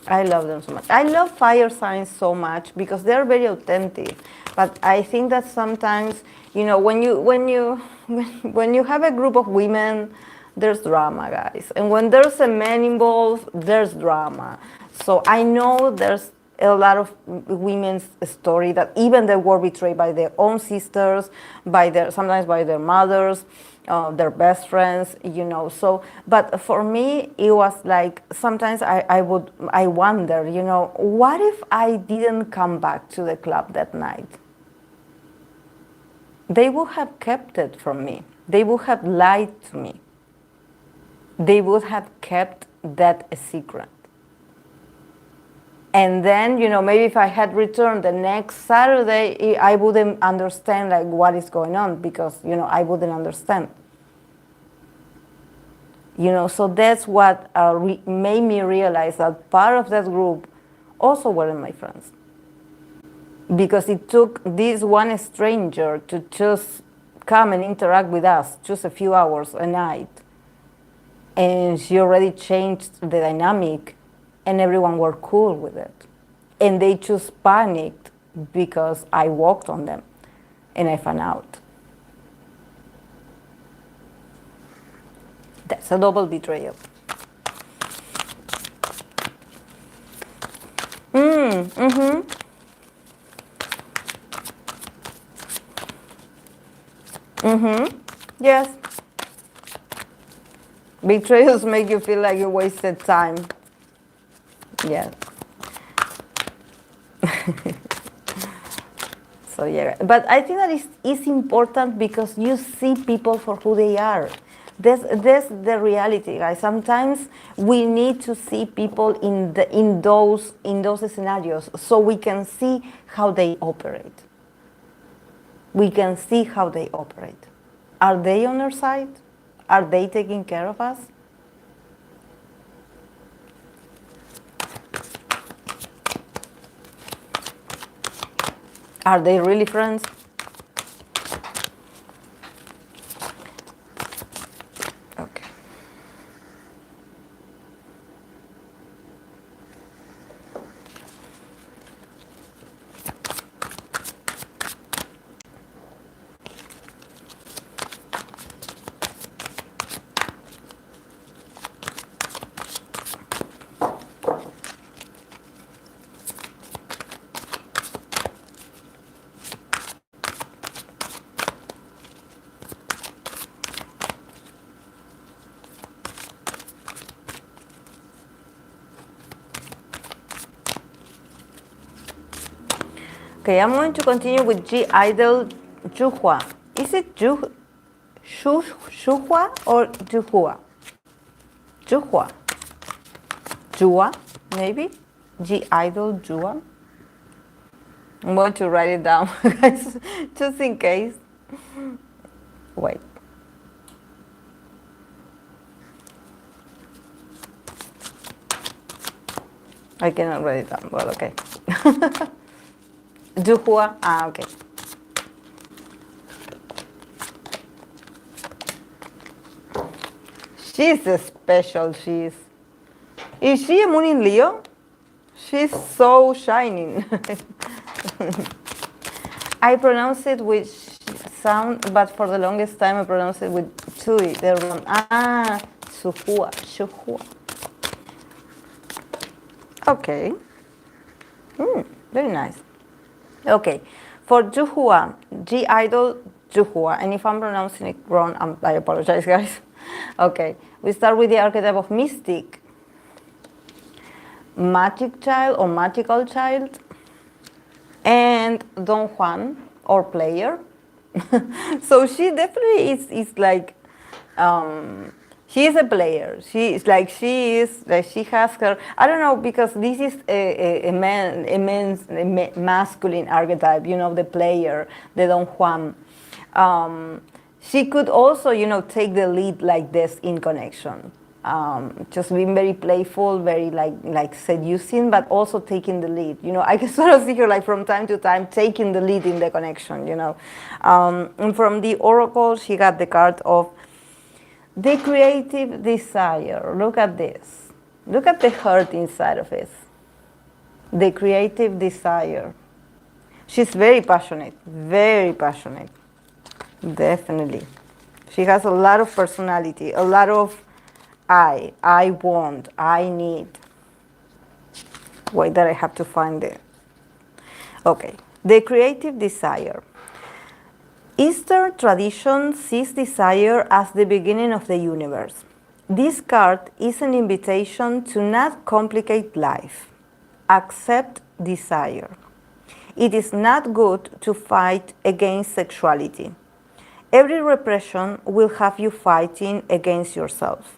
I love them so much. I love fire signs so much because they're very authentic. But I think that sometimes, you know, when you have a group of women, there's drama, guys. And when there's a man involved, there's drama. So I know there's a lot of women's story that even they were betrayed by their own sisters, sometimes by their mothers, their best friends, you know. So, but for me, it was like sometimes I wonder, you know, what if I didn't come back to the club that night? They would have kept it from me. They would have lied to me. They would have kept that a secret. And then, you know, maybe if I had returned the next Saturday, I wouldn't understand like what is going on because, you know, I wouldn't understand. You know, so that's what made me realize that part of that group also weren't my friends. Because it took this one stranger to just come and interact with us just a few hours a night. And she already changed the dynamic and everyone were cool with it. And they just panicked because I walked on them and I found out. That's a double betrayal. Yes. Betrayals make you feel like you wasted time. Yeah. So yeah, but I think that is important because you see people for who they are. That's the reality, guys. Sometimes we need to see people in those scenarios so we can see how they operate. We can see how they operate. Are they on our side? Are they taking care of us? Are they really friends? Okay. Okay, I'm going to continue with G idol Shuhua. Is it Shuhua or Juhua? Juhua. Jua, maybe? G-idol, Jua. I'm going to write it down, guys, just in case. Wait. I cannot write it down. Well, okay. Juhua. Ah, okay. She's special. Is she a moon in Leo? She's so shining. I pronounce it with sound, but for the longest time I pronounced it with Tui. Shuhua. Okay. Very nice. Okay. For Juhua, G-idol, Juhua. And if I'm pronouncing it wrong, I apologize, guys. Okay. We start with the archetype of mystic. Magic child or magical child. And Don Juan or player. So she definitely is like, she is a player. She has her, I don't know, because this is a masculine archetype, you know, the player, the Don Juan. She could also, you know, take the lead like this in connection. Just being very playful, very like seducing, but also taking the lead. You know, I can sort of see her like from time to time taking the lead in the connection, you know. And from the oracle, she got the card of the creative desire. Look at this. Look at the heart inside of it. The creative desire. She's very passionate, definitely. She has a lot of personality, a lot of I want, I need. Wait, that I have to find it. Okay, the creative desire. Eastern tradition sees desire as the beginning of the universe. This card is an invitation to not complicate life. Accept desire. It is not good to fight against sexuality. Every repression will have you fighting against yourself.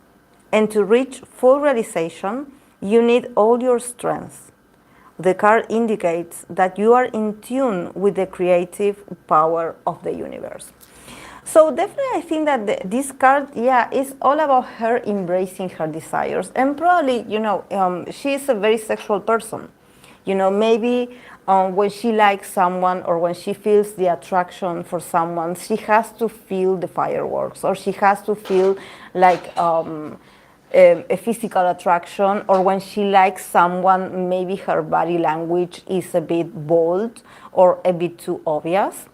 And to reach full realization, you need all your strength. The card indicates that you are in tune with the creative power of the universe. So definitely I think that this card, yeah, is all about her embracing her desires. And probably, you know, she is a very sexual person. You know, maybe when she likes someone or when she feels the attraction for someone, she has to feel the fireworks, or she has to feel like a physical attraction, or when she likes someone, maybe her body language is a bit bold or a bit too obvious.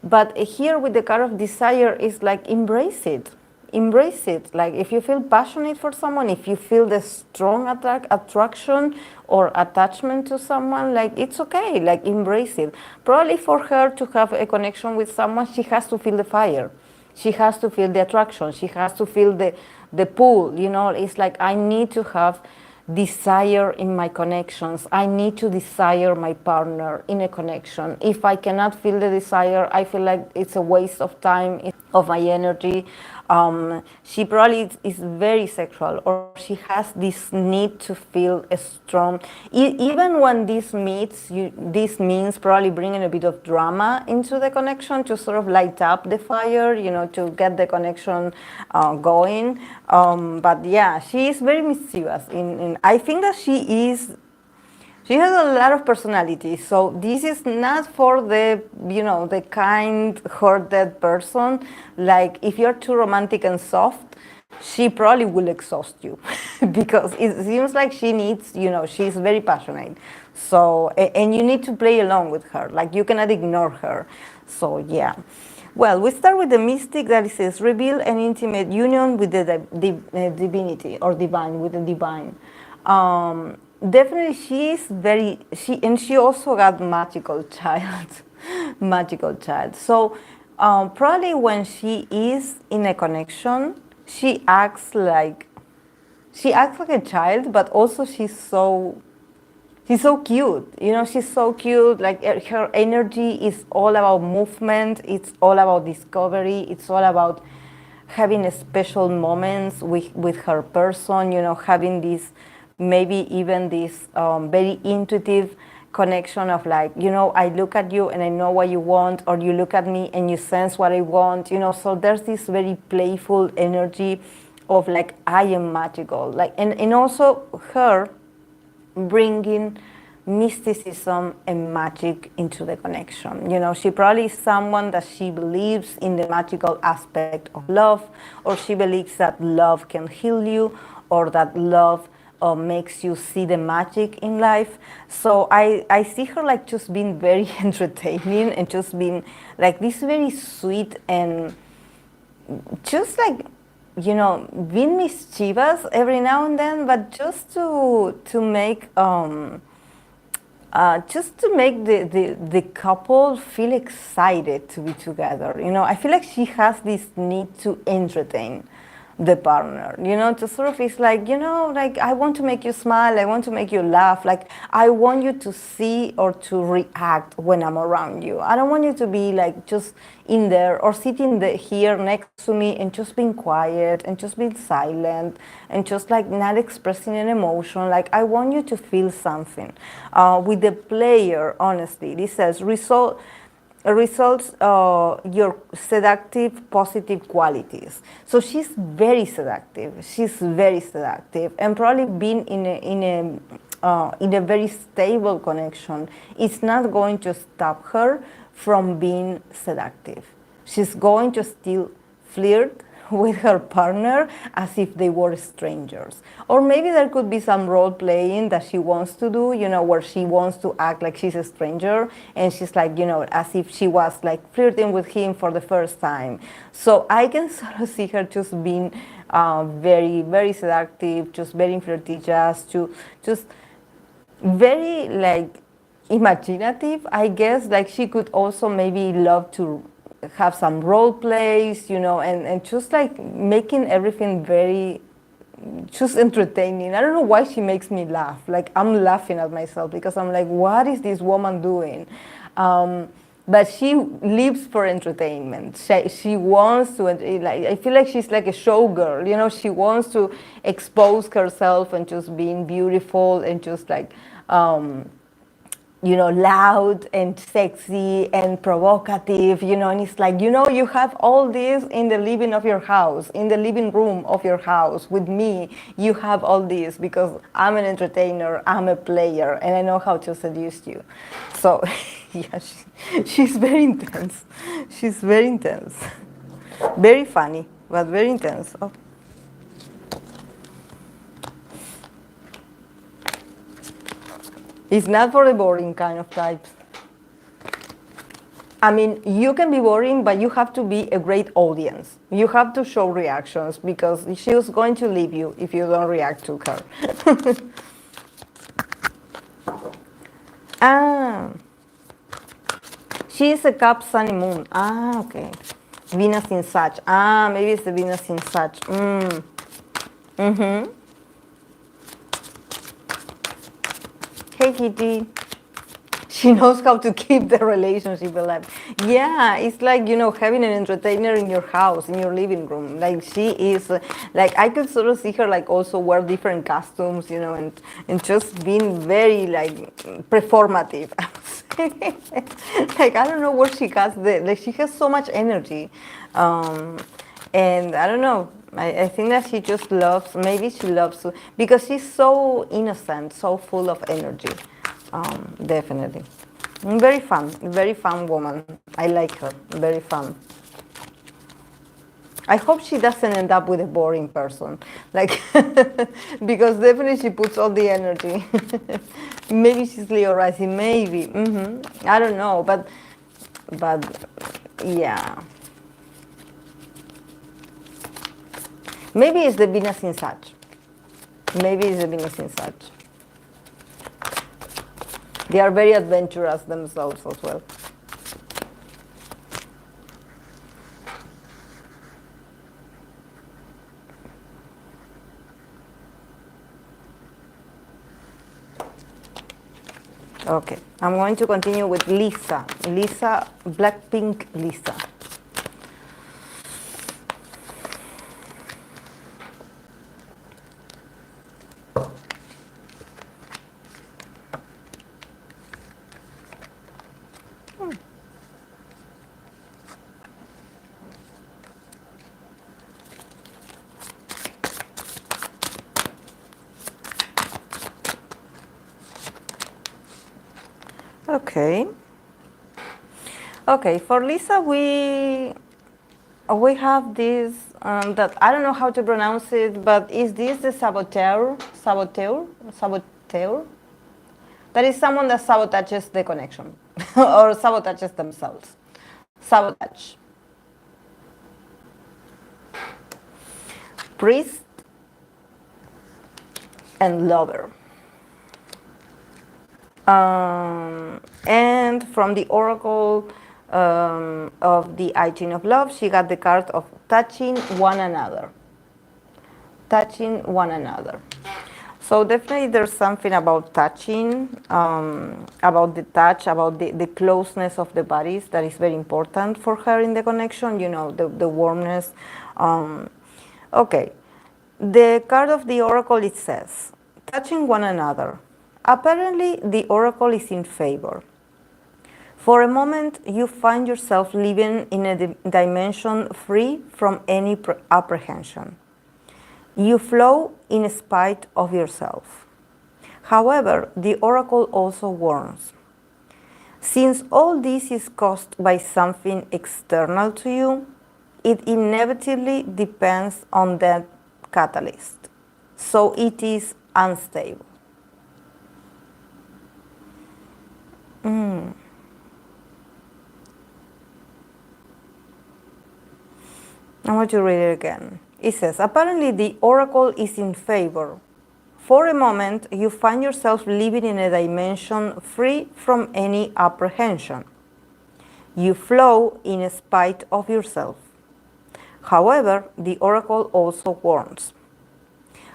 But here with the card of desire is like embrace it. Embrace it. Like if you feel passionate for someone, if you feel the strong attraction or attachment to someone, like it's okay, like embrace it. Probably for her to have a connection with someone, she has to feel the fire. She has to feel the attraction. She has to feel the pull, you know. It's like I need to have desire in my connections. I need to desire my partner in a connection. If I cannot feel the desire, I feel like it's a waste of time, of my energy. She probably is very sexual, or she has this need to feel a strong, even when this means probably bringing a bit of drama into the connection to sort of light up the fire, you know, to get the connection going. But yeah, she is very mischievous. I think that she has a lot of personality, so this is not for the, you know, the kind-hearted person. Like if you're too romantic and soft, she probably will exhaust you because it seems like she needs, you know, she's very passionate. So, and you need to play along with her, like you cannot ignore her. So yeah. Well, we start with the mystic that it says, reveal an intimate union with the divinity or divine, with the divine. Definitely she is and she also got magical child, magical child. So probably when she is in a connection, she acts like a child, but also she's so cute, you know, she's so cute. Like her energy is all about movement, it's all about discovery, it's all about having special moments with her person, you know, having this, maybe even this very intuitive connection of like, you know, I look at you and I know what you want, or you look at me and you sense what I want, you know. So there's this very playful energy of like, I am magical, like, and also her bringing mysticism and magic into the connection. You know, she probably is someone that she believes in the magical aspect of love, or she believes that love can heal you, or that love makes you see the magic in life. So I see her like just being very entertaining, and just being like this very sweet, and just like, you know, being mischievous every now and then, but just to make the couple feel excited to be together. You know, I feel like she has this need to entertain the partner, you know, to sort of, it's like, you know, like, I want to make you smile, I want to make you laugh, like, I want you to see or to react when I'm around you. I don't want you to be like just in there or sitting here next to me and just being quiet and just being silent and just like not expressing an emotion. Like, I want you to feel something. With the player, honestly, this says results your seductive positive qualities. So she's very seductive. She's very seductive, and probably being in a very stable connection, it's not going to stop her from being seductive. She's going to still flirt with her partner as if they were strangers. Or maybe there could be some role playing that she wants to do, you know, where she wants to act like she's a stranger, and she's like, you know, as if she was like flirting with him for the first time. So I can sort of see her just being very, very seductive, just very flirtatious, just very like imaginative, I guess. Like, she could also maybe love to have some role plays, you know, and just like making everything very just entertaining. I don't know why she makes me laugh. Like, I'm laughing at myself because I'm like, what is this woman doing? But she lives for entertainment. She wants to, like, I feel like she's like a showgirl, you know. She wants to expose herself and just being beautiful and just like, you know, loud and sexy and provocative, you know. And it's like, you know, you have all this in the living of your house, in the living room of your house with me. You have all this because I'm an entertainer, I'm a player, and I know how to seduce you. So, yeah, she's very intense. She's very intense. Very funny, but very intense. Oh. It's not for the boring kind of types. I mean, you can be boring, but you have to be a great audience. You have to show reactions, because she's going to leave you if you don't react to her. She is a Cap, Sun, and Moon. Okay. Venus in Sag. Maybe it's the Venus in Sag. Hey, Kitty. She knows how to keep the relationship alive. Yeah, it's like, you know, having an entertainer in your house, in your living room. Like, she is, like, I could sort of see her, like, also wear different costumes, you know, and just being very, like, performative. Like, I don't know where she has like, she has so much energy. And I don't know. I think that she just loves, maybe she loves, because she's so innocent, so full of energy. Definitely. Very fun woman. I like her, very fun. I hope she doesn't end up with a boring person, like, because definitely she puts all the energy. Maybe she's Leo rising, maybe. I don't know, but yeah. Maybe it's the Venus in Sag. Maybe it's the Venus in Sag. They are very adventurous themselves as well. Okay, I'm going to continue with Lisa. Lisa, Blackpink Lisa. Okay. Okay, for Lisa, we have this that I don't know how to pronounce it, but is this the saboteur? Saboteur? Saboteur? That is someone that sabotages the connection or sabotages themselves. Sabotage. Priest and lover. And from the oracle of the Haechan of love, she got the card of touching one another. Touching one another. So definitely there's something about touching, about the touch, about the closeness of the bodies that is very important for her in the connection, you know, the warmness. Okay, the card of the oracle, it says, touching one another. Apparently the oracle is in favor. For a moment, you find yourself living in a dimension free from any apprehension. You flow in spite of yourself. However, the oracle also warns, since all this is caused by something external to you, it inevitably depends on that catalyst. So it is unstable. I want to read it again. It says, apparently the oracle is in favor. For a moment, you find yourself living in a dimension free from any apprehension. You flow in spite of yourself. However, the oracle also warns,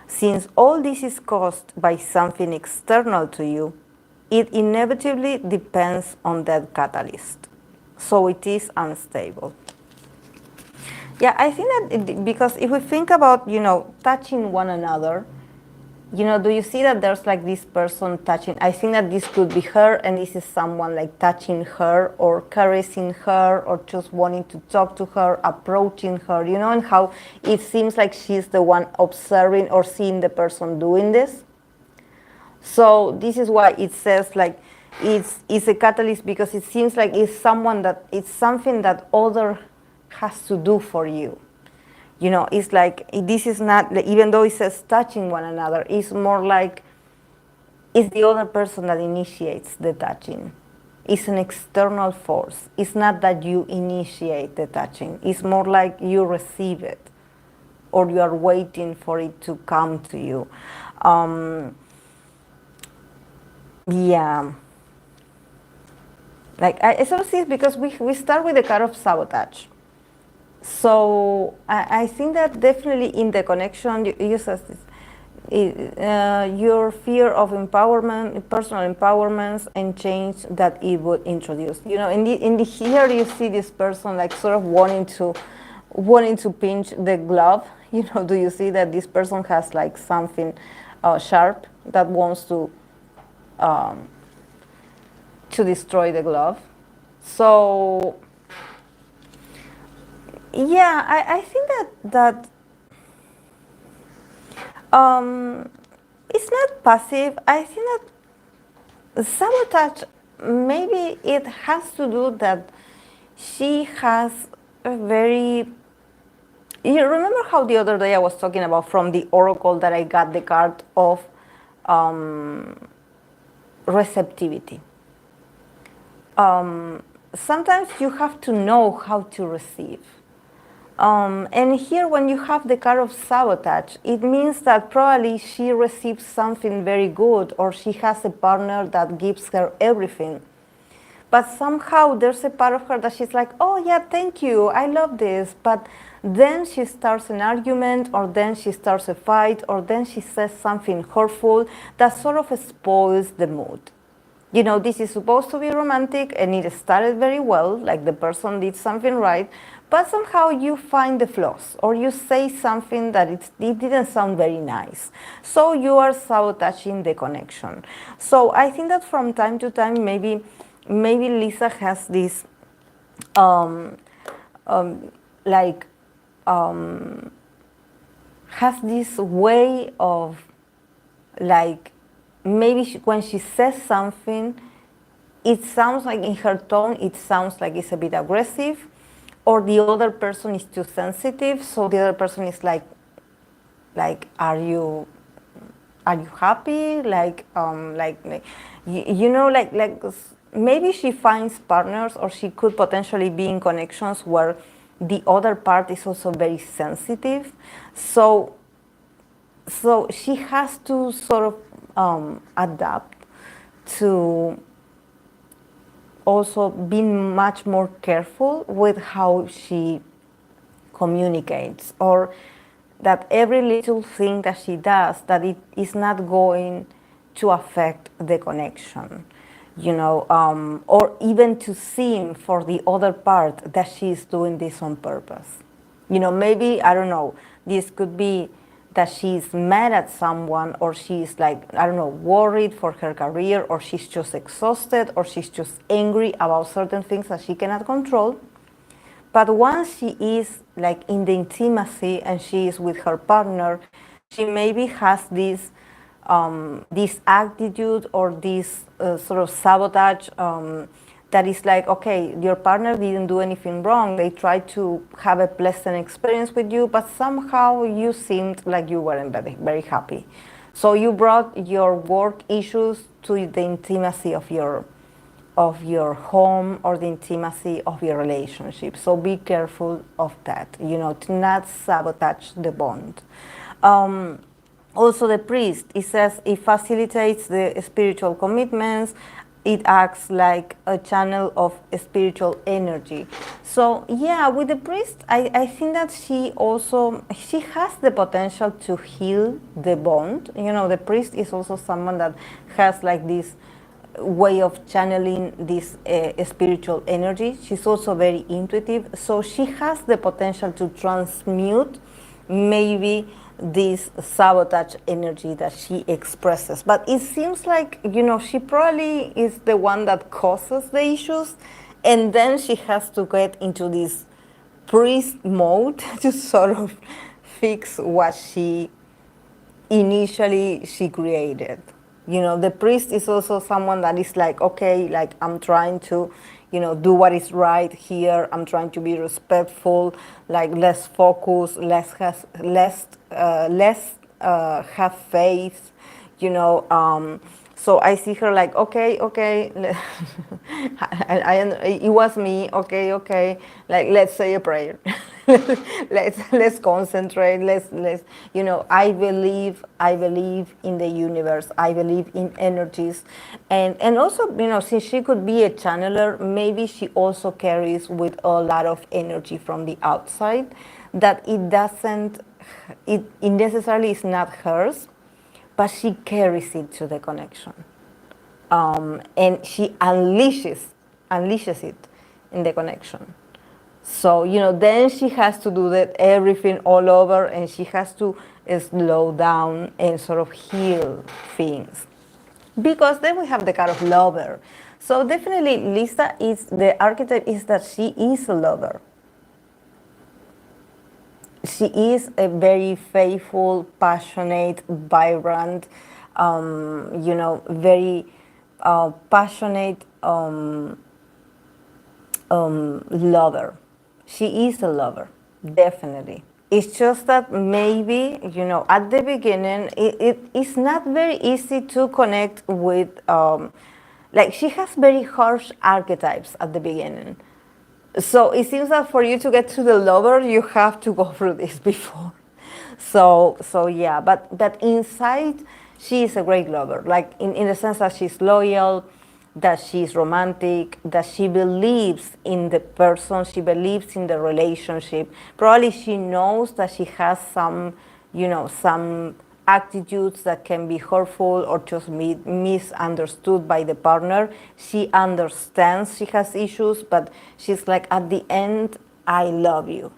since all this is caused by something external to you, it inevitably depends on that catalyst. So it is unstable. Yeah, I think that because if we think about, you know, touching one another, you know, do you see that there's like this person touching? I think that this could be her, and this is someone like touching her or caressing her or just wanting to talk to her, approaching her, you know, and how it seems like she's the one observing or seeing the person doing this. So this is why it says like it's a catalyst, because it seems like it's someone that it's something that other has to do for you. You know, it's like this is not, even though it says touching one another, it's more like it's the other person that initiates the touching. It's an external force. It's not that you initiate the touching. It's more like you receive it or you are waiting for it to come to you. Yeah. Like I sort of see it because we start with the card of sabotage. So I think that definitely in the connection, you says your fear of empowerment, personal empowerments, and change that it would introduce. You know, in the here you see this person like sort of wanting to pinch the glove. You know, do you see that this person has like something sharp that wants to destroy the glove? So. Yeah, I think that it's not passive. I think that sabotage, maybe it has to do that she has a very. You remember how the other day I was talking about from the oracle that I got the card of receptivity. Sometimes you have to know how to receive. And here when you have the card of sabotage, it means that probably she receives something very good, or she has a partner that gives her everything. But somehow there's a part of her that she's like, oh yeah, thank you, I love this. But then she starts an argument, or then she starts a fight, or then she says something hurtful that sort of spoils the mood. You know, this is supposed to be romantic and it started very well, like the person did something right, but somehow you find the flaws, or you say something that it didn't sound very nice. So you are sabotaging the connection. So I think that from time to time, maybe Lisa has this, has this way of, like, maybe when she says something, it sounds like in her tone, it sounds like it's a bit aggressive, or the other person is too sensitive, so the other person is like, are you happy? You know, maybe she finds partners, or she could potentially be in connections where the other part is also very sensitive. So she has to sort of adapt to also being much more careful with how she communicates, or that every little thing that she does, that it is not going to affect the connection, you know, or even to seem for the other part that she's doing this on purpose. You know, maybe, I don't know, this could be that she's mad at someone, or she's like, I don't know, worried for her career, or she's just exhausted, or she's just angry about certain things that she cannot control. But once she is like in the intimacy and she is with her partner, she maybe has this attitude, or this sort of sabotage, that is like, okay, your partner didn't do anything wrong. They tried to have a pleasant experience with you, but somehow you seemed like you weren't very, very happy. So you brought your work issues to the intimacy of your home, or the intimacy of your relationship. So be careful of that, you know, to not sabotage the bond. Also, the priest, it says it facilitates the spiritual commitments. It acts like a channel of spiritual energy. So yeah, with the priest, I think that she has the potential to heal the bond. You know, the priest is also someone that has like this way of channeling this spiritual energy. She's also very intuitive, so she has the potential to transmute maybe this sabotage energy that she expresses. But it seems like, you know, she probably is the one that causes the issues, and then she has to get into this priest mode to sort of fix what she created. You know, the priest is also someone that is like, okay, like, I'm trying to, you know, do what is right here. I'm trying to be respectful, like, less focus, less have faith, you know. So I see her like, okay, it was me, okay, like, let's say a prayer. let's concentrate, let's, you know, I believe in the universe, I believe in energies. And also, you know, since she could be a channeler, maybe she also carries with a lot of energy from the outside, that it necessarily is not hers, but she carries it to the connection. And she unleashes it in the connection. So, you know, then she has to do that everything all over, and she has to slow down and sort of heal things. Because then we have the card of lover. So definitely Lisa the archetype is that she is a lover. She is a very faithful, passionate, vibrant, you know, very passionate lover. She is a lover, definitely. It's just that maybe, you know, at the beginning, it's not very easy to connect with, like, she has very harsh archetypes at the beginning. So it seems that for you to get to the lover, you have to go through this before. So yeah, but inside, she is a great lover, like in the sense that she's loyal, that she's romantic, that she believes in the person, she believes in the relationship. Probably she knows that she has some, you know, some attitudes that can be hurtful or just misunderstood by the partner. She understands she has issues, but she's like, at the end, I love you.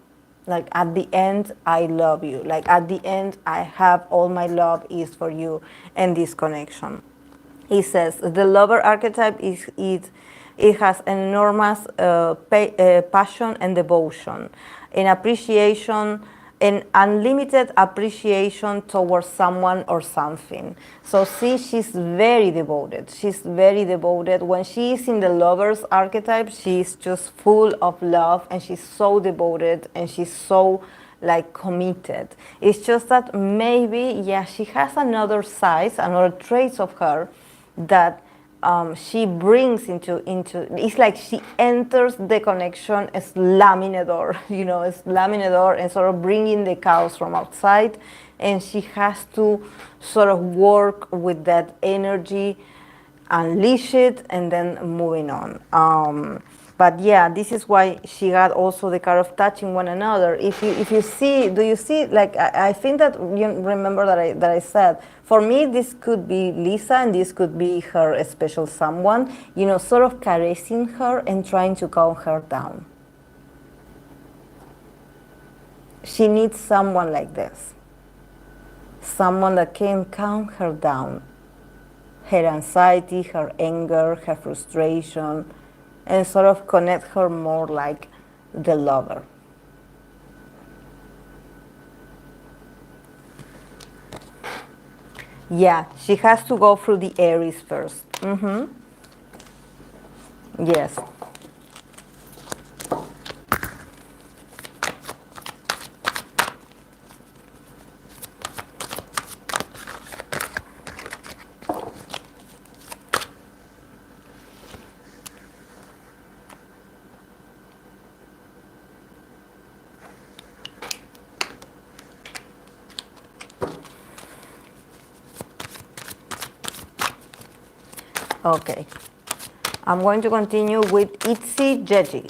Like, at the end, I love you. Like, at the end, I have all my love is for you and this connection. He says the lover archetype it has enormous passion and devotion, and appreciation, an unlimited appreciation towards someone or something. So see, she's very devoted. She's very devoted. When she is in the lover's archetype, she's just full of love, and she's so devoted, and she's so like committed. It's just that maybe, yeah, she has another side, another traits of her that she brings into, it's like she enters the connection slamming the door, you know, slamming the door and sort of bringing the chaos from outside, and she has to sort of work with that energy, unleash it, and then moving on. But yeah, this is why she got also the card of touching one another. If you see, do you see, like, I think that you remember that I said, for me, this could be Lisa and this could be her special someone, you know, sort of caressing her and trying to calm her down. She needs someone like this. Someone that can calm her down. Her anxiety, her anger, her frustration, and sort of connect her more like the lover. Yeah, she has to go through the Aries first. Yes. Okay, I'm going to continue with Itzy Jeji.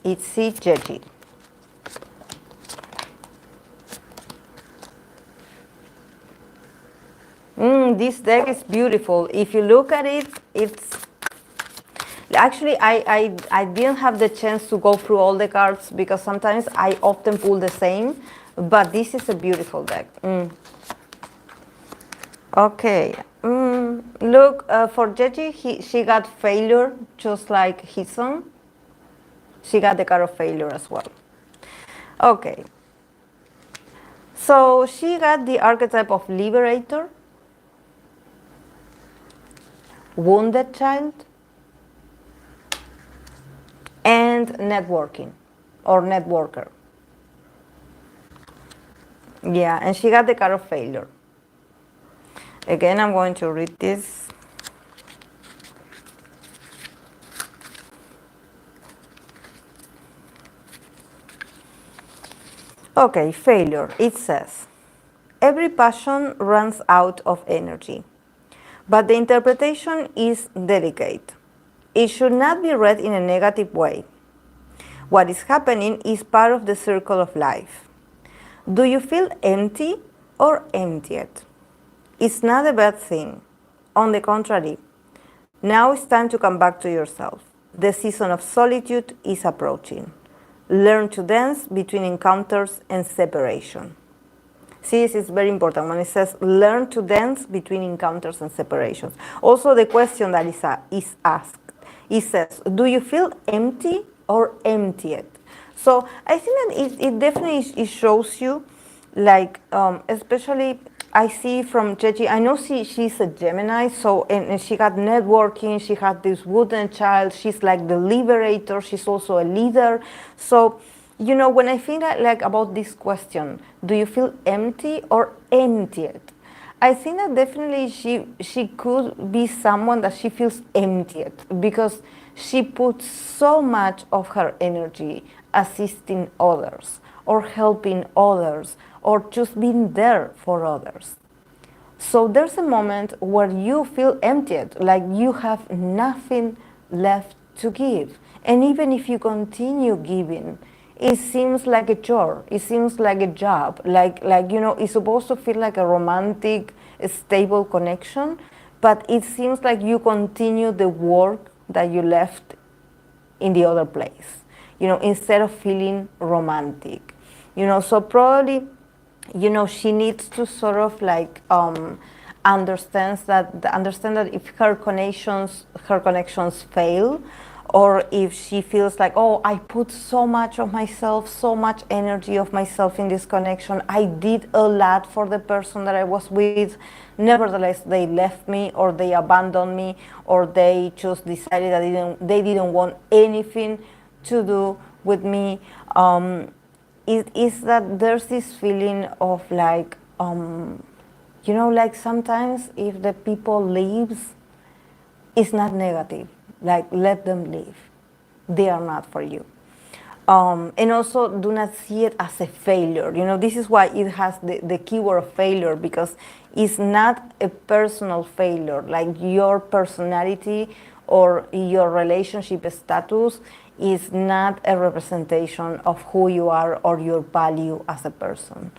Itzy Jeji. This deck is beautiful. If you look at it, it's actually I didn't have the chance to go through all the cards because sometimes I often pull the same, but this is a beautiful deck. Okay. Look, for Jeji, she got failure, just like Hison. She got the card of failure as well. Okay. So she got the archetype of liberator, wounded child, and networking or networker. Yeah, and she got the card of failure. Again, I'm going to read this. Okay, failure. It says, every passion runs out of energy, but the interpretation is delicate. It should not be read in a negative way. What is happening is part of the circle of life. Do you feel empty or emptied? It's not a bad thing. On the contrary, now it's time to come back to yourself. The season of solitude is approaching. Learn to dance between encounters and separation. See, this is very important when it says learn to dance between encounters and separations. Also, the question that is asked, it says, do you feel empty or emptied? So I think that it definitely shows you, like, especially I see from Jeji, I know she's a Gemini, so, and she got networking, she had this wooden child, she's like the liberator, she's also a leader. So, you know, when I think like about this question, do you feel empty or emptied? I think that definitely she could be someone that she feels emptied because she puts so much of her energy assisting others or helping others or just being there for others. So there's a moment where you feel emptied, like you have nothing left to give. And even if you continue giving, it seems like a chore, it seems like a job, like you know, it's supposed to feel like a romantic, stable connection, but it seems like you continue the work that you left in the other place, you know, instead of feeling romantic. You know, so probably, you know, she needs to sort of like understand that if her connections fail, or if she feels like, oh, I put so much of myself, so much energy of myself in this connection, I did a lot for the person that I was with, nevertheless they left me, or they abandoned me, or they just decided that they didn't want anything to do with me. It is that there's this feeling of like, like sometimes if the people leaves, it's not negative. Like, let them leave. They are not for you. And also, do not see it as a failure. This is why it has the keyword of failure, because it's not a personal failure. Like, your personality or your relationship status is not a representation of who you are or your value as a person.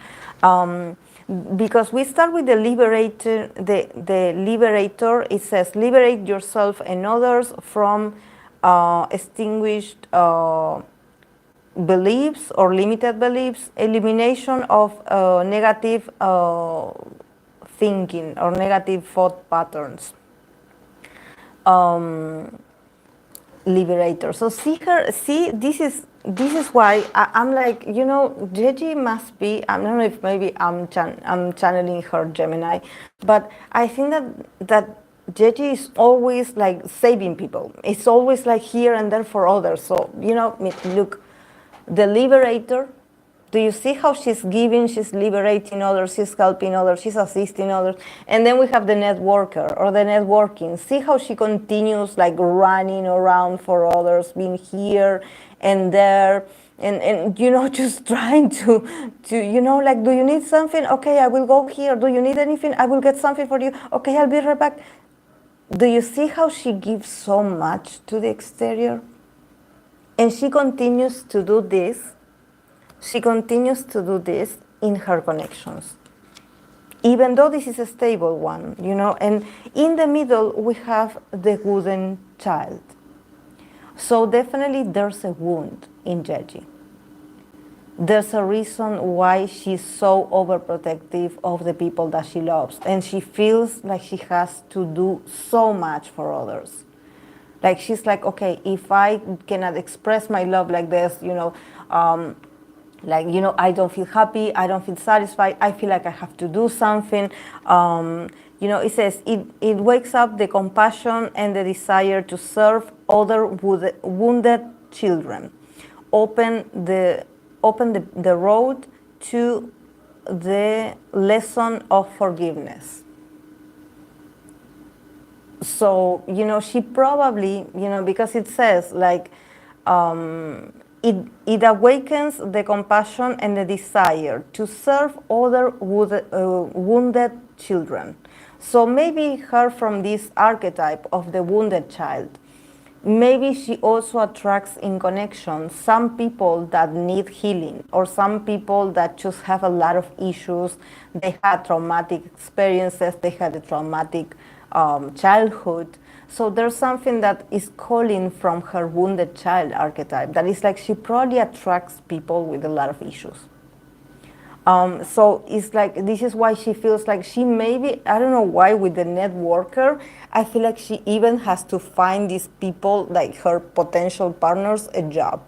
Because we start with the liberator, the liberator. It says, liberate yourself and others from extinguished beliefs or limited beliefs, elimination of negative thinking or negative thought patterns. Liberator. So this is why I'm like, Jeji must be, I don't know if maybe I'm channeling her Gemini, but I think that Jeji is always like saving people. It's always like here and there for others. So, look, the liberator, do you see how she's giving, she's liberating others, she's helping others, she's assisting others? And then we have the networker or the networking. See how she continues like running around for others, being here and there, and just trying to like, do you need something? Okay, I will go here. Do you need anything? I will get something for you. Okay, I'll be right back. Do you see how she gives so much to the exterior? And she continues to do this. She continues to do this in her connections, even though this is a stable one, and in the middle we have the wooden child. So definitely there's a wound in Jeji. There's a reason why she's so overprotective of the people that she loves, and she feels like she has to do so much for others. Like, she's like, okay, if I cannot express my love like this, I don't feel happy, I don't feel satisfied, I feel like I have to do something. It says, it wakes up the compassion and the desire to serve other wounded children. Open the road to the lesson of forgiveness. So, she probably, because it says, like, it awakens the compassion and the desire to serve other wounded children. So maybe her from this archetype of the wounded child, maybe she also attracts in connection some people that need healing, or some people that just have a lot of issues. They had traumatic experiences, they had a traumatic childhood. So there's something that is calling from her wounded child archetype that is like, she probably attracts people with a lot of issues. So it's like, this is why she feels like she maybe, I don't know why, with the networker, I feel like she even has to find these people, like her potential partners, a job.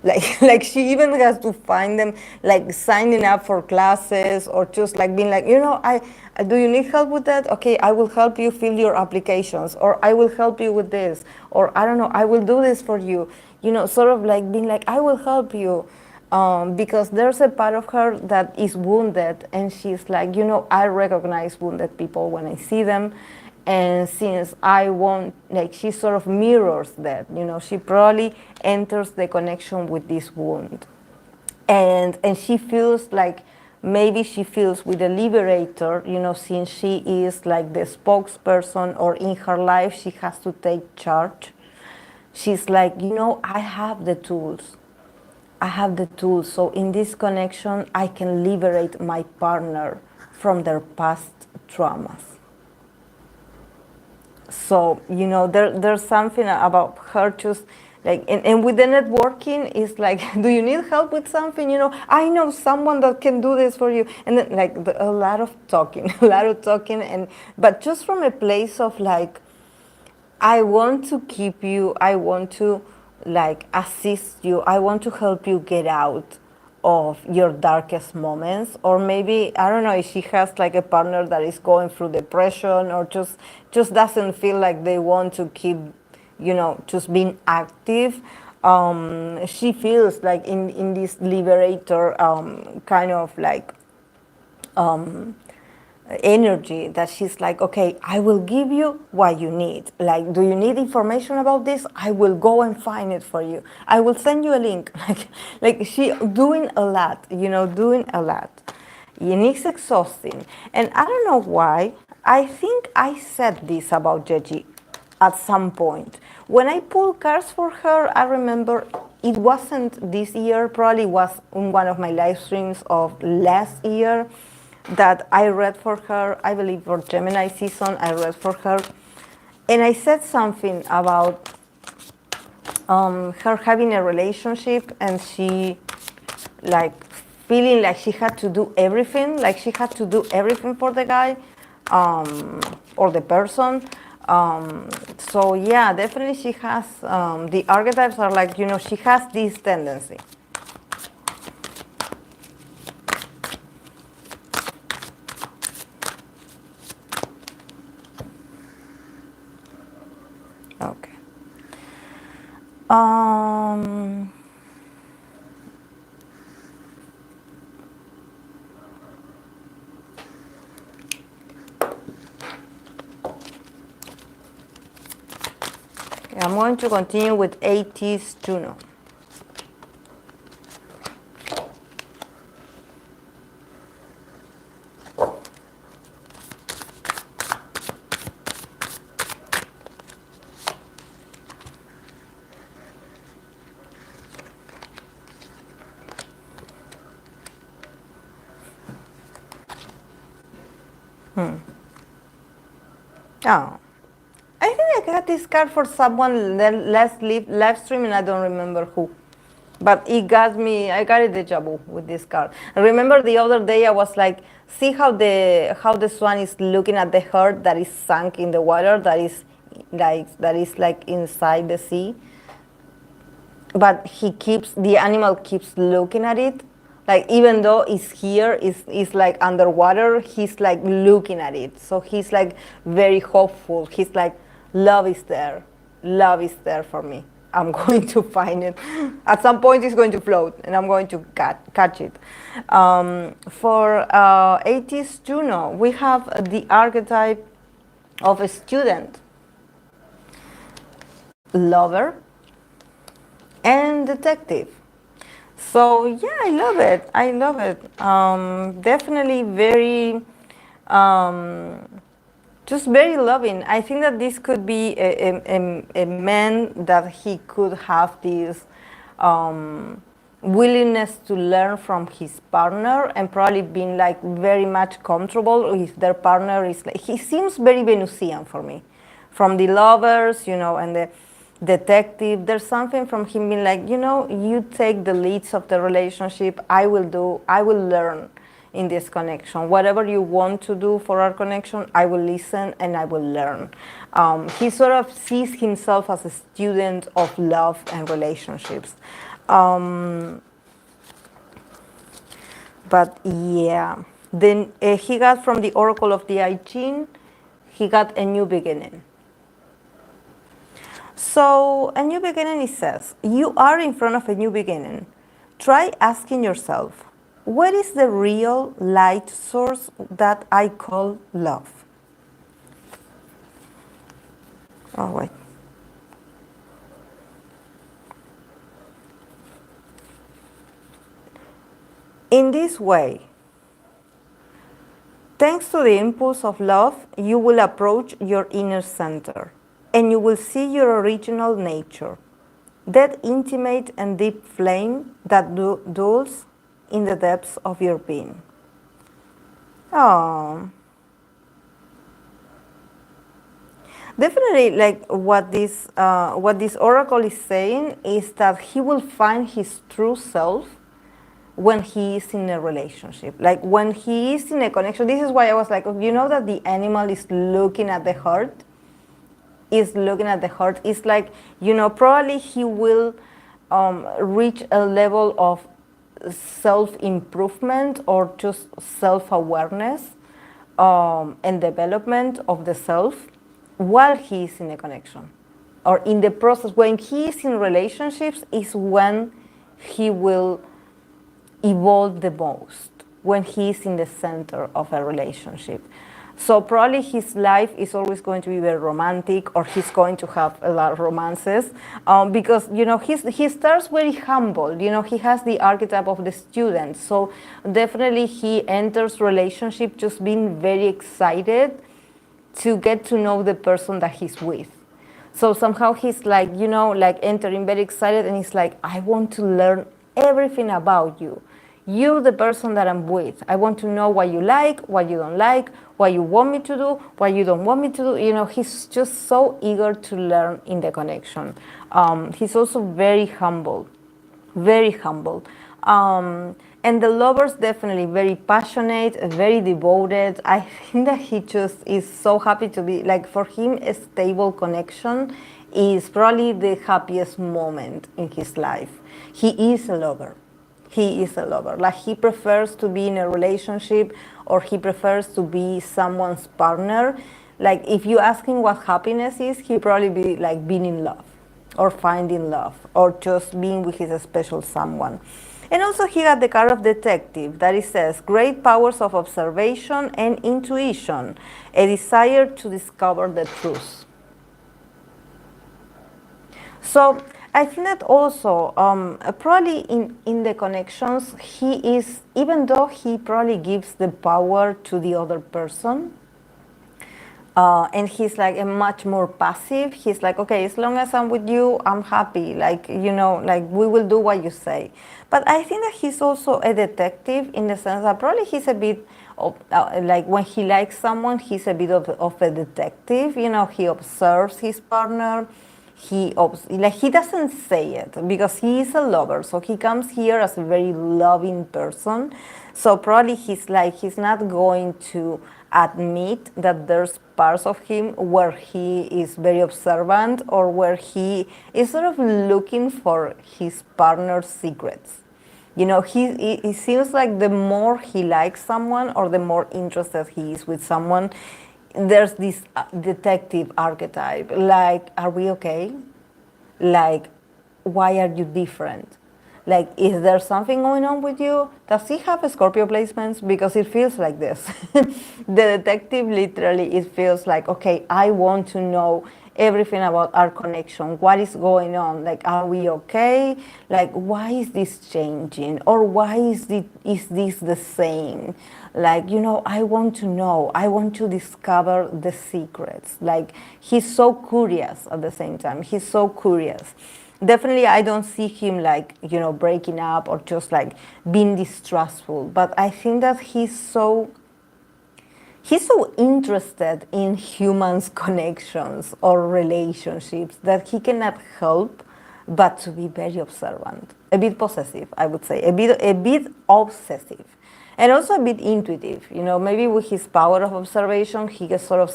Like she even has to find them, like signing up for classes, or just like being like, do you need help with that? Okay, I will help you fill your applications, or I will help you with this, or I don't know, I will do this for you. Sort of like being like, I will help you, because there's a part of her that is wounded, and she's like, I recognize wounded people when I see them. And since I won't, like, she sort of mirrors that, she probably enters the connection with this wound. And she feels like, maybe she feels with the liberator, since she is like the spokesperson, or in her life she has to take charge. She's like, I have the tools. I have the tools. So in this connection, I can liberate my partner from their past traumas. So, there's something about her just like, and with the networking, it's like, do you need help with something? I know someone that can do this for you. And then, like, a lot of talking, but just from a place of like, I want to keep you, I want to like assist you, I want to help you get out of your darkest moments. Or maybe, I don't know, if she has like a partner that is going through depression, or just doesn't feel like they want to keep, you know, just being active. She feels like in this liberator kind of like energy, that she's like, okay, I will give you what you need. Like, do you need information about this? I will go and find it for you. I will send you a link. Like she doing a lot, you know, doing a lot. And it's exhausting. And I don't know why. I think I said this about Jeji at some point. When I pulled cards for her, I remember it wasn't this year, probably was on one of my live streams of last year, that I read for her. I believe for Gemini season, I read for her. And I said something about her having a relationship, and she like feeling like she had to do everything, like she had to do everything for the guy or the person. So yeah, definitely she has, the archetypes are like, you know, she has this tendency. Okay. I'm going to continue with Ateez Tuno. Oh. I think I got this card for someone last live stream, and I don't remember who. But it got me, I got a deja vu with this card. I remember the other day I was like, see how the swan is looking at the heart that is sunk in the water, that is like inside the sea. But the animal keeps looking at it. Like, even though it's here, it's like underwater, he's like looking at it. So he's like very hopeful. He's like, love is there. Love is there for me. I'm going to find it. At some point, it's going to float, and I'm going to catch it. For Ateez Juno, we have the archetype of a student, lover, and detective. So yeah, I love it. I love it. Definitely very, just very loving. I think that this could be a man that he could have this willingness to learn from his partner, and probably being like very much comfortable if their partner is like, he seems very Venusian for me, from the lovers, you know, and the detective. There's something from him being like, you know, you take the leads of the relationship. I will learn in this connection. Whatever you want to do for our connection, I will listen and I will learn. He sort of sees himself as a student of love and relationships. But yeah, then he got from the Oracle of the Haechan, he got a new beginning. So a new beginning, it says, you are in front of a new beginning. Try asking yourself, what is the real light source that I call love? Oh, wait. In this way, thanks to the impulse of love, you will approach your inner center, and you will see your original nature, that intimate and deep flame that dwells in the depths of your being. Oh. Definitely, like what this oracle is saying is that he will find his true self when he is in a relationship, like when he is in a connection. This is why I was like, you know, that the animal is looking at the heart. is looking at the heart. It's like, you know, probably he will reach a level of self-improvement or just self-awareness and development of the self while he is in a connection or in the process. When he is in relationships is when he will evolve the most, when he is in the center of a relationship. So probably his life is always going to be very romantic, or he's going to have a lot of romances, because, you know, he starts very humble. You know, he has the archetype of the student. So definitely he enters relationship just being very excited to get to know the person that he's with. So somehow he's like, you know, like entering very excited, and he's like, I want to learn everything about you. You're the person that I'm with. I want to know what you like, what you don't like, what you want me to do, what you don't want me to do. You know, he's just so eager to learn in the connection. He's also very humble, very humble. And the lover's definitely very passionate, very devoted. I think that he just is so happy to be, like, for him, a stable connection is probably the happiest moment in his life. He is a lover. He is a lover. Like, he prefers to be in a relationship, or he prefers to be someone's partner. Like, if you ask him what happiness is, he'd probably be like being in love or finding love or just being with his special someone. And also he got the card of detective that it says great powers of observation and intuition, a desire to discover the truth. So I think that also probably in the connections, he is, even though he probably gives the power to the other person, and he's like a much more passive. He's like, okay, as long as I'm with you, I'm happy. Like, you know, like we will do what you say. But I think that he's also a detective in the sense that probably he's a bit of, like when he likes someone, he's a bit of a detective. You know, he observes his partner. He doesn't say it because he is a lover. So he comes here as a very loving person. So probably he's not going to admit that there's parts of him where he is very observant or where he is sort of looking for his partner's secrets. You know, it seems like the more he likes someone or the more interested he is with someone, there's this detective archetype. Like, are we okay? Like, why are you different? Like, is there something going on with you? Does he have a Scorpio placements? Because it feels like this. The detective literally, it feels like, okay, I want to know everything about our connection. What is going on? Like, are we okay? Like, why is this changing? Or why is this the same? Like, you know, I want to know. I want to discover the secrets. Like, he's so curious at the same time. He's so curious. Definitely, I don't see him like, you know, breaking up or just like being distrustful. But I think that he's so interested in humans' connections or relationships that he cannot help but to be very observant, a bit possessive, I would say, a bit obsessive, and also a bit intuitive. You know, maybe with his power of observation, he can sort of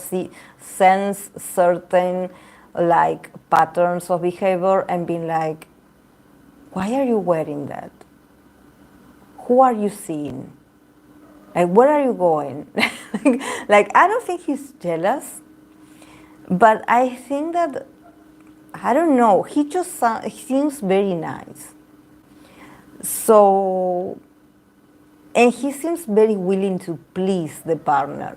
sense certain like patterns of behavior and being like, why are you wearing that? Who are you seeing? Like, where are you going? Like, I don't think he's jealous, but I think that, I don't know, he seems very nice. So, and he seems very willing to please the partner.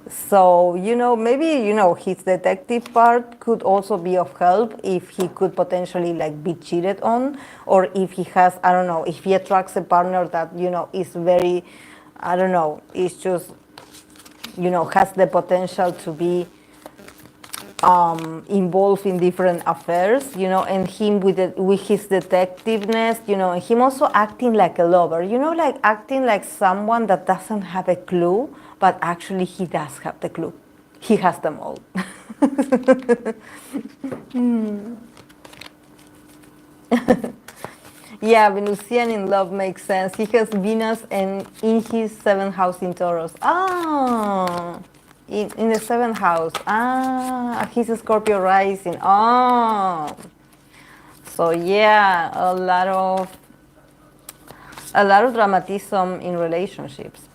So, you know, maybe, you know, his detective part could also be of help if he could potentially like be cheated on, or if he has, I don't know, if he attracts a partner that, you know, is very, I don't know, is just, you know, has the potential to be involved in different affairs, you know, and him with his detectiveness, you know, and him also acting like a lover, you know, like acting like someone that doesn't have a clue, but actually he does have the clue. He has them all. Yeah, Venusian in love makes sense. He has Venus and in his 7th house in Taurus. Ah. In the 7th house. Ah, he's a Scorpio rising. Oh. So yeah, a lot of dramatism in relationships.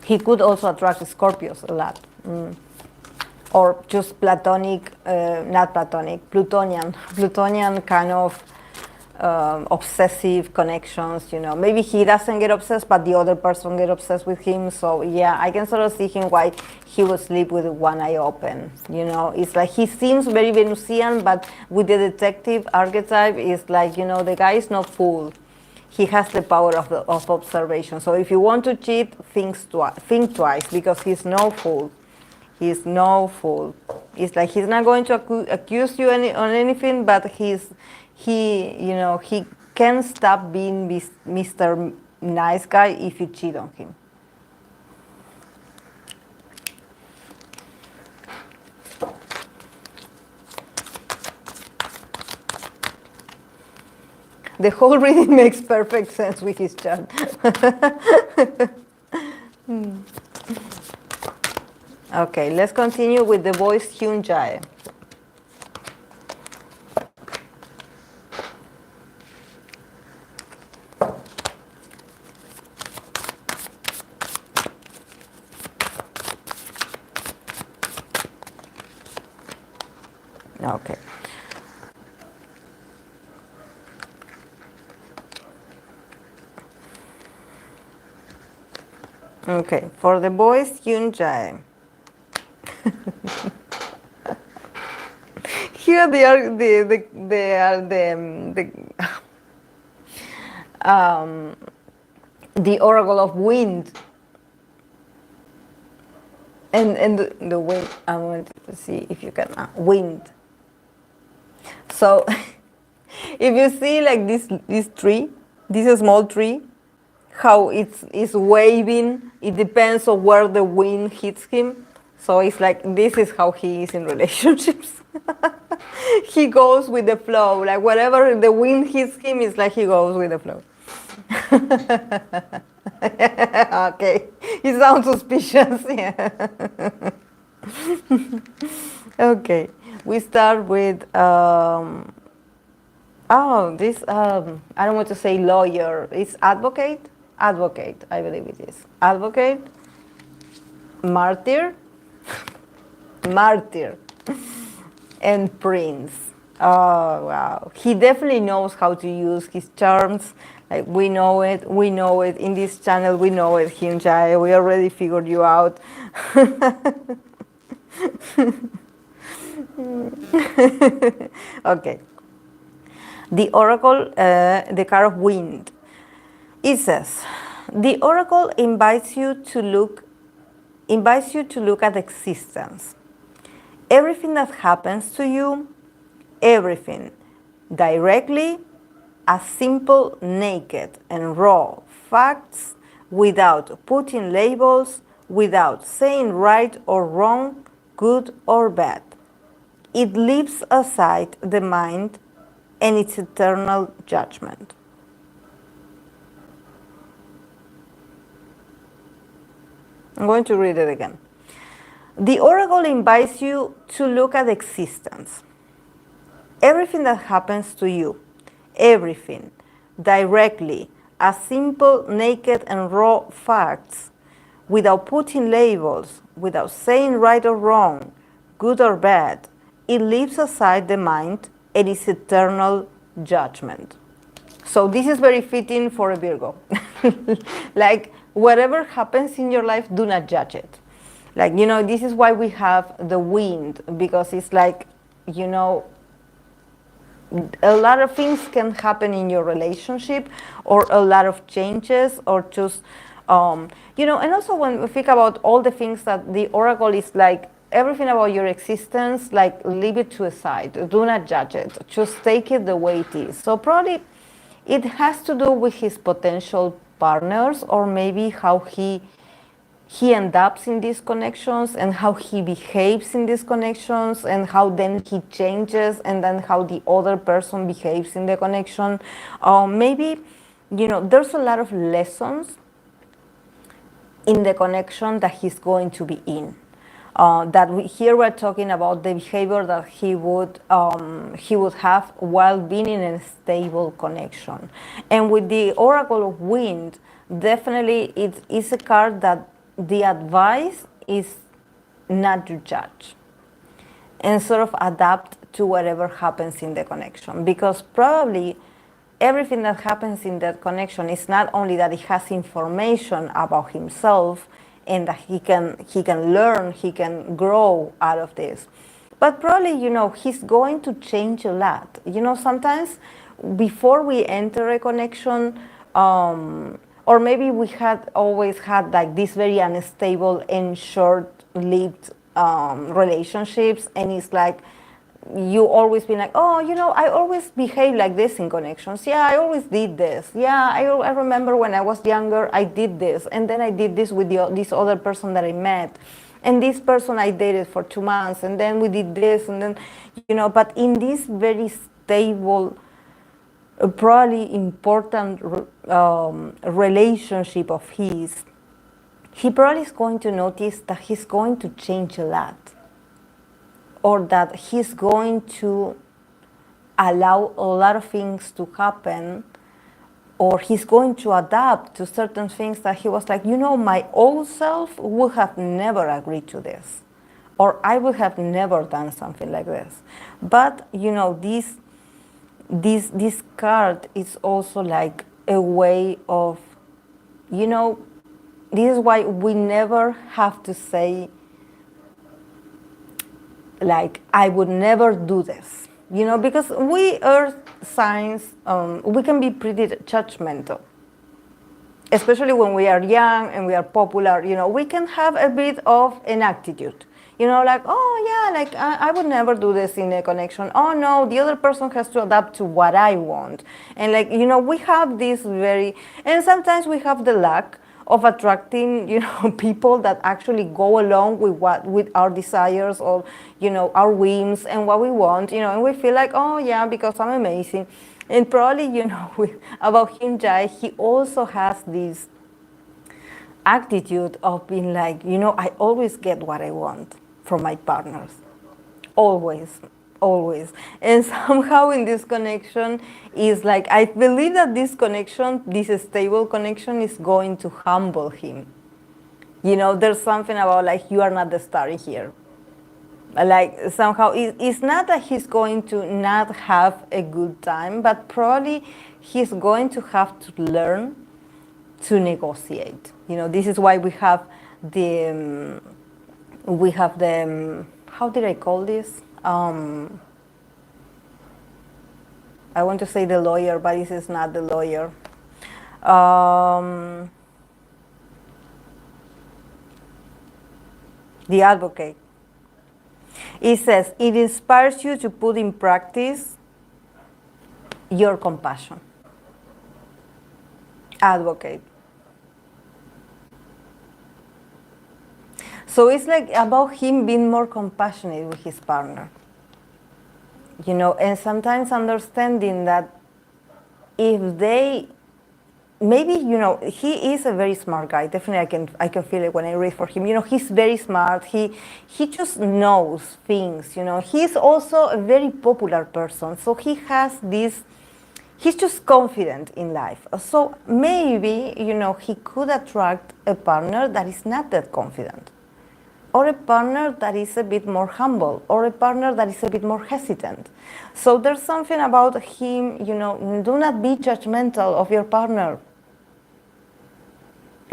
He could also attract Scorpios a lot. Or just platonic, not platonic, Plutonian kind of obsessive connections, you know. Maybe he doesn't get obsessed, but the other person get obsessed with him. So yeah, I can sort of see him why he would sleep with one eye open, you know. It's like he seems very Venusian, but with the detective archetype, it's like, you know, the guy is not fool. He has the power of observation. So if you want to cheat, think twice, because he's no fool. He's no fool. It's like he's not going to accuse you on anything, but he can't stop being Mr. Nice Guy if you cheat on him. The whole reading makes perfect sense with his chart. Okay, let's continue with the voice Hyun Jae. Okay. Okay, for the boys, Hyun Jae. Here they are the oracle of wind. And the wind, I want to see if you can, wind. So if you see like this tree, this small tree, how it's waving, it depends on where the wind hits him. So it's like, this is how he is in relationships. He goes with the flow, like whatever the wind hits him, it's like he goes with the flow. Okay, he sounds suspicious. Yeah. Okay, we start with this I don't want to say lawyer. It's advocate, I believe it is advocate, martyr, and prince. Oh wow, he definitely knows how to use his charms. Like we know it in this channel. We know it, Hyun Jae. We already figured you out. Okay. The oracle, the card of wind. It says, the oracle invites you to look at existence. Everything that happens to you, everything, directly, as simple, naked, and raw facts, without putting labels, without saying right or wrong, good or bad. It leaves aside the mind and its eternal judgment. I'm going to read it again. The oracle invites you to look at existence. Everything that happens to you, everything, directly, as simple, naked, and raw facts, without putting labels, without saying right or wrong, good or bad. It leaves aside the mind and its eternal judgment. So this is very fitting for a Virgo. Like, whatever happens in your life, do not judge it. Like, you know, this is why we have the wind, because it's like, you know, a lot of things can happen in your relationship, or a lot of changes, or just, you know, and also when we think about all the things that the oracle is like, everything about your existence, like, leave it to a side. Do not judge it. Just take it the way it is. So probably it has to do with his potential partners, or maybe how he ends up in these connections, and how he behaves in these connections, and how then he changes, and then how the other person behaves in the connection. Maybe, you know, there's a lot of lessons in the connection that he's going to be in. Here we're talking about the behavior that he would have while being in a stable connection. And with the Oracle of Wind, definitely it is a card that the advice is not to judge and sort of adapt to whatever happens in the connection, because probably everything that happens in that connection is not only that he has information about himself and that he can learn, he can grow out of this, but probably, he's going to change a lot. Sometimes before we enter a connection, or maybe we had always had like this very unstable and short-lived relationships, and it's like you always been like, oh, I always behave like this in connections. Yeah, I always did this. Yeah, I remember when I was younger, I did this, and then I did this with this other person that I met, and this person I dated for 2 months, and then we did this, and then, but in this very stable, probably important relationship of his, he probably is going to notice that he's going to change a lot, or that he's going to allow a lot of things to happen, or he's going to adapt to certain things that he was like, my old self would have never agreed to this, or I would have never done something like this. But, this card is also like a way of, this is why we never have to say, like, I would never do this, because we earth signs, we can be pretty judgmental, especially when we are young and we are popular. We can have a bit of an attitude, like, oh yeah, like I would never do this in a connection. Oh no, the other person has to adapt to what I want. And like, we have this and sometimes we have the luck of attracting, people that actually go along with our desires, or, our whims and what we want, and we feel like, oh yeah, because I'm amazing. And probably, about him, Jai, he also has this attitude of being like, I always get what I want from my partners. Always. And somehow in this connection is like, I believe that this connection, this stable connection, is going to humble him. There's something about like, you are not the star here. Like somehow it's not that he's going to not have a good time, but probably he's going to have to learn to negotiate. This is why we have the how did I call this? I want to say the lawyer, but this is not the lawyer. The advocate. It says, it inspires you to put in practice your compassion. Advocate. So it's like about him being more compassionate with his partner. And sometimes understanding that if they, maybe, he is a very smart guy. Definitely I can feel it when I read for him. He's very smart. He just knows things, He's also a very popular person. So he has this, he's just confident in life. So maybe, he could attract a partner that is not that confident, or a partner that is a bit more humble, or a partner that is a bit more hesitant. So there's something about him, do not be judgmental of your partner.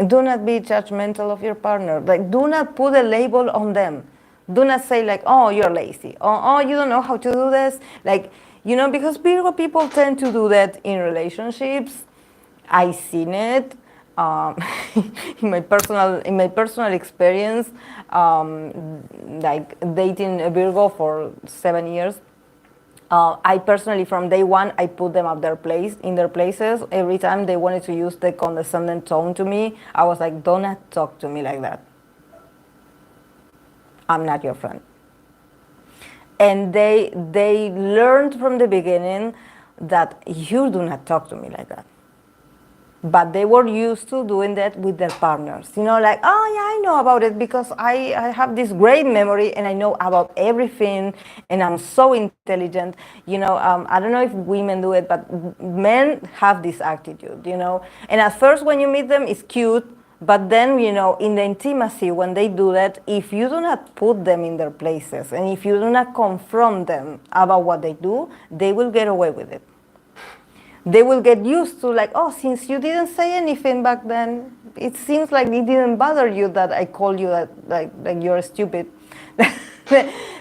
Do not be judgmental of your partner. Like, do not put a label on them. Do not say like, oh, you're lazy. Oh, you don't know how to do this. Like, because Virgo people tend to do that in relationships. I've seen it. In my personal experience, like dating a Virgo for 7 years, I personally, from day one, I put them in their places. Every time they wanted to use the condescending tone to me, I was like, do not talk to me like that. I'm not your friend. And they learned from the beginning that you do not talk to me like that. But they were used to doing that with their partners. You know, like, oh yeah, I know about it because I have this great memory and I know about everything and I'm so intelligent. You know, I don't know if women do it, but men have this attitude, you know. And at first when you meet them, it's cute. But then, you know, in the intimacy, when they do that, if you do not put them in their places and if you do not confront them about what they do, they will get away with it. They will get used to like, oh, since you didn't say anything back then, it seems like it didn't bother you that I called you that like you're stupid.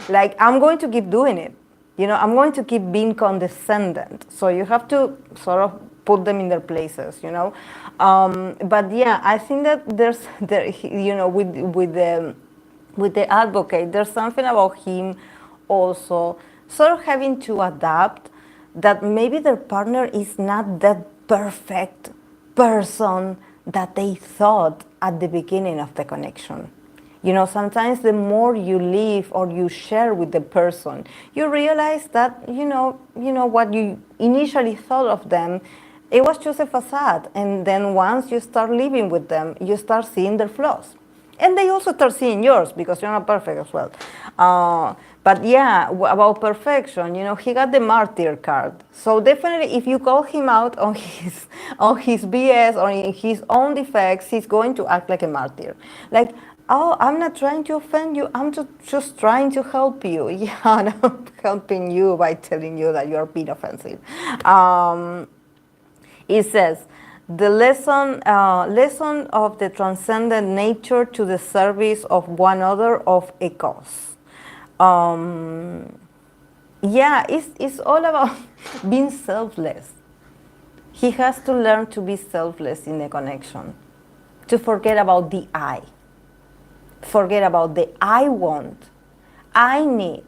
Like, I'm going to keep doing it. You know, I'm going to keep being condescending. So you have to sort of put them in their places, you know. But yeah, I think that you know, with the advocate, there's something about him also sort of having to adapt that maybe their partner is not that perfect person that they thought at the beginning of the connection. You know, sometimes the more you live or you share with the person, you realize that, you know what you initially thought of them, it was just a facade. And then once you start living with them, you start seeing their flaws. And they also start seeing yours because you're not perfect as well. But yeah, about perfection, you know, he got the martyr card. So definitely, if you call him out on his BS or in his own defects, he's going to act like a martyr. Like, oh, I'm not trying to offend you. I'm just trying to help you. Yeah, I'm helping you by telling you that you're being offensive. It says, the lesson of the transcendent nature to the service of one another of a cause. Yeah, it's all about being selfless. He has to learn to be selfless in the connection, to forget about the I. Forget about the I want, I need,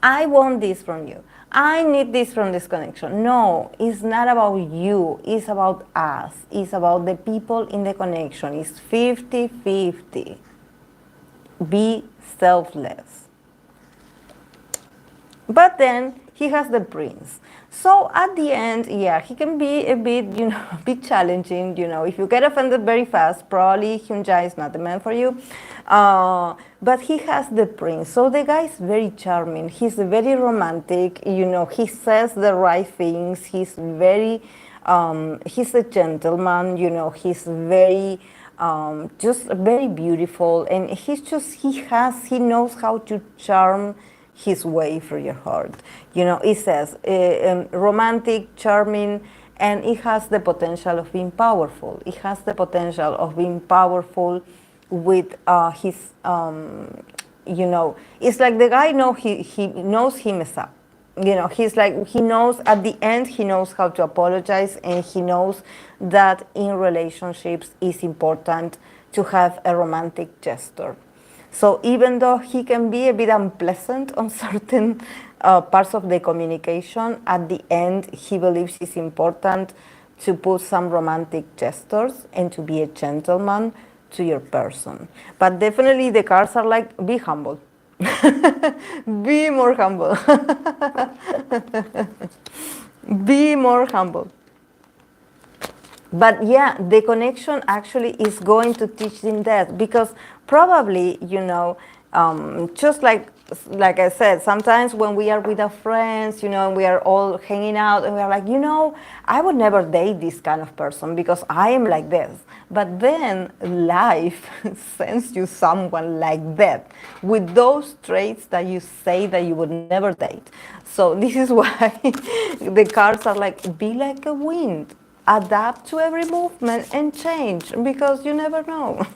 I want this from you, I need this from this connection. No, it's not about you, it's about us, it's about the people in the connection. It's 50-50. Be selfless. But then he has the prince. So at the end, yeah, he can be a bit, you know, a bit challenging. You know, if you get offended very fast, probably Hyunja is not the man for you. But he has the prince. So the guy is very charming. He's very romantic. You know, he says the right things. He's very, he's a gentleman. You know, he's very, just very beautiful. And he knows how to charm his way through your heart. You know, it says romantic, charming, and it has the potential of being powerful. It has the potential of being powerful with his, you know, it's like the guy he knows he messed up. You know, he's like, he knows at the end, he knows how to apologize, and he knows that in relationships it's important to have a romantic gesture. So even though he can be a bit unpleasant on certain parts of the communication, at the end he believes it's important to put some romantic gestures and to be a gentleman to your person. But definitely the cards are like, be humble. Be more humble. Be more humble. But yeah, the connection actually is going to teach them that, because probably, you know, just like I said, sometimes when we are with our friends, you know, and we are all hanging out and we are like, you know, I would never date this kind of person because I am like this. But then life sends you someone like that with those traits that you say that you would never date. So this is why the cards are like, be like a wind. Adapt to every movement and change, because you never know.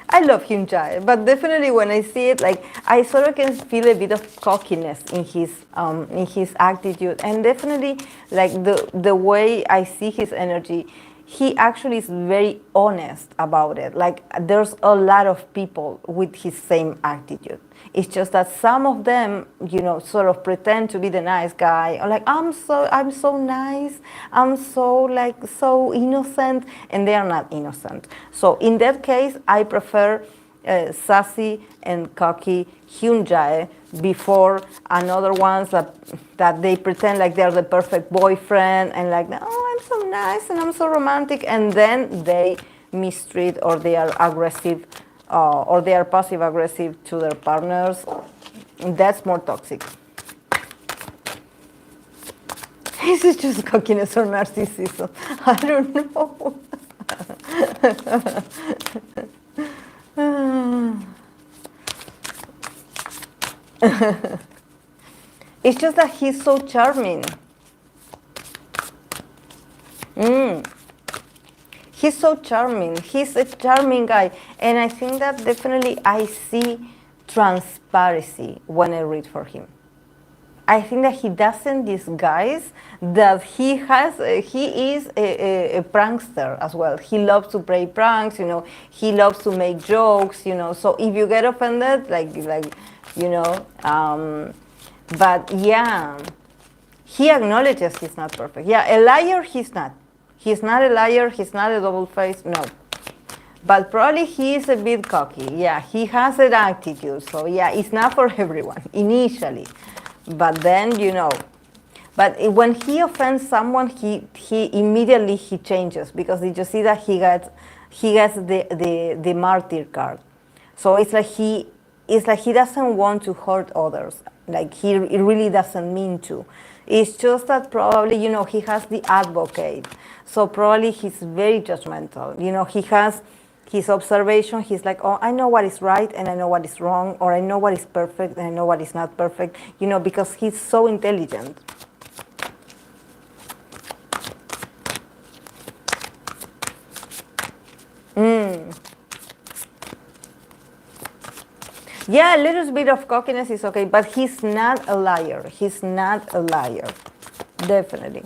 I love him, Jai, but definitely when I see it, like, I sort of can feel a bit of cockiness in his attitude, and definitely like the way I see his energy, he actually is very honest about it. Like, there's a lot of people with his same attitude. It's just that some of them, you know, sort of pretend to be the nice guy, or like, I'm so nice, I'm so innocent, and they are not innocent. So in that case, I prefer sassy and cocky Hyunjae before another ones that they pretend like they're the perfect boyfriend and like, oh, I'm so nice and I'm so romantic, and then they mistreat or they are aggressive or they are passive aggressive to their partners. That's more toxic. Is it just cockiness or narcissism? I don't know. It's just that he's so charming. He's so charming. He's a charming guy. And I think that definitely I see transparency when I read for him. I think that he doesn't disguise that he is a prankster as well. He loves to play pranks, you know. He loves to make jokes, you know. So if you get offended, like you know, but yeah, he acknowledges he's not perfect. Yeah, a liar he's not. He's not a liar. He's not a double-faced. No. But probably he is a bit cocky. Yeah, he has an attitude. So yeah, it's not for everyone initially. But then, you know, but when he offends someone, he immediately he changes, because did you see that he gets the martyr card? So it's like he doesn't want to hurt others. Like he really doesn't mean to. It's just that probably, you know, he has the advocate. So probably he's very judgmental. You know, he has his observation. He's like, oh, I know what is right and I know what is wrong, or I know what is perfect and I know what is not perfect, you know, because he's so intelligent. Yeah, a little bit of cockiness is okay, but he's not a liar. He's not a liar, definitely.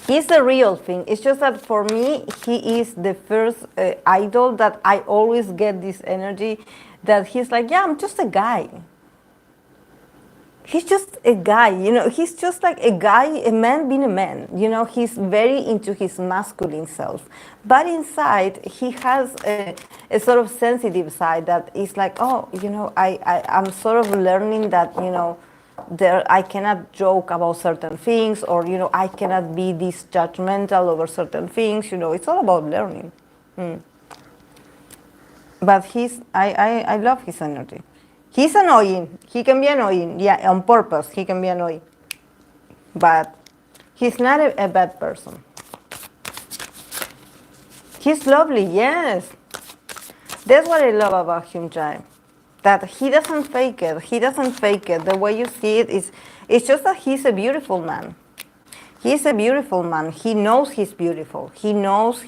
He's the real thing. It's just that for me, he is the first idol that I always get this energy that he's like, yeah, I'm just a guy. He's just a guy, you know, he's just like a guy, a man being a man, you know, he's very into his masculine self. But inside, he has a sort of sensitive side that is like, oh, you know, I'm sort of learning that, you know, I cannot joke about certain things, or, you know, I cannot be this judgmental over certain things, you know, it's all about learning. But I love his energy. He's annoying. He can be annoying. Yeah, on purpose, he can be annoying. But he's not a bad person. He's lovely, yes. That's what I love about Hyunjae. That he doesn't fake it. He doesn't fake it. The way you see it is, it's just that he's a beautiful man. He's a beautiful man. He knows he's beautiful. He knows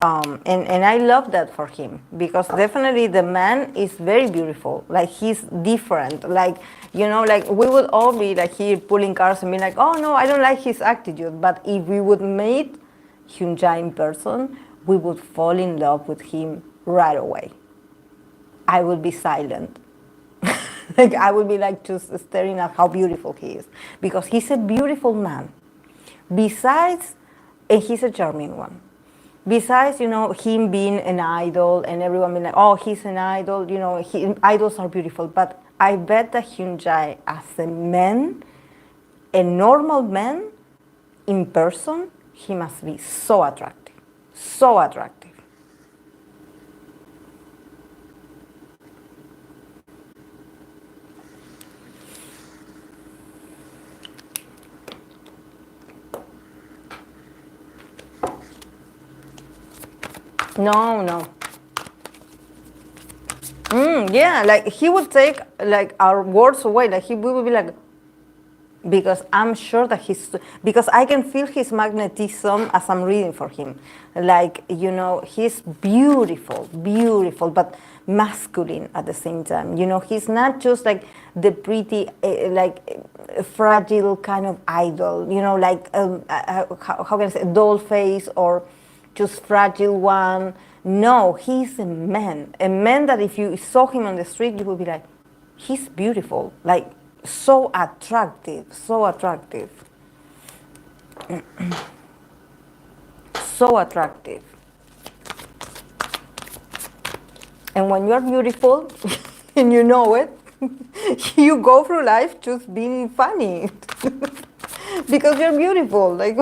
and I love that for him, because definitely the man is very beautiful. Like he's different. Like, you know, like we would all be like here pulling cars and be like, oh no, I don't like his attitude. But if we would meet Hyunjae in person, we would fall in love with him right away. I would be silent. Like I would be like just staring at how beautiful he is, because he's a beautiful man. Besides, and he's a charming one. Besides, you know, him being an idol and everyone being like, oh, he's an idol, you know, idols are beautiful. But I bet that Hyunjae, as a man, a normal man, in person, he must be so attractive. So attractive. No. Yeah, like he would take like our words away. Like we would be like, because I'm sure that because I can feel his magnetism as I'm reading for him. Like, you know, he's beautiful, but masculine at the same time. You know, he's not just like the pretty, fragile kind of idol, you know, like, how can I say, doll face or just fragile one. No, he's a man that if you saw him on the street, you would be like, he's beautiful, like so attractive. So attractive. And when you're beautiful and you know it, you go through life just being funny because you're beautiful. Like,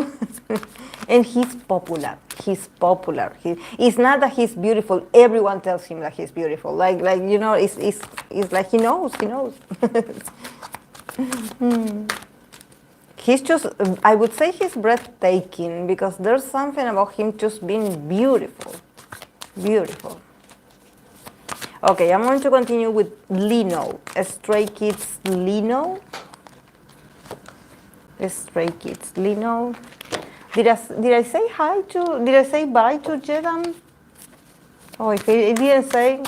and he's popular. He's popular. It's not that he's beautiful. Everyone tells him that he's beautiful. Like you know, it's like he knows. He knows. He's just, I would say he's breathtaking because there's something about him just being beautiful. Beautiful. Okay, I'm going to continue with Leno. Stray Kids Leno. Stray Kids Leno. Did I say hi to, did I say bye to Jedam? Oh, if I didn't say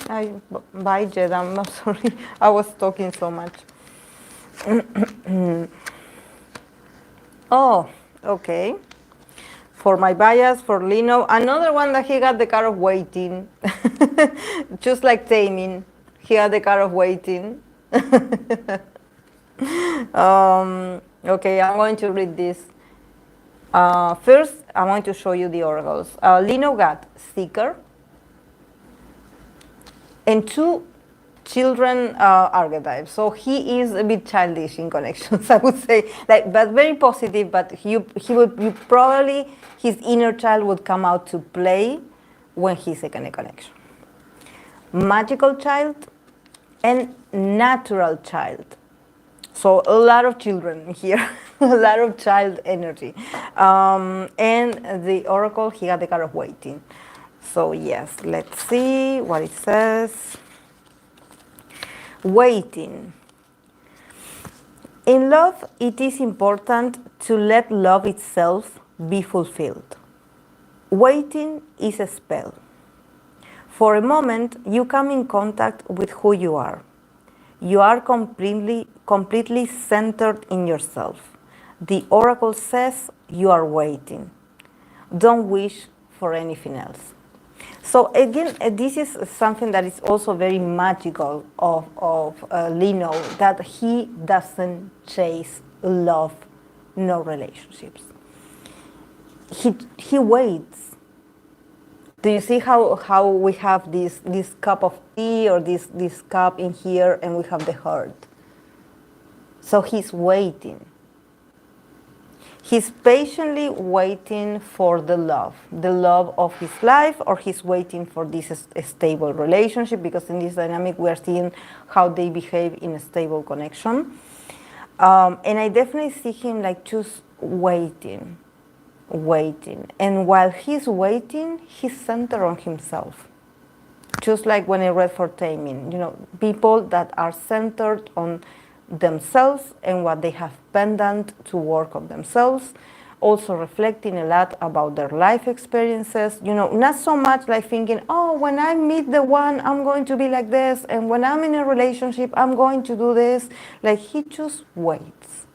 bye Jedam, I'm sorry. I was talking so much. Oh, okay. For my bias, for Leno, another one that he got the card of waiting. Just like Taemin, he had the card of waiting. Okay, I'm going to read this. First, I'm going to show you the oracles. Leno got Seeker and 2 children archetypes. So he is a bit childish in connections, I would say, like, but very positive. But you probably, his inner child would come out to play when he's in a connection. Magical child and natural child. So a lot of children here, a lot of child energy. And the oracle, he got the card of waiting. So yes, let's see what it says. Waiting. In love, it is important to let love itself be fulfilled. Waiting is a spell. For a moment, you come in contact with who you are. You are completely centered in yourself. The oracle says you are waiting. Don't wish for anything else. So again, this is something that is also very magical of Leno, that he doesn't chase love, no relationships. He waits. Do you see how we have this cup of tea or this cup in here and we have the heart? So he's waiting. He's patiently waiting for the love of his life, or he's waiting for this stable relationship, because in this dynamic we are seeing how they behave in a stable connection. And I definitely see him like just waiting. And while he's waiting, he's centered on himself. Just like when I read for Taemin, you know, people that are centered on themselves and what they have pendant to work on themselves, also reflecting a lot about their life experiences, you know, not so much like thinking, oh, when I meet the one, I'm going to be like this, and when I'm in a relationship, I'm going to do this. Like, he just waits.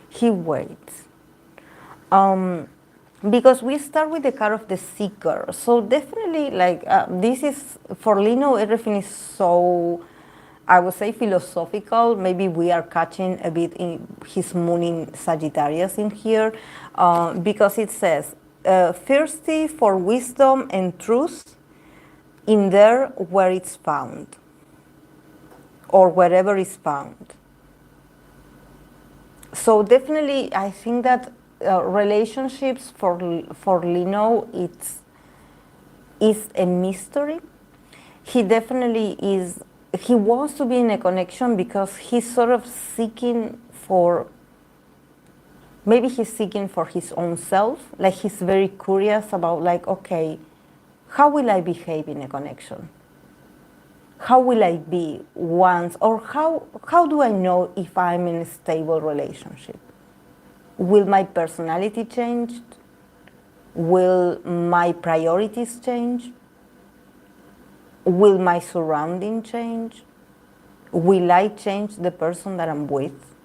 He waits. Because we start with the card of the Seeker. So definitely, like, this is, for Leno, everything is so, I would say, philosophical. Maybe we are catching a bit in his moon in Sagittarius in here, because it says, thirsty for wisdom and truth in there where it's found, or wherever it's found. So definitely, I think that relationships for Leno, is a mystery. He definitely is. He wants to be in a connection because he's sort of seeking for, maybe he's seeking for his own self. Like, he's very curious about, like, okay, how will I behave in a connection? How will I be once, or how do I know if I'm in a stable relationship? Will my personality change? Will my priorities change? Will my surrounding change? Will I change the person that I'm with?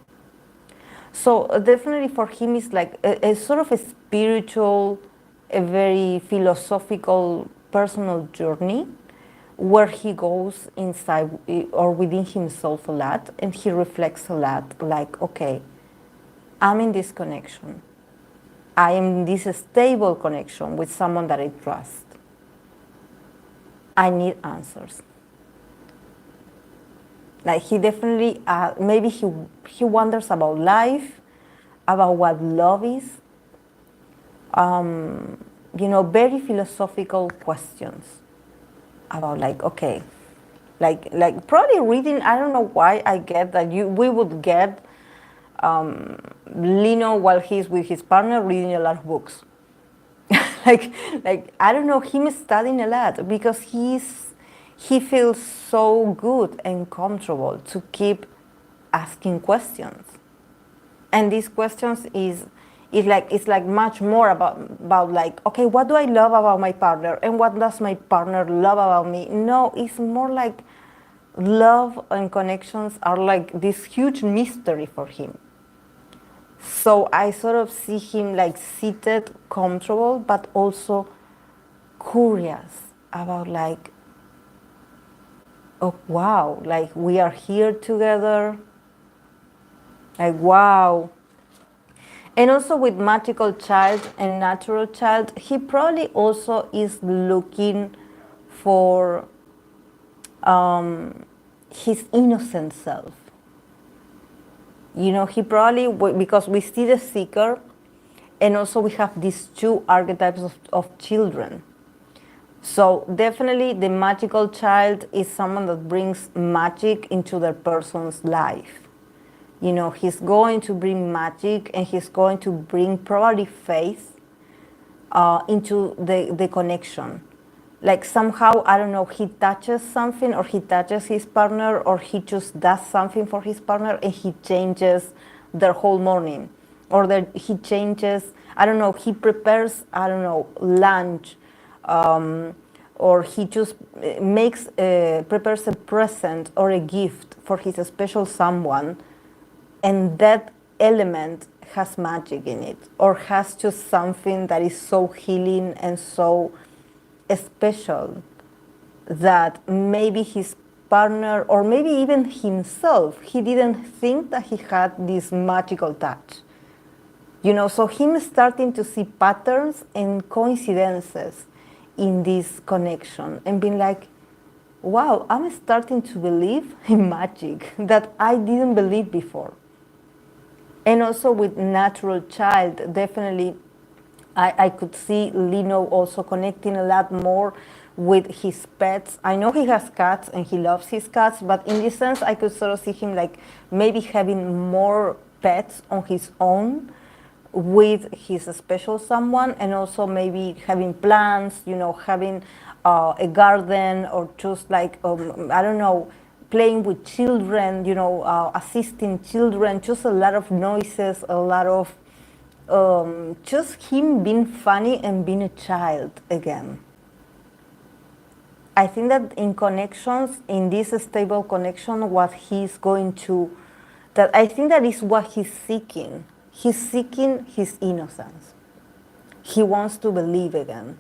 So definitely for him, it's like a sort of a spiritual, a very philosophical, personal journey where he goes inside or within himself a lot, and he reflects a lot, like, okay, I'm in this connection. I am in this stable connection with someone that I trust. I need answers. Like he definitely, maybe he wonders about life, about what love is. Very philosophical questions about like, okay, like probably reading. I don't know why I get that we would get Leno while he's with his partner reading a lot of books. like I don't know, him studying a lot because he feels so good and comfortable to keep asking questions. And these questions it's like much more about like, okay, what do I love about my partner and what does my partner love about me? No, it's more like love and connections are like this huge mystery for him. So I sort of see him like seated, comfortable, but also curious about like, oh wow, like we are here together. Like wow. And also with magical child and natural child, he probably also is looking for his innocent self. He probably, because we see the seeker, and also we have these two archetypes of children. So definitely the magical child is someone that brings magic into their person's life. He's going to bring magic and he's going to bring probably faith into the connection. Like somehow, I don't know, he touches something or he touches his partner or he just does something for his partner and he changes their whole morning. Or that he changes, I don't know, he prepares, I don't know, lunch. Or he just prepares a present or a gift for his special someone, and that element has magic in it, or has just something that is so healing and so special that maybe his partner, or maybe even himself, he didn't think that he had this magical touch. So him starting to see patterns and coincidences in this connection and being like, wow, I'm starting to believe in magic that I didn't believe before. And also with natural child, definitely I could see Leno also connecting a lot more with his pets. I know he has cats and he loves his cats, but in this sense, I could sort of see him like maybe having more pets on his own with his special someone, and also maybe having plants, having a garden, or just like, I don't know, playing with children, assisting children, just a lot of noises, a lot of just him being funny and being a child again. I think that in connections, in this stable connection, what he's going to, that I think that is what he's seeking. He's seeking his innocence. He wants to believe again.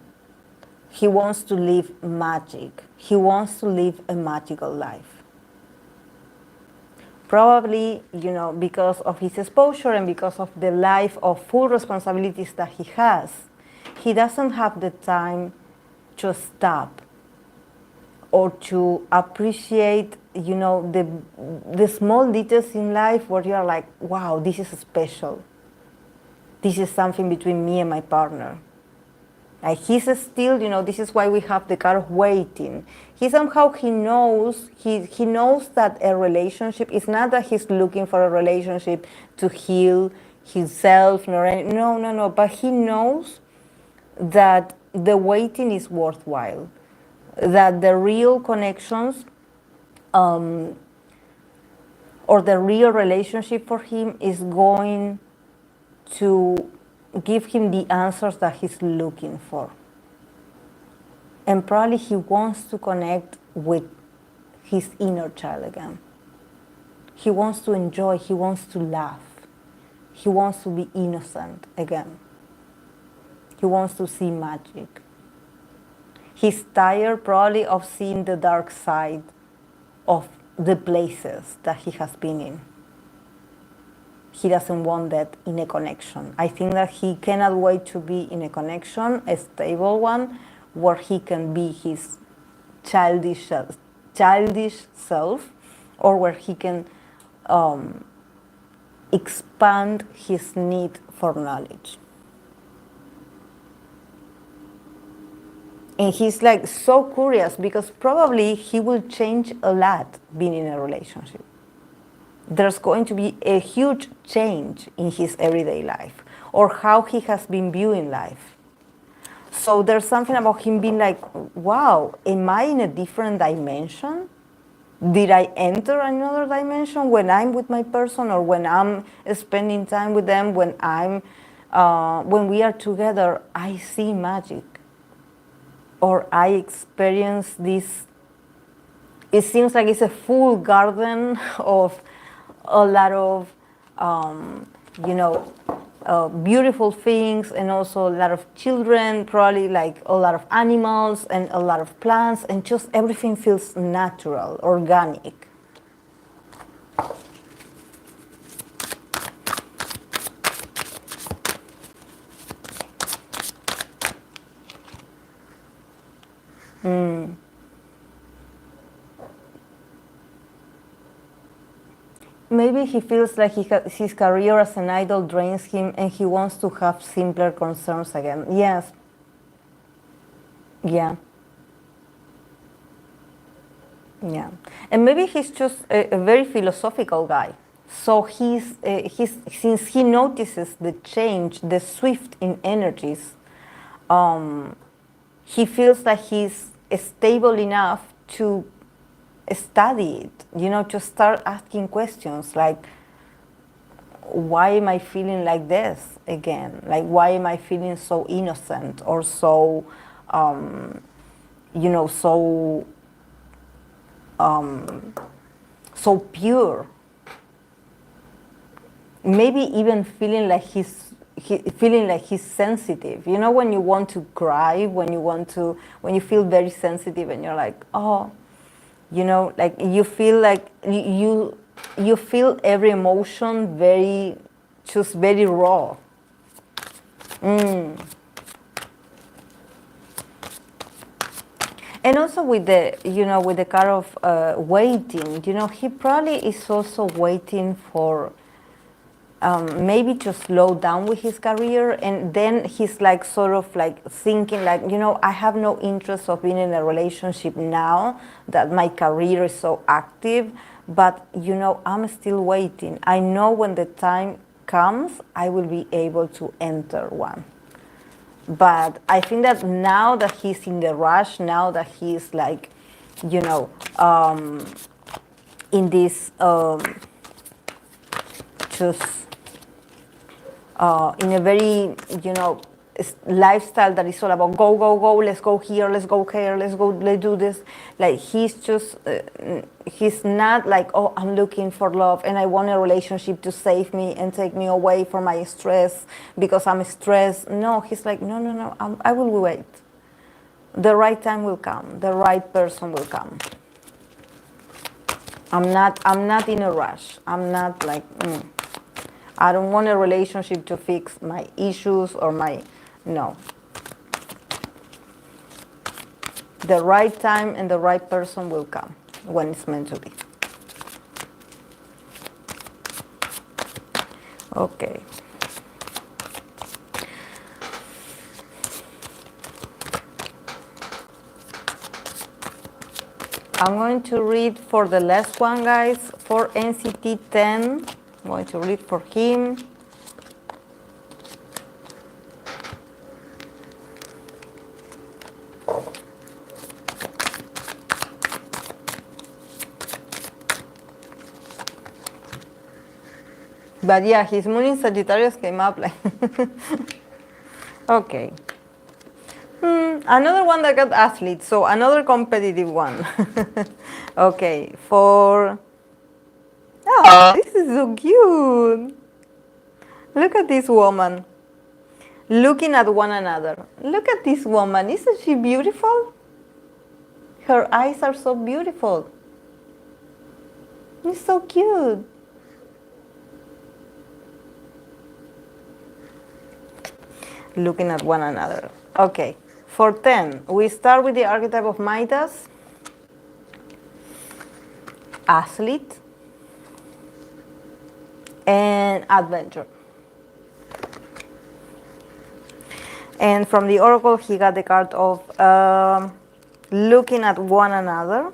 He wants to live magic. He wants to live a magical life. Probably, because of his exposure and because of the life of full responsibilities that he has, he doesn't have the time to stop or to appreciate, the small details in life where you're like, wow, this is special. This is something between me and my partner. Like he's still, this is why we have the card of waiting. He knows that a relationship is not that he's looking for a relationship to heal himself, no, but he knows that the waiting is worthwhile, that the real connections or the real relationship for him is going to give him the answers that he's looking for. And probably he wants to connect with his inner child again. He wants to enjoy, he wants to laugh. He wants to be innocent again. He wants to see magic. He's tired probably of seeing the dark side of the places that he has been in. He doesn't want that in a connection. I think that he cannot wait to be in a connection, a stable one, where he can be his childish self, or where he can expand his need for knowledge. And he's like so curious because probably he will change a lot being in a relationship. There's going to be a huge change in his everyday life or how he has been viewing life. So there's something about him being like, wow, am I in a different dimension? Did I enter another dimension when I'm with my person or when I'm spending time with them, when we are together, I see magic. Or I experience this, it seems like it's a full garden of a lot of, beautiful things, and also a lot of children, probably like a lot of animals and a lot of plants, and just everything feels natural, organic. Maybe he feels like his career as an idol drains him and he wants to have simpler concerns again. Yes. Yeah. Yeah. And maybe he's just a very philosophical guy. So since he notices the change, the shift in energies, he feels that he's stable enough to study it, to start asking questions like, why am I feeling like this again? Like, why am I feeling so innocent or so, so pure? Maybe even feeling like he's sensitive. When you want to cry, when you feel very sensitive and you're like, oh, like you feel like you feel every emotion very raw. And also with the card of waiting, he probably is also waiting for maybe to slow down with his career, and then he's like sort of like thinking like, I have no interest of being in a relationship now that my career is so active, but I'm still waiting. I know when the time comes, I will be able to enter one. But I think that now that he's in the rush, now that he's like, in this just in a very, lifestyle that is all about go, go, go, let's go here, let's go here, let's do this. Like he's just, he's not like, oh, I'm looking for love and I want a relationship to save me and take me away from my stress because I'm stressed. No, he's like, no, I will wait. The right time will come. The right person will come. I'm not in a rush. I'm not like, I don't want a relationship to fix my issues or no. The right time and the right person will come when it's meant to be. Okay. I'm going to read for the last one, guys, for NCT 10. I'm going to read for him. But yeah, his moon in Sagittarius came up like. Okay. Another one that got athlete, so another competitive one. Okay, oh, this is so cute. Look at this woman. Looking at one another. Look at this woman. Isn't she beautiful? Her eyes are so beautiful. It's so cute. Looking at one another. Okay, for 10, we start with the archetype of Midas. athlete, and adventure. And from the oracle, he got the card of looking at one another.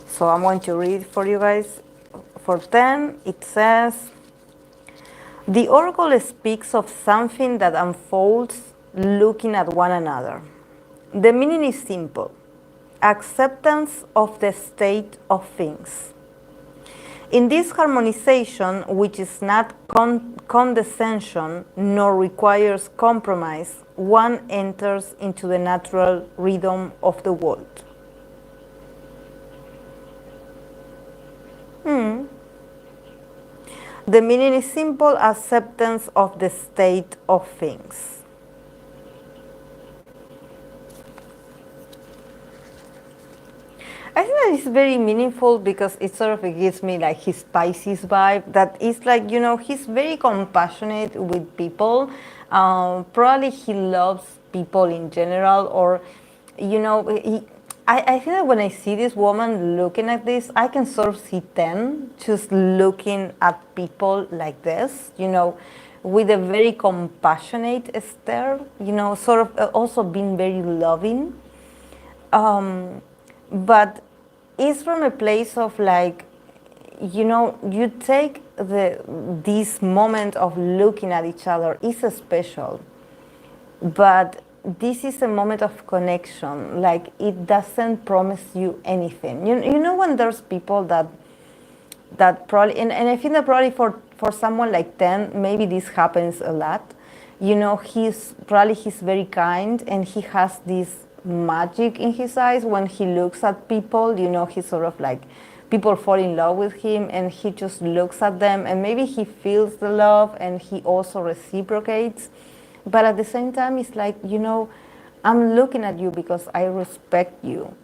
So I'm going to read for you guys. For 10, it says, the oracle speaks of something that unfolds looking at one another. The meaning is simple: acceptance of the state of things. In this harmonization, which is not condescension nor requires compromise, one enters into the natural rhythm of the world. The meaning is simple: acceptance of the state of things. I think that it's very meaningful because it sort of gives me like his Pisces vibe. That is like, he's very compassionate with people. Probably he loves people in general, or, I think that when I see this woman looking at this, I can sort of see 10 just looking at people like this, with a very compassionate stare, sort of also being very loving. But it's from a place of like, you take this moment of looking at each other is special, but this is a moment of connection. Like, it doesn't promise you anything. You know when there's people that probably, and I think that probably for someone like 10, maybe this happens a lot. He's very kind, and he has this magic in his eyes when he looks at people. He's sort of like, people fall in love with him, and he just looks at them, and maybe he feels the love and he also reciprocates. But at the same time, it's like, I'm looking at you because I respect you.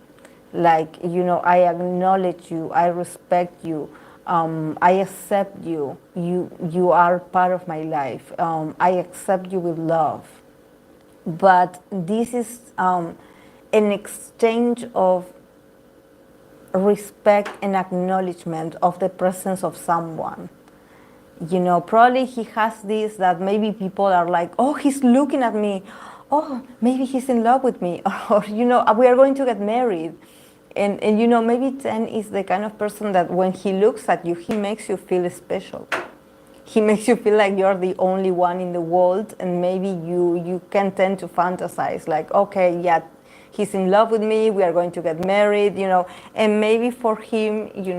Like, I acknowledge you, I respect you, I accept you. You are part of my life. I accept you with love. But this is an exchange of respect and acknowledgement of the presence of someone. Probably he has this, that maybe people are like, oh, he's looking at me. Oh, maybe he's in love with me. Or, we are going to get married. And maybe 10 is the kind of person that when he looks at you, he makes you feel special. He makes you feel like you're the only one in the world, and maybe you can tend to fantasize like, okay, yeah, he's in love with me, we are going to get married, and maybe for him, he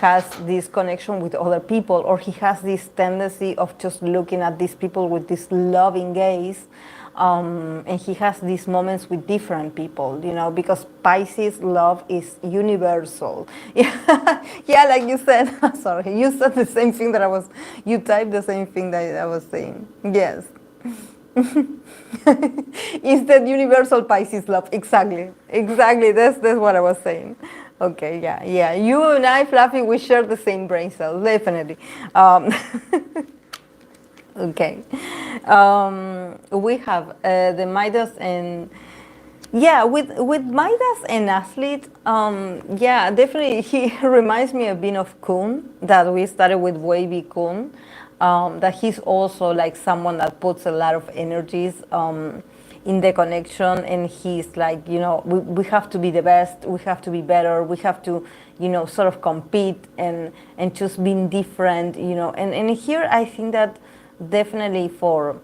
has this connection with other people, or he has this tendency of just looking at these people with this loving gaze. And he has these moments with different people, because Pisces love is universal. Yeah, like you said, sorry, you said the same thing you typed the same thing that I was saying. Yes. Instead, universal Pisces love. Exactly. That's what I was saying. Okay, yeah. You and I, Fluffy, we share the same brain cells, definitely. Okay. We have the Midas and with Midas and athlete, definitely he reminds me a bit of Kun, that we started with WayV Kun. That he's also like someone that puts a lot of energies in the connection, and he's like, we have to be the best, we have to be better, we have to, sort of compete and just being different, and here I think that definitely for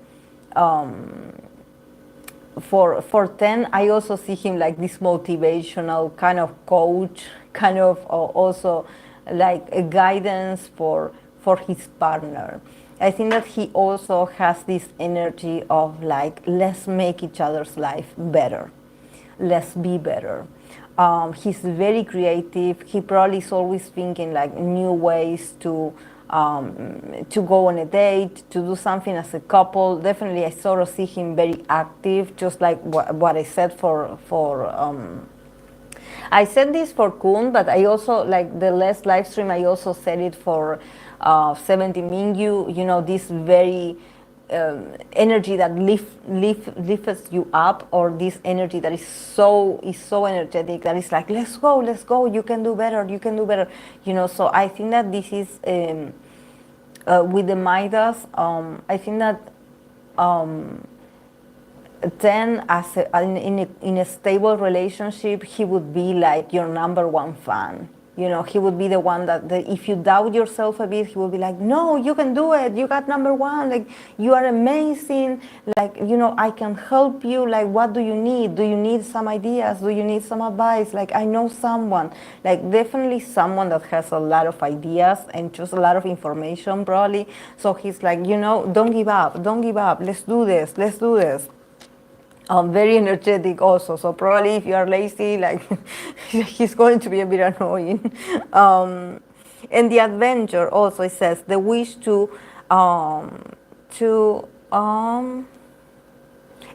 10, I also see him like this motivational kind of coach, kind of also like a guidance for his partner. I think that he also has this energy of like, let's make each other's life better, let's be better. He's very creative. He probably is always thinking like new ways to go on a date, to do something as a couple. Definitely, I sort of see him very active, just like what I said I said this for Kun, but I also, like the last live stream, I also said it for 70 Mingyu, this very energy that lifts you up, or this energy that is so energetic that is like, let's go, you can do better, so I think that this is with the Midas. I think that then in a stable relationship, he would be like your number one fan. He would be the one that if you doubt yourself a bit, he will be like, no, you can do it, you got number one, like, you are amazing, like, I can help you, like, what do you need some ideas, do you need some advice, like, I know someone, like, definitely someone that has a lot of ideas and just a lot of information probably. So he's like, don't give up, let's do this. Very energetic also, so probably if you are lazy, like, he's going to be a bit annoying. And the adventure also, it says the wish to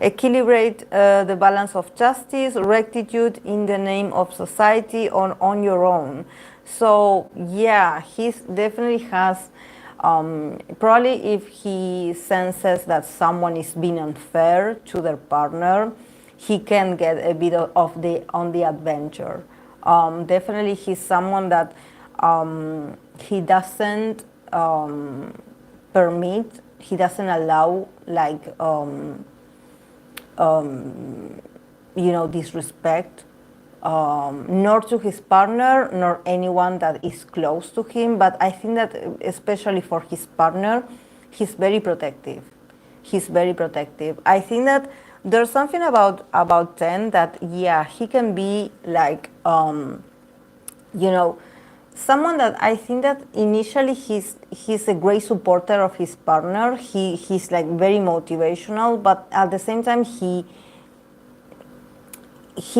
equilibrate the balance of justice, rectitude in the name of society on your own. So yeah, he definitely has. Probably if he senses that someone is being unfair to their partner, he can get a bit on the adventure. Definitely he's someone that he doesn't he doesn't allow, like, disrespect, nor to his partner, nor anyone that is close to him. But I think that especially for his partner, he's very protective. I think that there's something about 10 that, yeah, he can be like, someone that I think that initially he's a great supporter of his partner. He's like very motivational, but at the same time he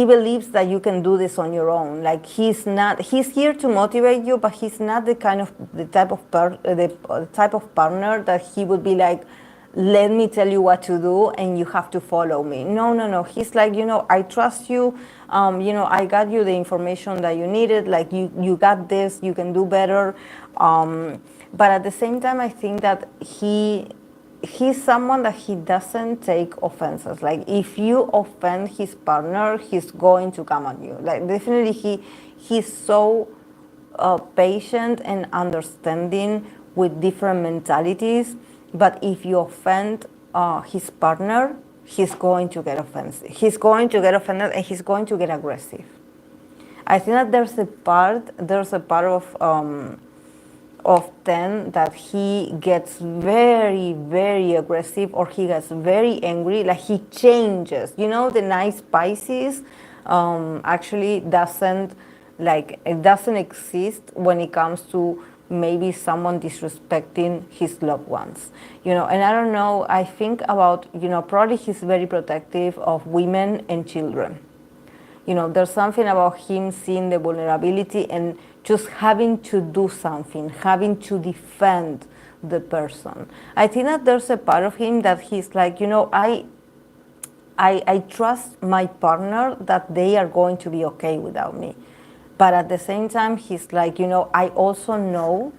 believes that you can do this on your own. Like, he's here to motivate you, but he's not the type of partner that he would be like, let me tell you what to do and you have to follow me. No. He's like, I trust you. I got you the information that you needed. Like, you got this. You can do better. But at the same time, I think that he's someone that he doesn't take offenses. Like, if you offend his partner, he's going to come at you. Like, definitely he's so patient and understanding with different mentalities. But if you offend his partner, he's going to get offensive. He's going to get offended and he's going to get aggressive. I think that there's a part of 10 that he gets very, very aggressive, or he gets very angry, like he changes. The nice Pisces actually doesn't exist when it comes to maybe someone disrespecting his loved ones. And I don't know, I think about, probably he's very protective of women and children. There's something about him seeing the vulnerability and just having to do something, having to defend the person. I think that there's a part of him that he's like, I trust my partner that they are going to be okay without me. But at the same time, he's like, I also know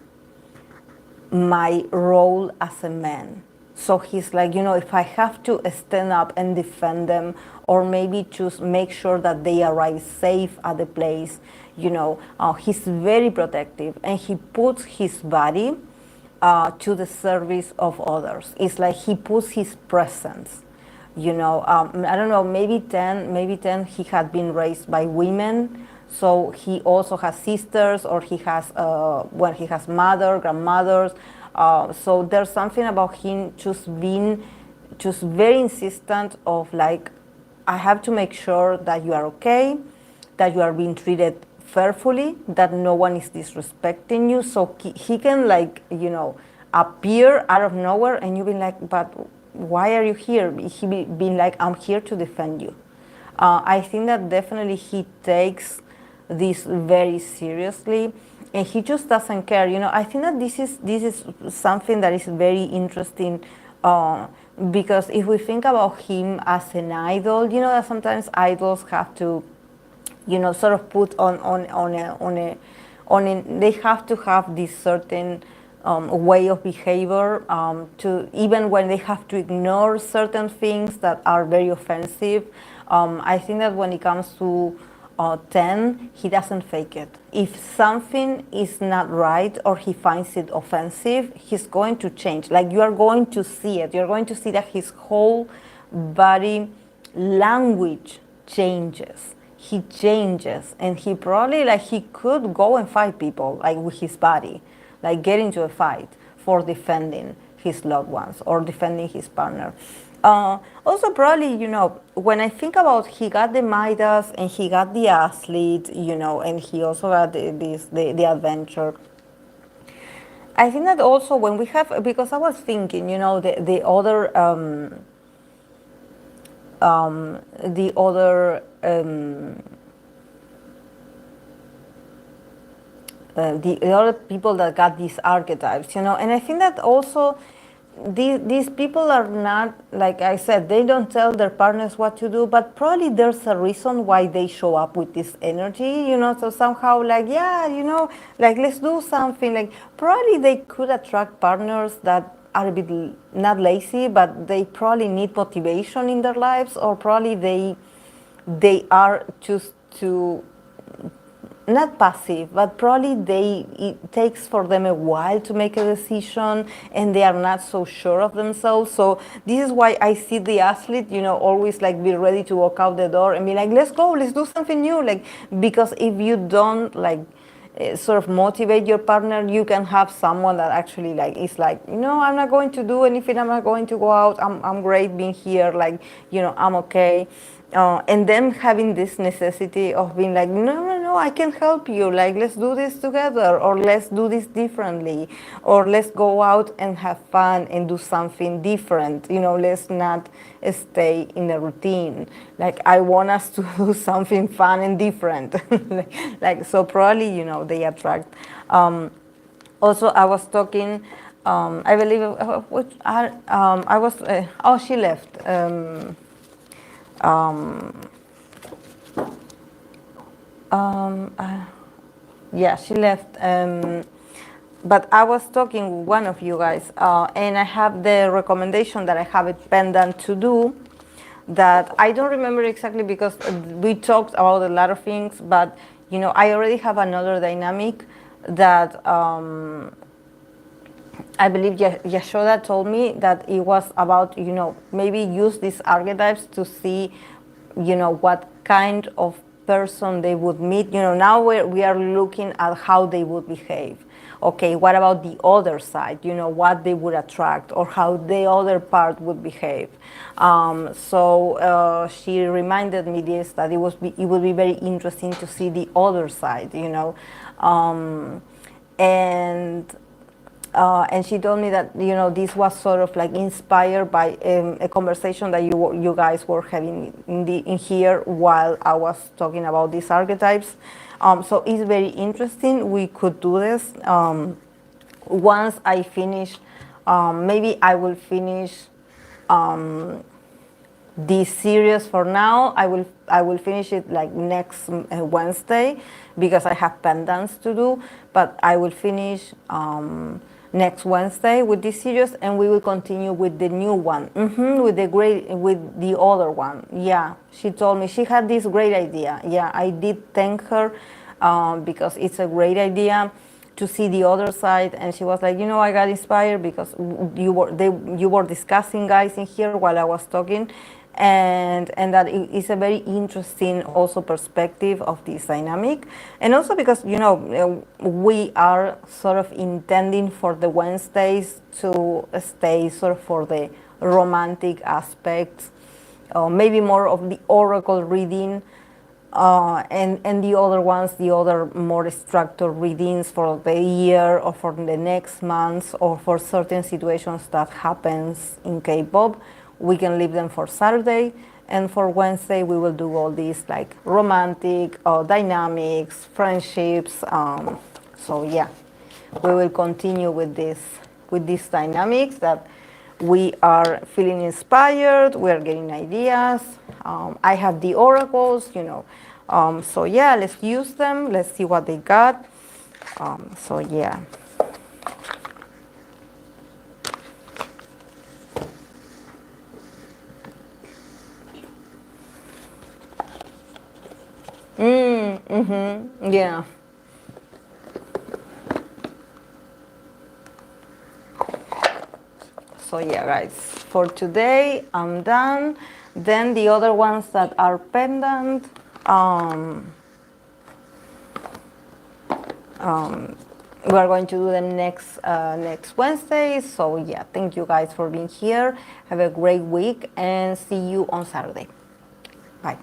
my role as a man. So he's like, if I have to stand up and defend them, or maybe just make sure that they arrive safe at the place, he's very protective, and he puts his body to the service of others. It's like he puts his presence. I don't know, maybe 10, he had been raised by women, so he also has sisters, or he has mother, grandmothers. So there's something about him just being just very insistent of like, I have to make sure that you are okay, that you are being treated fairly, that no one is disrespecting you. So he can appear out of nowhere and you be like, but why are you here? He being like, I'm here to defend you. I think that definitely he takes this very seriously, and he just doesn't care. I think that this is something that is very interesting, because if we think about him as an idol, that sometimes idols have to, sort of put on they have to have this certain way of behavior, to even when they have to ignore certain things that are very offensive. I think that when it comes to 10, he doesn't fake it. If something is not right or he finds it offensive, he's going to change. Like, you are going to see it. You're going to see that his whole body language changes. He changes, and he probably, like, he could go and fight people, like, with his body, like get into a fight for defending his loved ones or defending his partner. Also, probably, when I think about, he got the Midas and he got the athlete, and he also got the adventure. I think that also when we have, because I was thinking, the other the other people that got these archetypes, and I think that also these people are not, like I said, they don't tell their partners what to do, but probably there's a reason why they show up with this energy, so somehow, like, yeah, like, let's do something. Like, probably they could attract partners that are a bit not lazy, but they probably need motivation in their lives, or probably they are just too, not passive, but probably it takes for them a while to make a decision, and they are not so sure of themselves. So this is why I see the athlete, always, like, be ready to walk out the door and be like, let's go, let's do something new. Like, because if you don't, like, sort of motivate your partner, you can have someone that actually, like, is like, I'm not going to do anything, I'm not going to go out, I'm great being here, like, I'm okay. And them having this necessity of being like, no, I can help you, like, let's do this together, or let's do this differently, or let's go out and have fun and do something different, let's not stay in a routine. Like, I want us to do something fun and different. like, so probably, they attract. Also, I was talking, I believe, I was, she left. Yeah, she left. But I was talking with one of you guys, and I have the recommendation that I have it pendant to do, that I don't remember exactly because we talked about a lot of things, but I already have another dynamic that I believe Yashoda told me that it was about, maybe use these archetypes to see, what kind of person they would meet. Now we are looking at how they would behave. Okay, what about the other side? What they would attract, or how the other part would behave. So she reminded me this, that it would be very interesting to see the other side, and she told me that this was sort of like inspired by a conversation that you guys were having in here while I was talking about these archetypes. So it's very interesting. We could do this. Once I finish, maybe I will finish this series for now. I will finish it like next Wednesday, because I have pendants to do. But I will finish next Wednesday with this series, and we will continue with the new one, with the other one. Yeah, she told me she had this great idea. Yeah, I did thank her because it's a great idea to see the other side, and she was like, I got inspired because you were discussing, guys, in here while I was talking, and that it's a very interesting also perspective of this dynamic. And also because we are sort of intending for the Wednesdays to stay sort of for the romantic aspects, maybe more of the oracle reading, and the other ones, the other more structured readings for the year or for the next month, or for certain situations that happens in K-pop, we can leave them for Saturday. And for Wednesday, we will do all these like romantic dynamics, friendships. So yeah, we will continue with these dynamics that we are feeling inspired. We are getting ideas. I have the oracles, so yeah, let's use them. Let's see what they got. So yeah. Yeah. So yeah, guys, for today I'm done. Then the other ones that are pendant, we are going to do them next Wednesday. So yeah, thank you guys for being here. Have a great week and see you on Saturday. Bye.